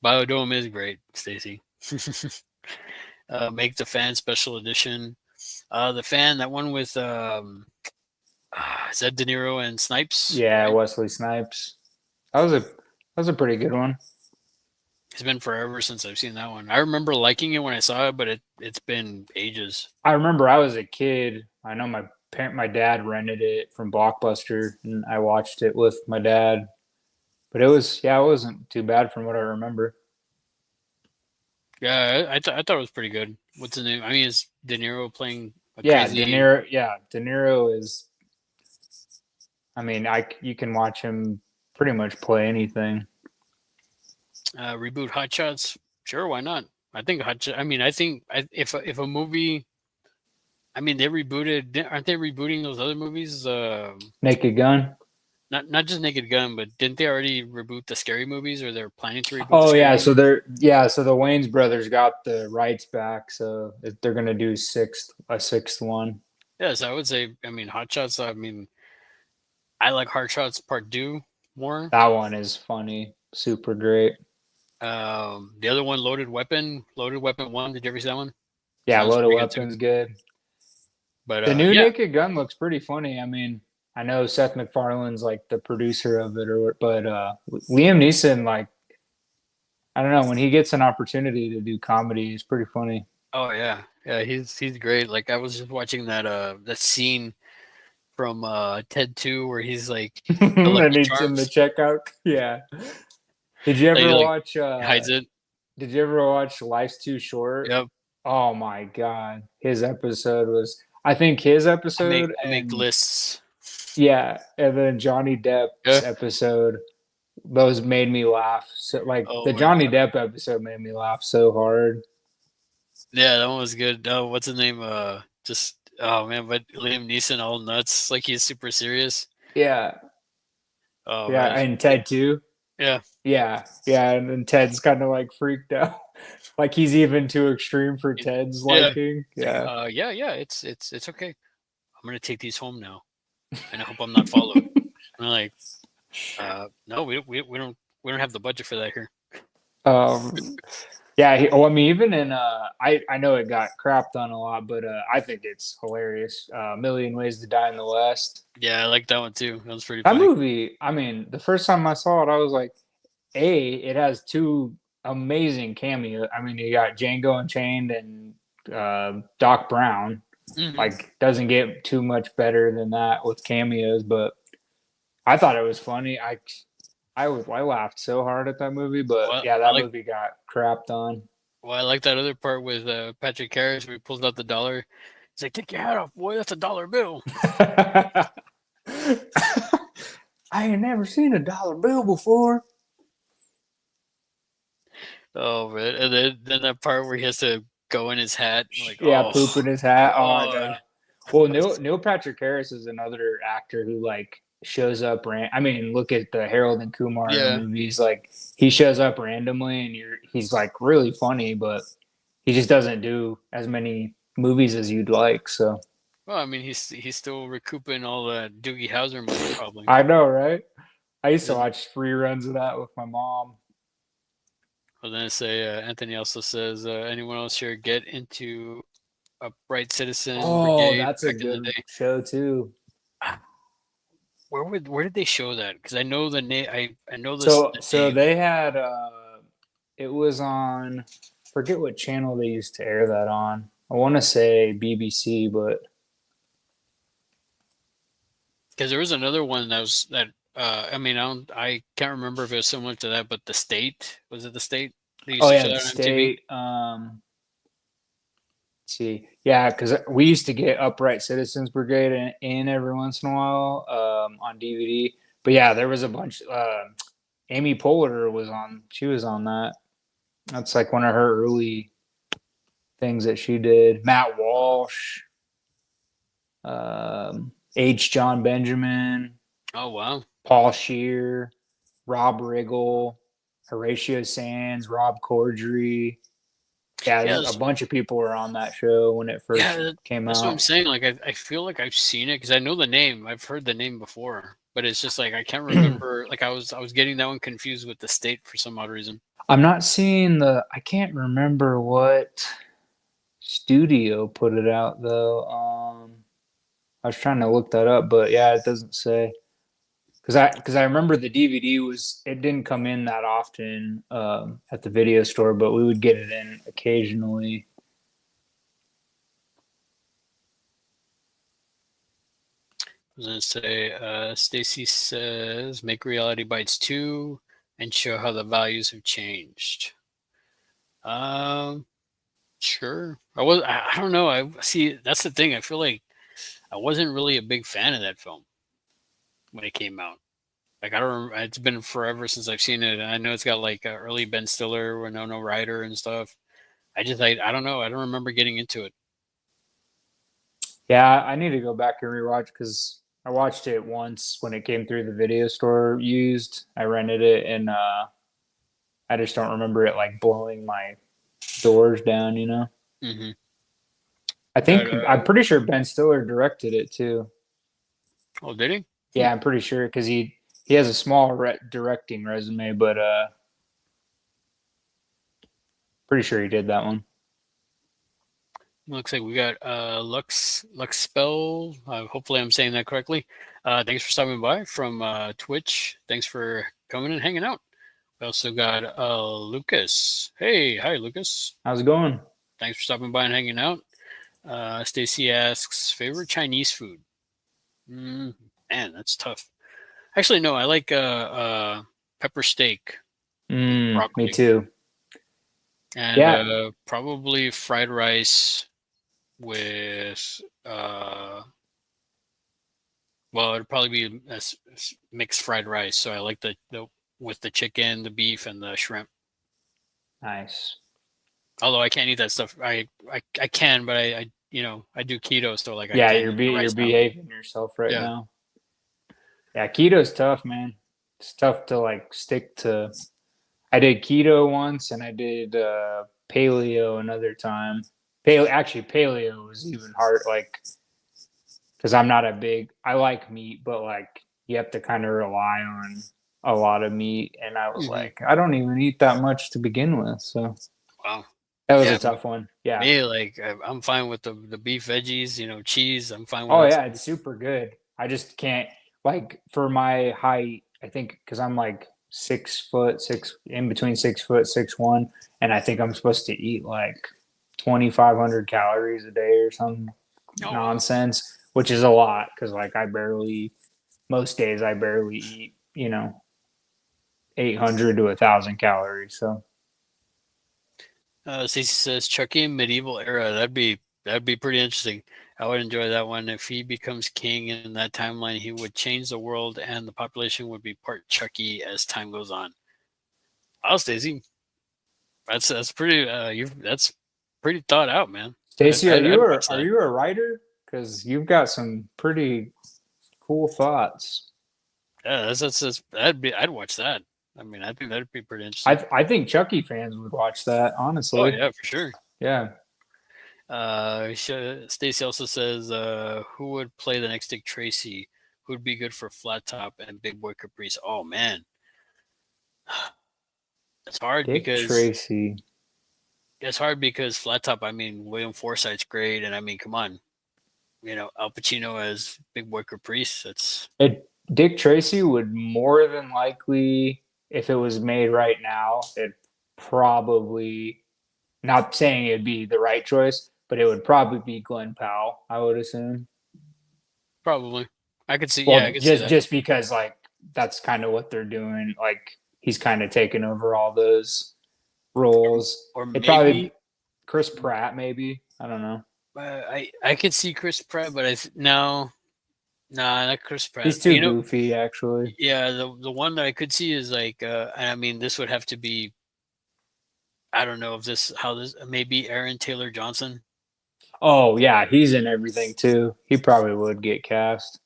Biodome is great, Stacy. Make the Fan Special Edition. The Fan, that one with is that De Niro and Snipes, Yeah, right? Wesley Snipes. That was a pretty good one. It's been forever since I've seen that one. I remember liking it when I saw it, but it's been ages. I remember I was a kid. I know my dad rented it from Blockbuster, and I watched it with my dad. But it wasn't too bad from what I remember. Yeah, I thought it was pretty good. What's the name? I mean, is De Niro playing a Yeah, crazy De Niro is. I mean, you can watch him pretty much play anything. reboot Hot Shots? Sure, why not? I think I mean, if a movie, I mean, they rebooted. Aren't they rebooting those other movies? Naked Gun. Not just Naked Gun, but didn't they already reboot the scary movies, or they're planning to reboot the Oh scary yeah, movies? so the Wayne's brothers got the rights back, so they're gonna do a sixth one. Yes, I would say. I mean, Hot Shots. I mean, I like Hot Shots Part Two more. That one is funny, super great. The other one, Loaded Weapon One. Did you ever see that one? Yeah, Sounds Loaded pretty good too. Weapon's good. But The new yeah, Naked Gun looks pretty funny. I mean, I know Seth MacFarlane's like the producer of it, but Liam Neeson, like, I don't know, when he gets an opportunity to do comedy, he's pretty funny. oh yeah. He's great. Like I was just watching that scene from Ted Two where he's like the And Lucky he's in the Charms. checkout. Yeah. Did you Like, he ever like watch? hides it. Did you ever watch Life's Too Short? Yep. Oh my God, his episode was. I think his episode I make and lists. Yeah, and then Johnny Depp's Yeah. episode, those made me laugh. So like Oh the my Johnny god. Depp episode made me laugh so hard. Yeah, that one was good. Oh, what's his name? Just oh man, but Liam Neeson all nuts, like he's super serious. Yeah, Oh yeah, man. and Yeah. Ted too. Yeah. Yeah, yeah, and then Ted's kind of like freaked out, like he's even too extreme for Ted's Yeah. liking. It's like, Yeah. yeah, yeah, it's okay. I'm gonna take these home now, and I hope I'm not followed. And I'm like, no, we don't have the budget for that here. um, yeah. Oh, I mean, even in I know it got crapped on a lot, but I think it's hilarious. Million Ways to Die in the West. Yeah, I like that one too. That was pretty That funny. movie. I mean, the first time I saw it, I was like, it has two amazing cameos. I mean, you got Django Unchained and Doc Brown. Hmm. Like, doesn't get too much better than that with cameos, but I thought it was funny. I laughed so hard at that movie, but Well, yeah, I that like movie got crapped on. I like that other part with Patrick Harris where he pulls out the dollar. He's like, "Take your hat off, boy. That's a dollar bill." I ain't never seen a dollar bill before. Oh man, and then that part where he has to go in his hat, like, Yeah, oh poop in his hat. Oh my god. god. Well, That's- Neil Patrick Harris is another actor who like shows up. I mean, look at the Harold and Kumar yeah. movies. Like he shows up randomly, and he's like really funny, but he just doesn't do as many movies as you'd like. So Well, I mean, he's still recouping all that Doogie Howser money, probably. I know, right? I used to And watch reruns of that with my mom. I was gonna say, Anthony also says, anyone else here get into Upright Citizen Oh, Brigade that's a back in the good day? show too. Where did they show that? Because I know the name. I know this So the so name. they had it was on forget what channel they used to air that on. I want to say BBC, but Because there was another one that was that. I mean, I can't remember if it was similar to that, but the state was it the state? They used oh to yeah, show the that on MTV. state. Let's see, yeah, because we used to get Upright Citizens Brigade in every once in a while on DVD. But yeah, there was a bunch. Amy Poehler was on. She was on that. That's like one of her early things that she did. Matt Walsh, H. John Benjamin, Oh wow! Paul Shear, Rob Riggle, Horatio Sands, Rob Corddry. Yeah, Yeah, a bunch of people were on that show when it yeah. first came That's what I'm out. saying. Like I feel like I've seen it because I know the name. I've heard the name before, but it's just like I can't remember. Like I was getting that one confused with the state for some odd reason. I'm not seeing I can't remember what studio put it out though. I was trying to look that up, but yeah, it doesn't say. Because I remember the DVD was it didn't come in that often at the video store, but we would get it in occasionally. I was gonna say, Stacy says, make Reality Bites 2 and show how the values have changed. Um, sure. I don't know. I see. That's the thing. I feel like I wasn't really a big fan of that film when it came out. Like I don't. Remember, it's been forever since I've seen it. I know it's got like early Ben Stiller, Winona Ryder, and stuff. I don't know. I don't remember getting into it. Yeah, I need to go back and rewatch because I watched it once when it came through the video store used. I rented it and I just don't remember it like blowing my doors down, you know. Hmm. I Got think I'm pretty sure Ben Stiller directed it too. oh, did he? Hmm. Yeah, I'm pretty sure because he has a small directing resume, but pretty sure he did that one. Looks like we got Lux Spell. Hopefully, I'm saying that correctly. Thanks for stopping by from Twitch. Thanks for coming and hanging out. We also got Lucas. Hey, hi Lucas. How's it going? Thanks for stopping by and hanging out. Stacy asks favorite Chinese food. Mm, man, that's tough. Actually, no, I like pepper steak with Me broccoli too. and Yeah, probably fried rice with Well, it'd probably be mixed fried rice. So I like the with the chicken, the beef, and the shrimp. Nice. Although I can't eat that stuff. I can, but I I do keto, so like I Yeah, can't eat the you're rice now. behaving yourself right Yeah. now. Yeah, keto's tough, man. It's tough to like stick to. I did keto once, and I did paleo another time. Paleo was even hard, like because I'm not a big. I like meat, but like you have to kind of rely on a lot of meat, and I was Hmm. like, I don't even eat that much to begin with, so Wow. that was a Yeah. tough one. Yeah. Me, like I'm fine with the beef veggies. Cheese. I'm fine with Oh that yeah, stuff. it's super good. I just can't like for my height. I think because I'm like 6 foot six, in between 6 foot 6'1", and I think I'm supposed to eat like 2,500 calories a day or some Oh wow. nonsense, which is a lot because like most days I barely eat 800 to 1,000 calories. So Stacey says Chucky in medieval era. That'd be pretty interesting. I would enjoy that one. If he becomes king in that timeline, he would change the world, and the population would be part Chucky as time goes on. Wow, Stacey, that's pretty. That's pretty thought out, man. Stacy, I'd watch are that. you a writer? Because you've got some pretty cool thoughts. Yeah, that's I'd watch that. I mean, I think that'd be pretty interesting. I think Chucky fans would watch that, Oh honestly. yeah, for sure. Yeah. Stacy also says, who would play the next Dick Tracy? Who'd be good for Flat Top and Big Boy Caprice? Oh man, it's hard Dick because Tracy. Flat Top. I mean, William Forsythe's great, and I mean, come on, Al Pacino as Big Boy Caprice. That's Dick Tracy would more than likely, if it was made right now, it probably, not saying it'd be the right choice, but it would probably be Glenn Powell, I would assume. probably. I could see. Yeah, I Well, could see that. just because like that's kind of what they're doing. Like he's kind of taken over all those roles. Or It probably maybe Chris Pratt, maybe. I don't know. I could see Chris Pratt, but no, nah, not Chris Pratt. He's too goofy, actually. Yeah, the one that I could see is like, and I mean, this would have to be. I don't know if this how this maybe Aaron Taylor Johnson. Oh yeah, he's in everything too. He probably would get cast,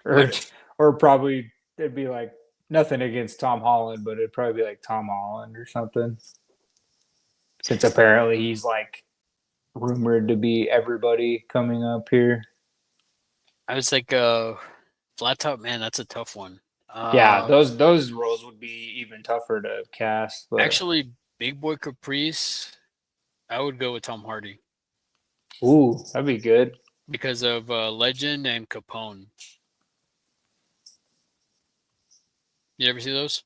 or What or probably it'd be like nothing against Tom Holland, but it'd probably be like Tom Holland or something. Since apparently he's like rumored to be everybody coming up here. I was like, Flat Top man, that's a tough one. Yeah, Uh, those roles would be even tougher to cast. But Actually, Big Boy Caprice, I would go with Tom Hardy ooh, that'd be good. because of Legend and Capone. You ever see those?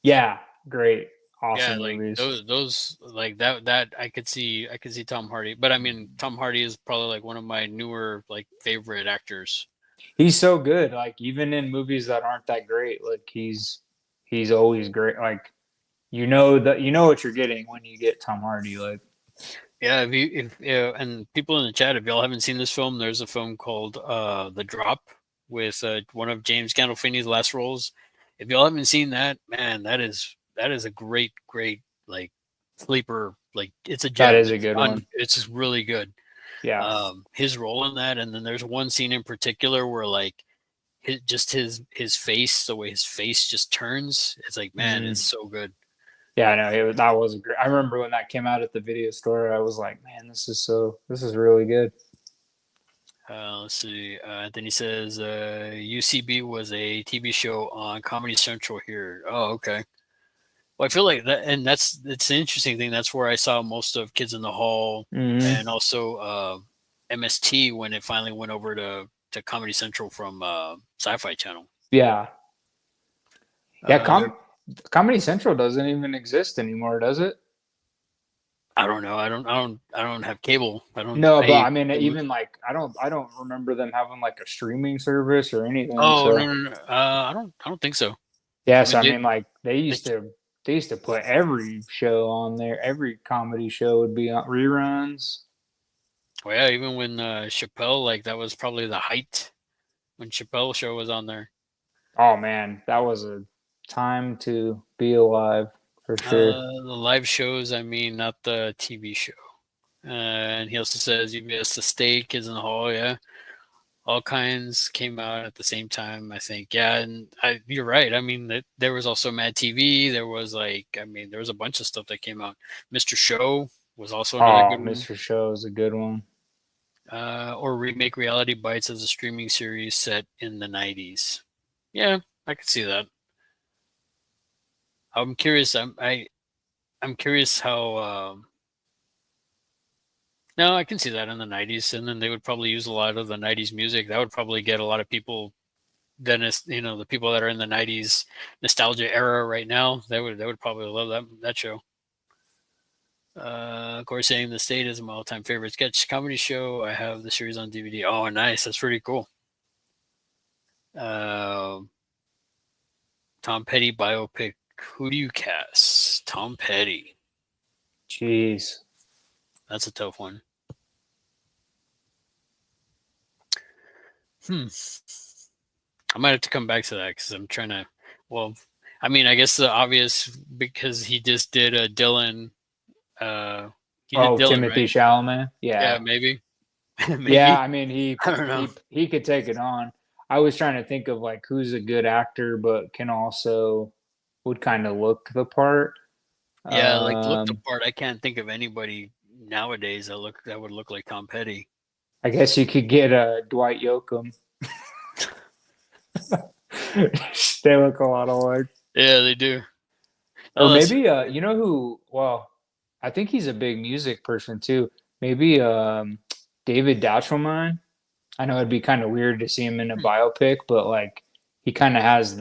Yeah, great, Yeah, awesome like movies. those like that I could see Tom Hardy. But I mean Tom Hardy is probably like one of my newer like favorite actors. He's so good. Like even in movies that aren't that great, like he's always great. Like you know what you're getting when you get Tom Hardy. Like Yeah, if and people in the chat, if y'all haven't seen this film, there's a film called The Drop with one of James Gandolfini's last roles. If y'all haven't seen that, man, that is a great like sleeper. Like it's a that gem. is a good one. It's just really good. Yeah. His role in that, and then there's one scene in particular where like his face, the way his face just turns, it's like man, it's Mm. so good. Yeah, I know. That was great. I remember when that came out at the video store. I was like, man, this is really good. Let's see. Then he says UCB was a TV show on Comedy Central here. Oh, okay. Well, I feel like that, and it's an interesting thing. That's where I saw most of Kids in the Hall, Hmm. and also MST when it finally went over to Comedy Central from Sci-Fi Channel. Yeah, yeah. There, Comedy Central doesn't even exist anymore, does it? I don't know. I don't have cable. I don't. No, but I I mean, even like I don't remember them having like a streaming service or anything. oh So no. I don't think so. yeah, I mean, so I mean, like they they used to put every show on there. Every comedy show would be on reruns. well, yeah, even when Chappelle, like that was probably the height when Chappelle Show was on there. Oh man, that was a time to be alive for sure. The live shows, I mean, not the TV show. And he also says you missed the steak Kids in the Hall. Yeah, all kinds came out at the same time. I think. Yeah, and you're right. I mean, there was also Mad TV. There was like, I mean, there was a bunch of stuff that came out. Mr. Show was also another Oh, good one. Mr. Show is a good one. Or remake Reality Bites as a streaming series set in the 90s. Yeah, I could see that. I'm curious. I'm curious how. No, I can see that in the 90s, and then they would probably use a lot of the 90s music. That would probably get a lot of people. Then, the people that are in the 90s nostalgia era right now, they would probably love that show. Of course, saying the State is my all-time favorite sketch comedy show. I have the series on DVD. Oh, nice. That's pretty cool. Uh, Tom Petty biopic. Who do you cast? Tom Petty. Jeez. That's a tough one. I might have to come back to that because I'm trying to. Well, I mean, I guess the obvious because he just did a Dylan. He did Oh, Dylan, Timothy right? Chalamet. Yeah, Yeah. maybe, Yeah, maybe. I mean I don't know. he could take it on. I was trying to think of like who's a good actor but can also would kind of look the part. Yeah, like look the Um part. I can't think of anybody nowadays that would look like Tom Petty. I guess you could get Dwight Yoakam. They look a lot alike. Yeah, they do. Or Oh, that's maybe you know who, well, I think he's a big music person too. Maybe David Dattelman. I know it'd be kind of weird to see him in a biopic, but like he kind of has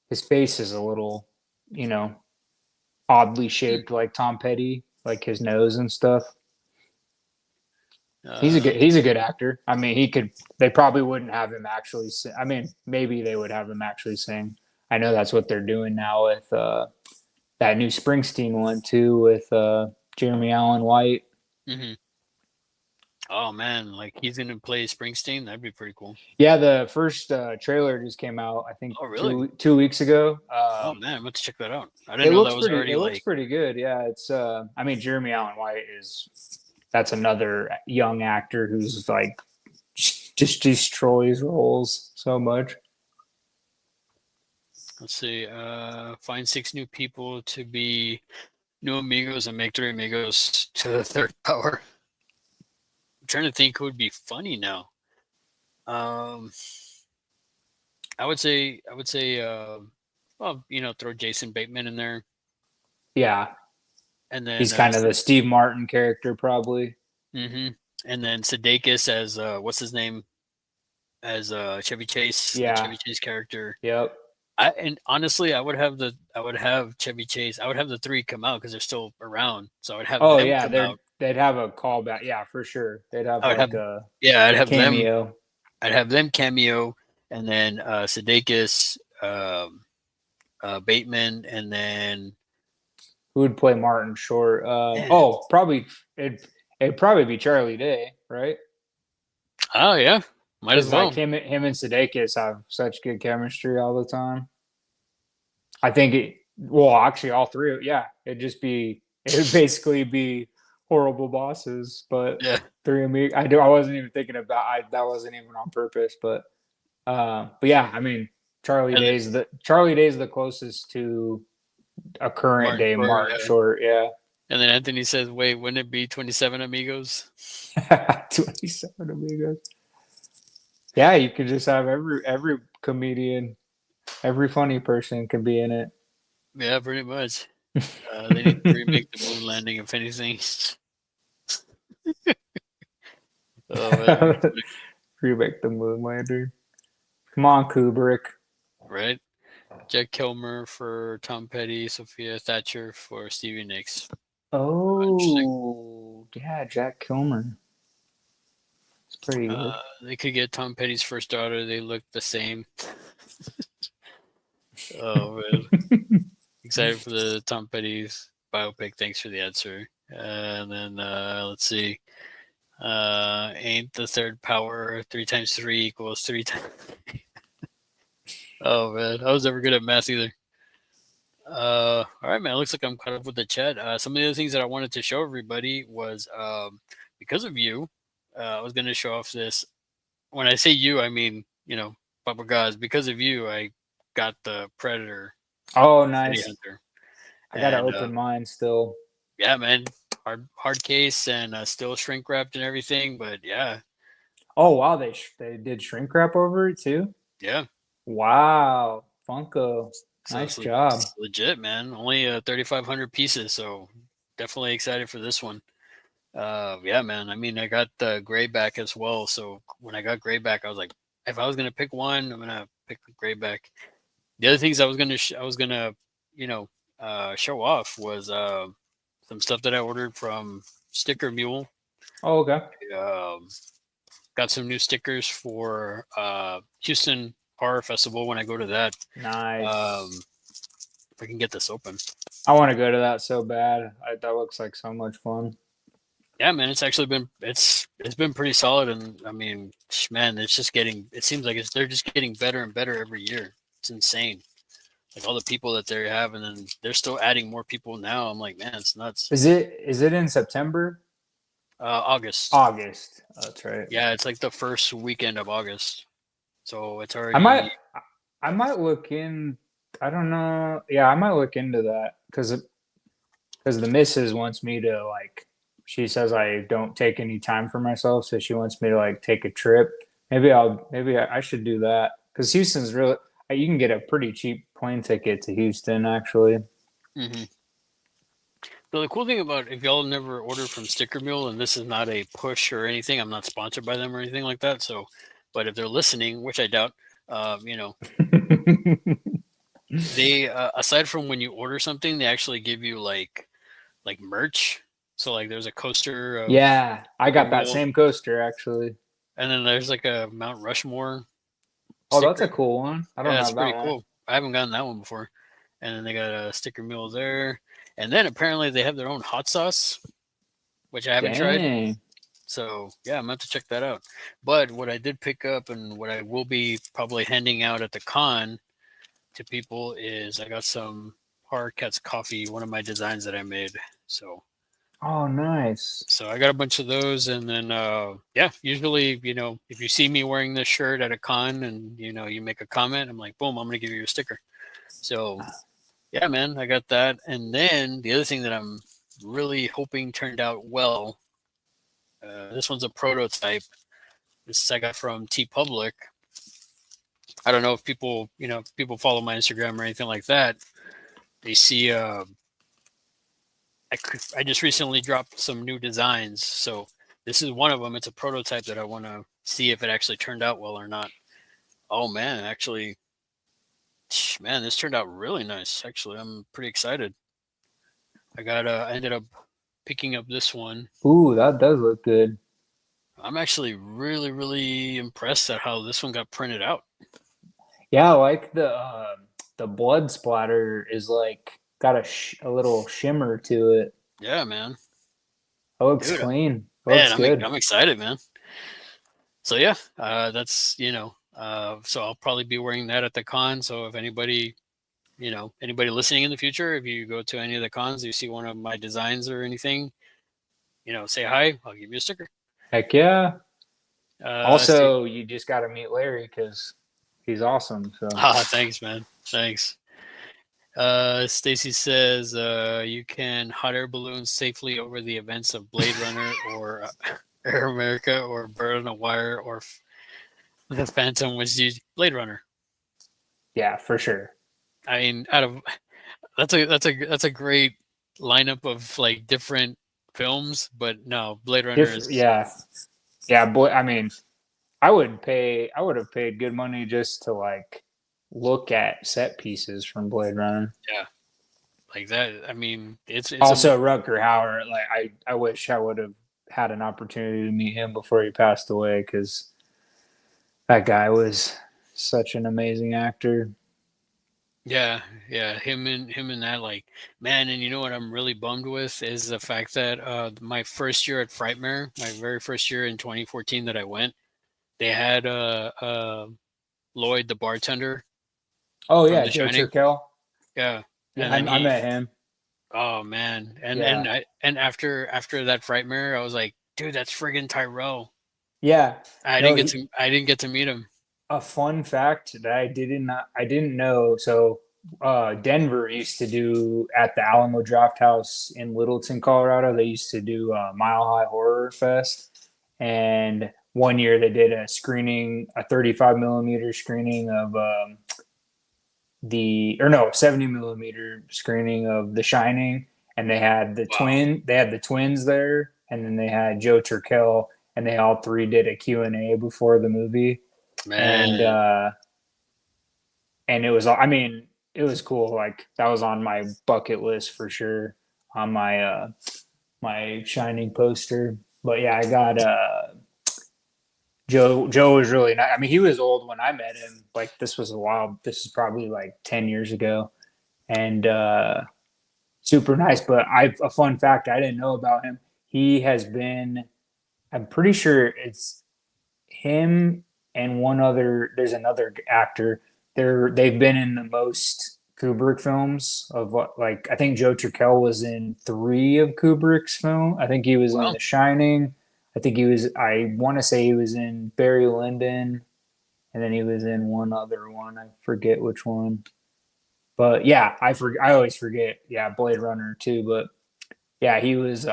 his face is a little, you know, oddly shaped like Tom Petty, like his nose and stuff. uh, He's a good actor. I mean, he could. They probably wouldn't have him actually sing. I mean, maybe they would have him actually sing. I know that's what they're doing now with that new Springsteen one too, with Jeremy Allen White. mhm. Oh man, like he's gonna play Springsteen. That'd be pretty cool. Yeah, the first trailer just came out. I think Oh really? 2 weeks ago. Oh man, I'm going to check that out. I didn't know that was already It looks like. pretty good. Yeah, it's I mean Jeremy Allen White is that's another young actor who's like just destroys roles so much. Let's see. Find 6 new people to be new amigos and make 3 amigos to the third power. I'm trying to think who would be funny now. Um, I would say, well, throw Jason Bateman in there, Yeah, and then he's kind of the Steve Martin character probably. hmm and then Sudeikis as what's his name as Chevy Chase, the Yeah. Chevy Chase character. Yep. And honestly, I would have Chevy Chase. I would have the 3 come out because they're still around. So I would have Oh them yeah, come out. they'd have a callback. Yeah, for sure. They'd have I would have like a yeah, cameo. I'd have them cameo, and then Sudeikis, Bateman, and then Who would play Martin Short? man, Probably it'd probably be Charlie Day, right? oh yeah, might as Because like well. him and Sudeikis have such good chemistry all the time. I think it. Well, actually, all three. Yeah, it would basically be horrible bosses, but Yeah, three of me. I wasn't even thinking about. That wasn't even on purpose, but yeah. I mean, and then Charlie Day's the closest to a current Martin day Short, Martin yeah. Short. Yeah, And then Anthony says, "Wait, wouldn't it be 27 Amigos?" 27 amigos. Yeah, you could just have every comedian, every funny person can be in it. Yeah, pretty much. They need to remake the moon landing, if anything. Oh man, that'd be funny, Remake the Moonlander. Come on, Kubrick. right? Jack Kilmer for Tom Petty, Sophia Thatcher for Stevie Nicks. Interesting. Oh, yeah, Jack Kilmer. It's pretty good. They could get Tom Petty's first daughter. They look the same. Oh man, excited for the Tom Petty's biopic. Thanks for the answer. And then let's see. Ain't the third power 3 times 3 equals 3 times. Oh man, I was never good at math either. All right, man. Looks like I'm caught up with the chat. Some of the other things that I wanted to show everybody was because of you. I was going to show off this. When I say you, I mean Papa Gaz. Because of you, I got the Predator Oh, City nice. Hunter, I gotta and open mine still. yeah, man, hard case and still shrink wrapped and everything. But yeah, Oh wow, they did shrink wrap over it too. yeah. Wow, Funko, So nice job. it's legit, man. Only 3,500 pieces, so definitely excited for this one. Yeah, man. I mean, I got the gray back as well. So when I got gray back, I was like, if I was gonna pick one, I'm gonna pick the gray back. The other things I was gonna, you know, show off was some stuff that I ordered from Sticker Mule. Oh, okay, Um, got some new stickers for Houston Horror Festival when I go to that. Um, nice. if I can get this open. I want to go to that so bad. That looks like so much fun. Yeah, man, it's actually it's been pretty solid, and I mean, man, it's just getting. It seems like they're just getting better and better every year. It's insane, like all the people that they have, and then they're still adding more people now. I'm like, man, it's nuts. Is it in September? August, August. Oh, that's right. yeah, it's like the first weekend of August, so it's I might already. I might look in. I don't know. Yeah, I might look into that because the missus wants me to like. She says I don't take any time for myself, so she wants me to like take a trip. Maybe I should do that because Houston's really. You can get a pretty cheap plane ticket to Houston actually. Mm-hmm. So the cool thing about if y'all never ordered from Sticker Mule, and this is not a push or anything, I'm not sponsored by them or anything like that. So, but if they're listening, which I doubt, you know, they aside from when you order something, they actually give you like merch. So like there's a coaster of Yeah, I Sticker got that Mule, same coaster actually. and then there's like a Mount Rushmore Oh, that's sticker. a cool one. I Yeah, don't that's have that pretty one. cool. I haven't gotten that one before. And then they got a Sticker Mule there, and then apparently they have their own hot sauce, which I haven't tried. Dang. So yeah, I'm gonna have to check that out. But what I did pick up and what I will be probably handing out at the con to people is I got some Horror Cats coffee, one of my designs that I made. So Oh, nice. I got a bunch of those, and then yeah, usually if you see me wearing this shirt at a con and you make a comment, I'm like, boom, I'm gonna give you a sticker. So yeah, man, I got that, and then the other thing that I'm really hoping turned out well. This one's a prototype. This I got from T Public. I don't know if people follow my Instagram or anything like that. They see I just recently dropped some new designs, so this is one of them. It's a prototype that I want to see if it actually turned out well or not. Oh man, actually, man, this turned out really nice. Actually, I'm pretty excited. I ended up picking up this one. Ooh, that does look good. I'm actually really, really impressed at how this one got printed out. Yeah, I like the blood splatter is like got a little shimmer to it. Yeah, man, It looks dude, clean. It man, looks good. I'm excited, man. So yeah, that's so I'll probably be wearing that at the con. So if anybody listening in the future, if you go to any of the cons, you see one of my designs or anything, say hi. I'll give you a sticker. Heck yeah. Stay. Also, you just got to meet Larry because he's awesome. So, Thanks, man. Thanks. Stacy says you can hot air balloon safely over the events of Blade Runner or Air America or Bird on a Wire or The Phantom was used Blade Runner. yeah, for sure. I mean, out of that's a great lineup of like different films, but no, Blade Runner Different, is yeah, yeah. Boy, I mean, I would have paid good money just to like look at set pieces from Blade Runner. yeah, like that. I mean, it's a Also, Rutger Hauer. Like, I wish I would have had an opportunity to meet him before he passed away because that guy was such an amazing actor. Yeah, yeah, him and that, like, man. And you know what I'm really bummed with is the fact that my first year at Frightmare, my very first year in 2014 that I went, they had Lloyd the bartender Oh from yeah, The Joe Shining. Turkel. Yeah, Yeah, and then I he, met him. oh man, and Yeah, after that Frightmare, I was like, dude, that's friggin' Tyrell. yeah. I No, didn't get to I didn't get to meet him. a fun fact that I didn't know. So Denver used to do at the Alamo Draft House in Littleton, Colorado. They used to do Mile High Horror Fest, and one year they did a screening, a 35 millimeter screening of the or no 70 millimeter screening of The Shining, and Wow, they had the twins there, and then they had Joe Turkel, and they all three did a Q&A before the movie, and man, it was, I mean, it was cool. Like that was on my bucket list for sure, on my my Shining poster. But yeah, I got Joe was really nice. I mean, he was old when I met him. Like this was a while. This is probably like 10 years ago, and super nice. But I a fun fact I didn't know about him. He has been. I'm pretty sure it's him and one other. There's another actor. They've been in the most Kubrick films of what, like I think Joe Turkel was in three of Kubrick's film. I think he was in well, The Shining. I think he was. I want to say he was in Barry Lyndon, and then he was in one other one. I forget which one. But yeah, I always forget. Yeah, Blade Runner too. But yeah, he was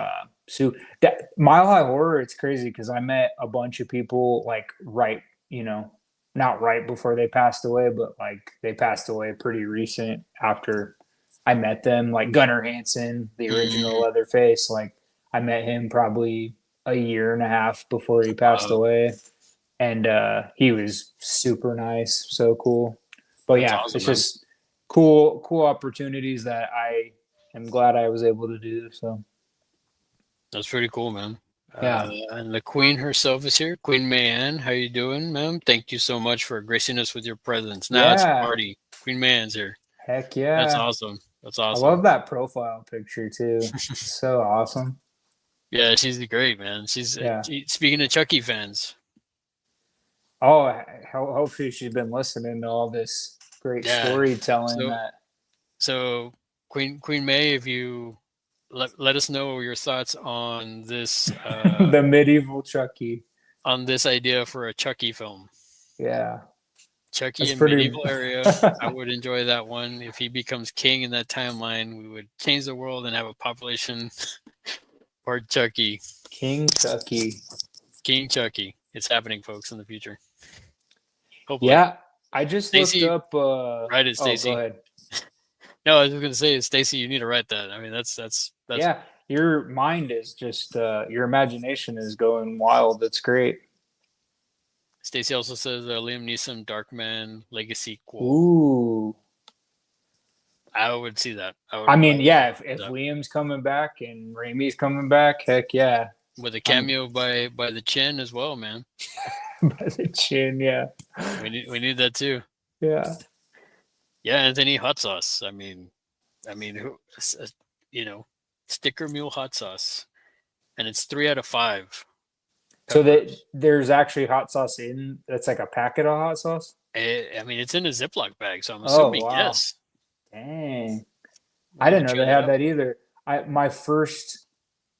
so that Mile High Horror, it's crazy because I met a bunch of people like right, you know, not right before they passed away, but like they passed away pretty recent after I met them. Like Gunnar Hansen, the original mm, Leatherface, like I met him probably a year and a half before he passed wow, away. And he was super nice, so cool. But that's yeah, awesome, it's man. just cool opportunities that I am glad I was able to do. So That's pretty cool, man. yeah, And the Queen herself is here. Queen Mayanne, how you doing, ma'am? Thank you so much for gracing us with your presence. Now it's a yeah, party. Queen Mayanne's here. heck That's yeah. awesome. That's I awesome. love that profile picture too. So awesome. Yeah, she's great, man. She's Yeah. speaking of Chucky fans. Oh, hopefully she's been listening to all this great Yeah. storytelling So that so Queen May, if you let us know your thoughts the medieval Chucky. on this idea for a Chucky film. Yeah, Chucky that's in pretty. medieval area. I would enjoy that one. If he becomes king in that timeline, we would change the world and have a population part Chucky. King Chucky. King Chucky. It's happening, folks, in the future. Hopefully. Yeah, I just looked Stacy, up. write it, Oh, go Stacy. ahead. No, I was gonna say, Stacy, you need to write that. I mean, that's Yeah, your mind is just your imagination is going wild. That's great. Stacy also says Liam Neeson Darkman Legacy Quo. Ooh, I would see that. I I would buy mean, yeah, if that Liam's coming back and Raimi's coming back, heck yeah. with a I'm cameo by the Chin as well, man. by the chin. Yeah, We need that too. yeah. Yeah, Anthony hot sauce. I mean, who, you know, sticker mule hot sauce, and it's 3 out of 5 So that peppers. there's actually hot sauce in. That's like a packet of hot sauce. I mean, it's in a Ziploc bag, so I'm Oh assuming wow, yes. dang! We'll I have didn't to know try they that had out. that either. My first,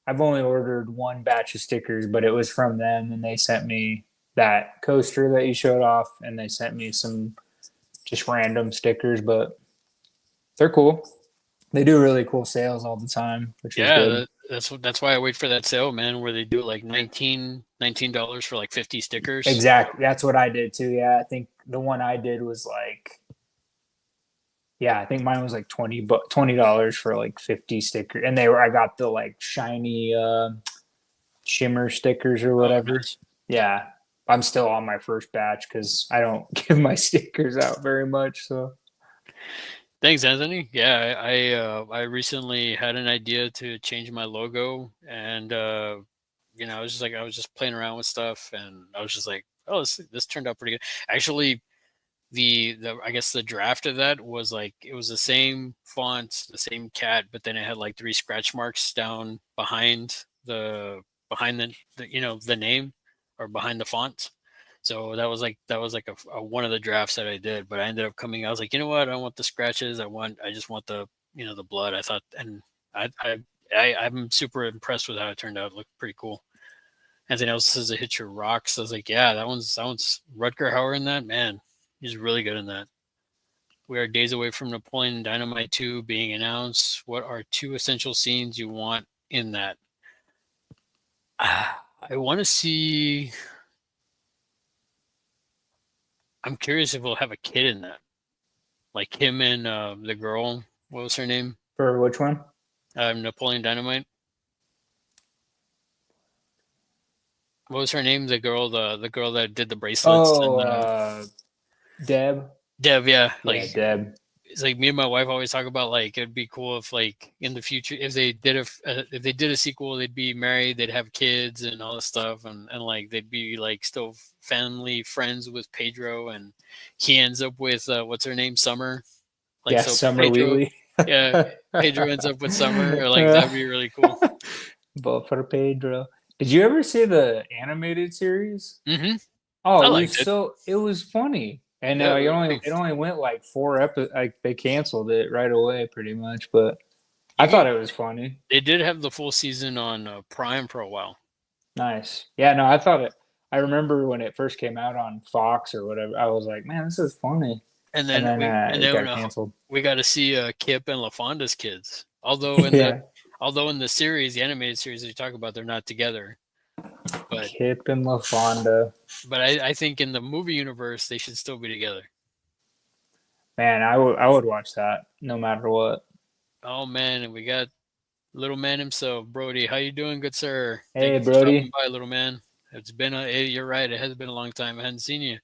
I've only ordered one batch of stickers, but it was from them, and they sent me that coaster that you showed off, and they sent me some just random stickers, but they're cool. They do really cool sales all the time, which is Yeah, good. that's why I wait for that sale, man, where they do like $19 for like 50 stickers. Exactly. That's what I did too. Yeah, I think the one I did was like, yeah, I think mine was like $20 for like 50 stickers, and they were I got the like shiny shimmer stickers or Oh, whatever. nice. Yeah, I'm still on my first batch because I don't give my stickers out very much. So Thanks, Anthony. Yeah, I recently had an idea to change my logo, and I was just playing around with stuff, and I was just like, oh, this turned out pretty good. Actually, the I guess the draft of that was like it was the same font, the same cat, but then it had like three scratch marks down behind the the name or behind the font. So that was like a one of the drafts that I did, but I ended up coming. I was like, you know what? I don't want the scratches. I just want the the blood. I thought, and I I, I'm super impressed with how it turned out. It looked pretty cool. Anything else says it hit your rocks. I was like, yeah, that one's Rutger Hauer in that man. He's really good in that. We are days away from Napoleon Dynamite 2 being announced. What are two essential scenes you want in that? I want to see. I'm curious if we'll have a kid in that, like him and the girl. What was her name? For which one? Napoleon Dynamite. What was her name? The girl that did the bracelets Oh, and Deb. Dev. Yeah, Yeah, like Deb. it's like me and my wife always talk about like it'd be cool if like in the future if they did a sequel they'd be married, they'd have kids and all this stuff, and like they'd be like still family friends with Pedro, and he ends up with what's her name, Summer, like Yeah, so Summer Pedro, Wheatley. yeah, Pedro ends up with Summer, or like that'd be really cool. But for Pedro. Did you ever see the animated series? Hmm. Oh, I it liked was it. so it was funny. And Yeah, it it was only funny. it only went like four episodes. Like they canceled it right away, pretty much. But I You thought can, it was funny. they did have the full season on Prime for a while, Nice. Yeah, no, I thought it. I remember when it first came out on Fox or whatever. I was like, man, this is funny. And then and it then got canceled. we got to see Kip and LaFonda's kids. Yeah, Although in the series, the animated series that you talk about, they're not together. But Kip and LaFonda. I think in the movie universe, they should still be together. Man, I would watch that no matter what. Oh man, and we got little man himself, Brody. How you doing, good sir? Thank Hey, you for stopping Brody. by, little man. You're right. It has been a long time. I hadn't seen you.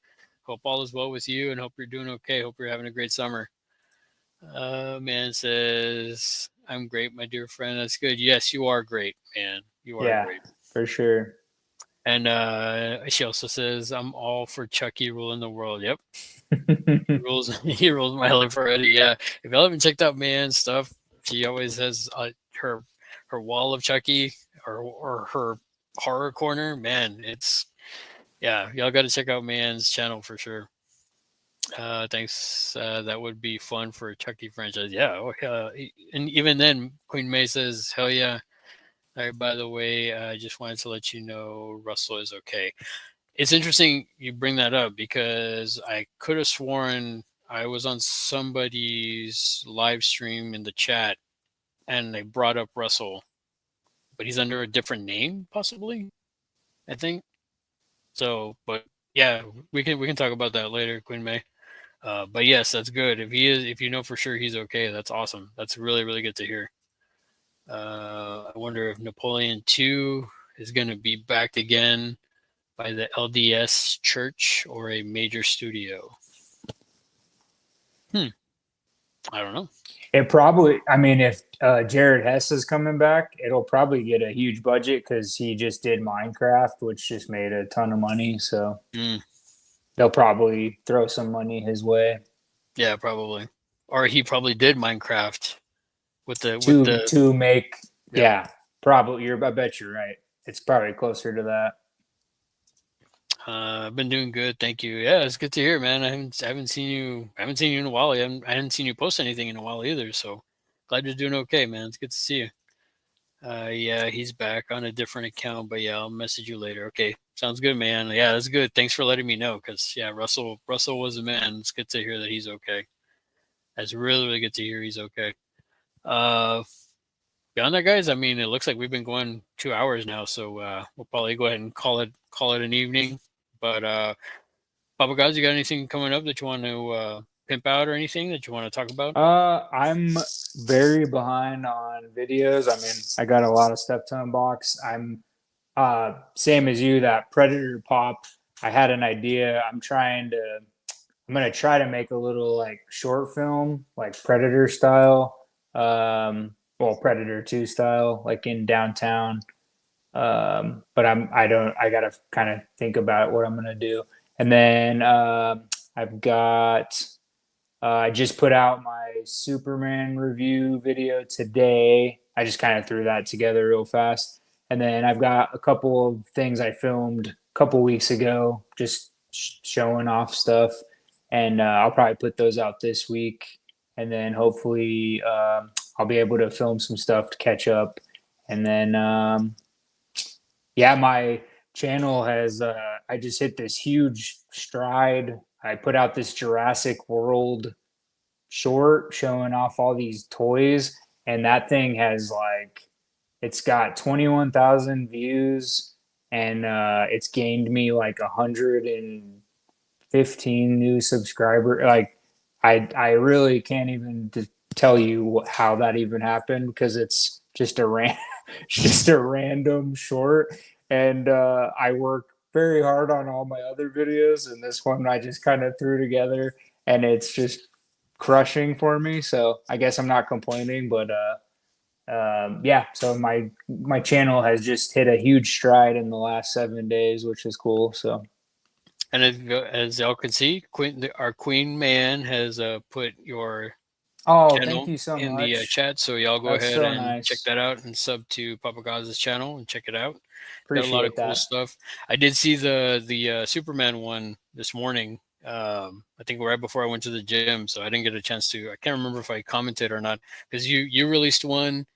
Hope all is well with you, and hope you're doing okay. Hope you're having a great summer. Man says, I'm great, my dear friend. That's good. Yes, you are great, man. You are Yeah, great. for sure. And she also says, I'm all for Chucky ruling the world. Yep. He rules, he rules my life already. Yeah. If y'all haven't checked out Man's stuff, she always has her her wall of Chucky, or her horror corner. Man, it's, yeah, y'all got to check out Man's channel for sure. Thanks. That would be fun for a Chucky franchise. Yeah. And even then, Queen May says, "Hell yeah!" All right. By the way, I just wanted to let you know Russell is okay. It's interesting you bring that up because I could have sworn I was on somebody's live stream in the chat and they brought up Russell, but he's under a different name, possibly. I think so. But yeah, we can talk about that later, Queen May. But yes, that's good. If you know for sure he's okay, that's awesome. That's really, really good to hear. I wonder if Napoleon II is going to be backed again by the LDS Church or a major studio. Hmm. I don't know. It probably, I mean, if Jared Hess is coming back, it'll probably get a huge budget because he just did Minecraft, which just made a ton of money. So Mm, they'll probably throw some money his way yeah, probably. Or he probably did Minecraft with to the. to make. Yep. Yeah, probably. I bet you're right. It's probably closer to that. I've been doing good, thank you. Yeah, it's good to hear, man. I haven't seen you in a while. I hadn't seen you post anything in a while either. So glad you're doing okay, man. It's good to see you. Yeah, he's back on a different account, but yeah, I'll message you later. Okay, sounds good, man. Yeah, that's good. Thanks for letting me know, because yeah, Russell was a man. It's good to hear that he's okay. That's really, really good to hear he's okay. Uh, Beyond that, guys, I mean, it looks like we've been going 2 hours now, so we'll probably go ahead and call it an evening. But Papa guys, you got anything coming up that you want to pimp out, or anything that you want to talk about? I'm very behind on videos. I mean, I got a lot of stuff to unbox. I'm same as you, that Predator pop. I had an idea. I'm gonna try to make a little like short film, like Predator style. Well, Predator 2 style, like in downtown. But I don't, I gotta kind of think about what I'm gonna do. And then I've got I just put out my Superman review video today. I just kind of threw that together real fast. And then I've got a couple of things I filmed a couple weeks ago, just showing off stuff. And I'll probably put those out this week. And then hopefully I'll be able to film some stuff to catch up. And then, yeah, my channel has, I just hit this huge stride. I put out this Jurassic World short showing off all these toys, and that thing has like it's got 21,000 views, and it's gained me like 115 new subscribers. Like I really can't even tell you how that even happened because it's just just a random short, and I work very hard on all my other videos, and this one I just kind of threw together, and it's just crushing for me. So I guess I'm not complaining, but yeah. So my channel has just hit a huge stride in the last 7 days, which is cool. So And as y'all can see, our Queen Man has put your oh, thank channel you so in the much. chat, so y'all go That's ahead so and check nice. that out and sub to Papa Gaz's channel and check it out. Got a lot of Appreciate cool that. stuff. I did see the Superman one this morning. I think right before I went to the gym, so I didn't get a chance to. I can't remember if I commented or not because you released one.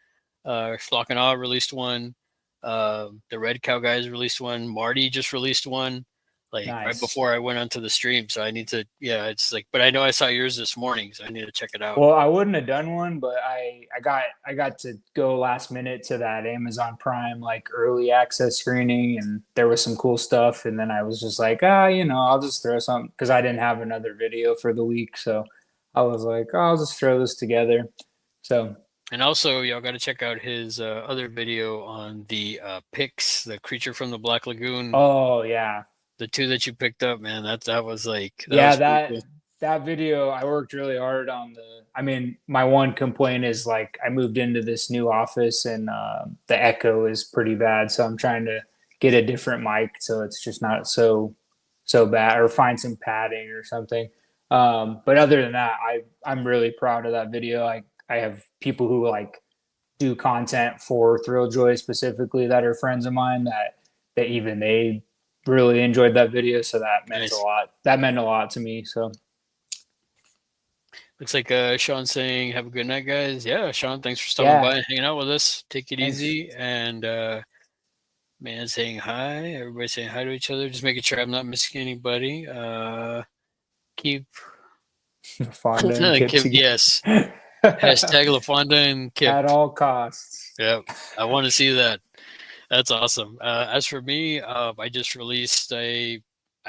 Flock and Awe released one. The Red Cow guys released one. Marty just released one, like right Nice. before I went onto the stream. So I need to, yeah, it's like, but I know I saw yours this morning, so I need to check it out. Well, I wouldn't have done one, but I got to go last minute to that Amazon Prime like early access screening, and there was some cool stuff. And then I was just like, I'll just throw something because I didn't have another video for the week, so I was like, oh, I'll just throw this together. So And also, y'all got to check out his other video on the Pix, the creature from the Black Lagoon. oh yeah, The two that you picked up, man, that was like that yeah, was pretty cool. that video I worked really hard on the I mean, my one complaint is like I moved into this new office and the echo is pretty bad, so I'm trying to get a different mic so it's just not so bad or find some padding or something. But other than that, I'm really proud of that video. I have people who like do content for Thrilljoy specifically that are friends of mine that even they really enjoyed that video, so that meant a Nice. lot. That meant a lot to me. So Looks like Sean saying, "Have a good night, guys." Yeah, Sean, thanks for stopping yeah, by and hanging out with us. Take it thanks. easy, and man saying hi. Everybody saying hi to each other. Just making sure I'm not missing anybody. Keep Fonda and Kip Kip. together Yes. Hashtag LaFonda and Kip. at all costs. Yep. I want to see that. That's awesome. As for me, I just released I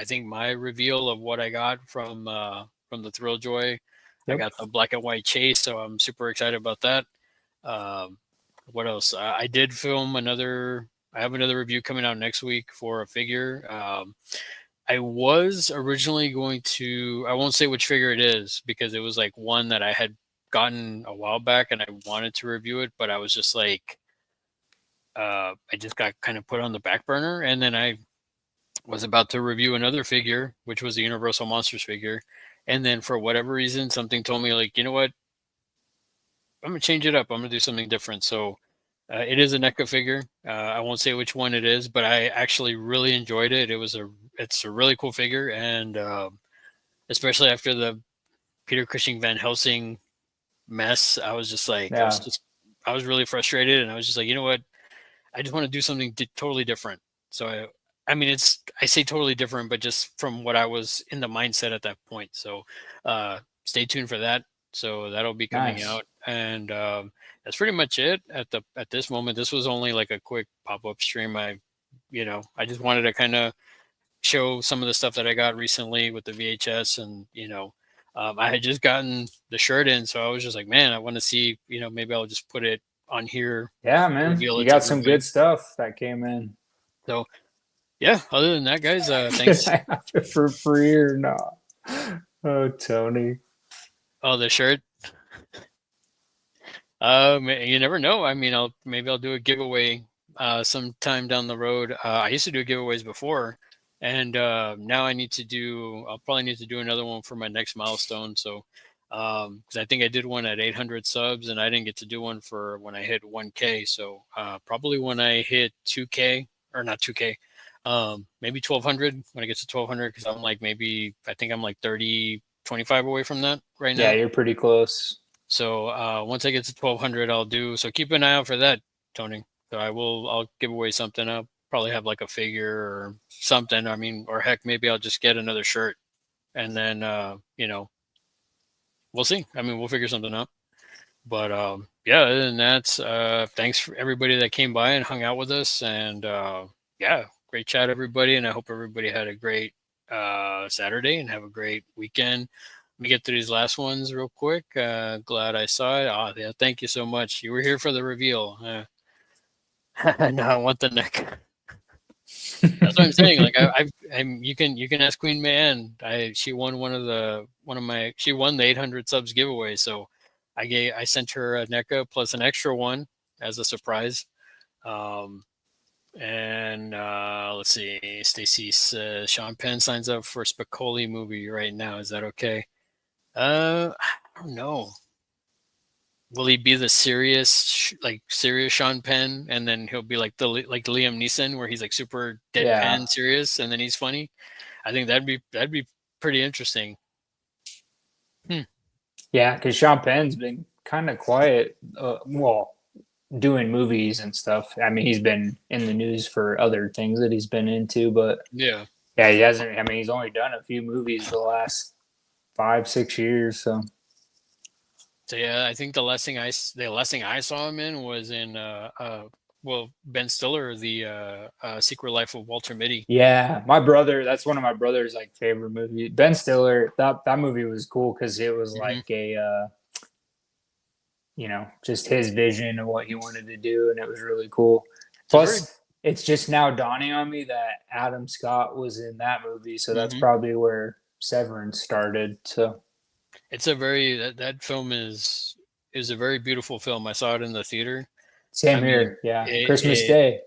think my reveal of what I got from the Thrilljoy. I Yep. got the black and white chase, so I'm super excited about that. Um, what else? I did film another. I have another review coming out next week for a figure. I was originally going to. I won't say which figure it is because it was like one that I had gotten a while back and I wanted to review it, but I was just like, I just got kind of put on the back burner, and then I was about to review another figure, which was the Universal Monsters figure, and then for whatever reason, something told me like, you know what, I'm gonna change it up. I'm gonna do something different. So it is a NECA figure. I won't say which one it is, but I actually really enjoyed it. It's a really cool figure, and especially after the Peter Cushing Van Helsing mess, I was just like, Yeah. I was really frustrated, and I was just like, you know what, I just want to do something totally different. So I mean, I say totally different, but just from what I was in the mindset at that point. So stay tuned for that. So that'll be coming Nice. out, and that's pretty much it at this moment. This was only like a quick pop up stream. I just wanted to kind of show some of the stuff that I got recently with the VHS, and I had just gotten the shirt in, so I was just like, man, I want to see, maybe I'll just put it on here, Yeah, man. reveal You it to got some everybody. good stuff that came in. So yeah, other than that, guys, Did thanks. I have it for free or not? Oh, Tony. Oh, the shirt. You never know. I mean, maybe I'll do a giveaway sometime down the road. I used to do giveaways before, And now I'll probably need to do another one for my next milestone. So, because I think I did one at 800 subs, and I didn't get to do one for when I hit 1K. So, probably when I hit 2K, or not 2K, maybe 1200 when I get to 1200, because I think I'm like 30, 25 away from that right Yeah, now. you're pretty close. So, once I get to 1200, I'll do, so keep an eye out for that, Tony. So I'll give away something. I'll probably have like a figure or something. I mean, or heck, maybe I'll just get another shirt, and then, we'll see. I mean, we'll figure something out. But yeah, other than that, thanks for everybody that came by and hung out with us. And yeah, great chat, everybody. And I hope everybody had a great Saturday and have a great weekend. Let me get through these last ones real quick. Glad I saw it. Oh, yeah, thank you so much. You were here for the reveal. No, I want the neck. That's what I'm saying. Like you can ask Queen Man. She won she won the 800 subs giveaway. So I sent her a NECA plus an extra one as a surprise. Um, and let's see, Stacy says Sean Penn signs up for Spicoli movie right now. Is that okay? I don't know. Will he be the serious Sean Penn, and then he'll be like like Liam Neeson, where he's like super Yeah. deadpan serious, and then he's funny? I think that'd be pretty interesting. Hmm. Yeah, because Sean Penn's been kind of quiet. Well, doing movies and stuff. I mean, he's been in the news for other things that he's been into, but Yeah. yeah, he hasn't. I mean, he's only done a few movies the last 5, 6 years. So So yeah, I think the last thing I saw him in was in well, Ben Stiller, the Secret Life of Walter Mitty. yeah, my brother. That's one of my brother's like favorite movies. Ben Stiller. That movie was cool because it was Hmm. like a just his vision of what he wanted to do, and it was really cool. It's a very Plus, it's just now dawning on me that Adam Scott was in that movie, so that's hmm probably where Severance started. So it's a very that film is a very beautiful film. I saw it in the theater. I same mean, here. Yeah, Christmas it Day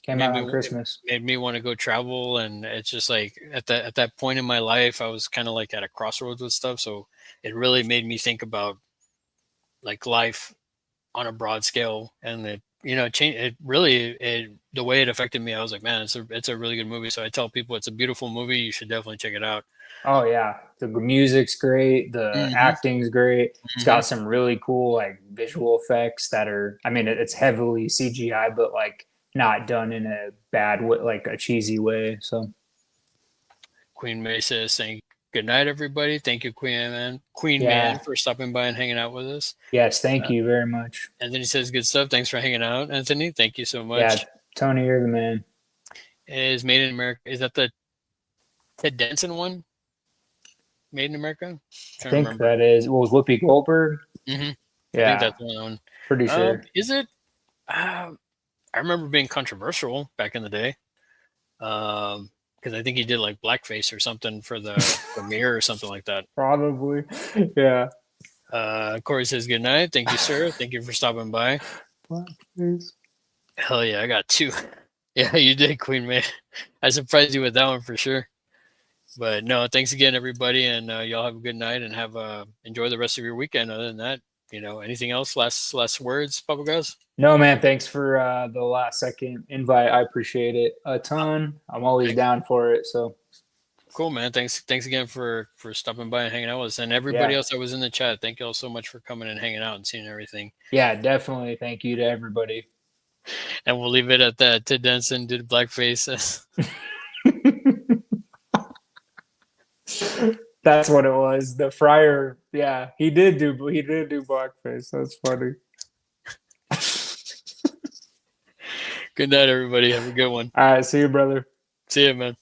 came made out me on it Christmas. made me want to go travel, and it's just like at that point in my life, I was kind of like at a crossroads with stuff. So it really made me think about like life on a broad scale, and it really the way it affected me. I was like, man, it's a really good movie. So I tell people it's a beautiful movie. You should definitely check it out. Oh yeah, the music's great, the Hmm. acting's great. It's Hmm. got some really cool like visual effects that are. I mean, it's heavily CGI, but like not done in a bad way, like a cheesy way. So Queen May says, "Thank good night, everybody. Thank you, Queen Man, yeah, for stopping by and hanging out with us." yes, thank Uh, you very much. and then he says, "Good stuff. Thanks for hanging out, Anthony. Thank you so Yeah, much." Tony, you're the man. Is Made in America? Is that the Ted Danson one? Made in America? I'm I trying to think remember. that is. What was Whoopi Goldberg? Hmm. I think Yeah, that's one. pretty sure. Is it? Uh, I remember being controversial back in the day. Because I think he did like blackface or something for the premiere or something like that. Probably. Yeah. Corey says good night. Thank you, sir. Thank you for stopping by. Blackface. Hell yeah, I got two. Yeah, you did, Queen Man. I surprised you with that one for sure. But no, thanks again, everybody, and y'all have a good night and have enjoy the rest of your weekend. Other than that, anything else? Last words, Papa guys. No, man. Thanks for the last second invite. I appreciate it a Uh, ton. I'm always Thanks. down for it. So Cool, man. Thanks again for stopping by and hanging out with us, and everybody yeah, else that was in the chat. Thank you all so much for coming and hanging out and seeing everything. yeah, definitely. Thank you to everybody. And we'll leave it at that. Ted Danson did blackface. That's what it was. The friar. Yeah, he did do blackface. That's funny. Good night, everybody. Have a good one. All right, see you, brother. See you, man.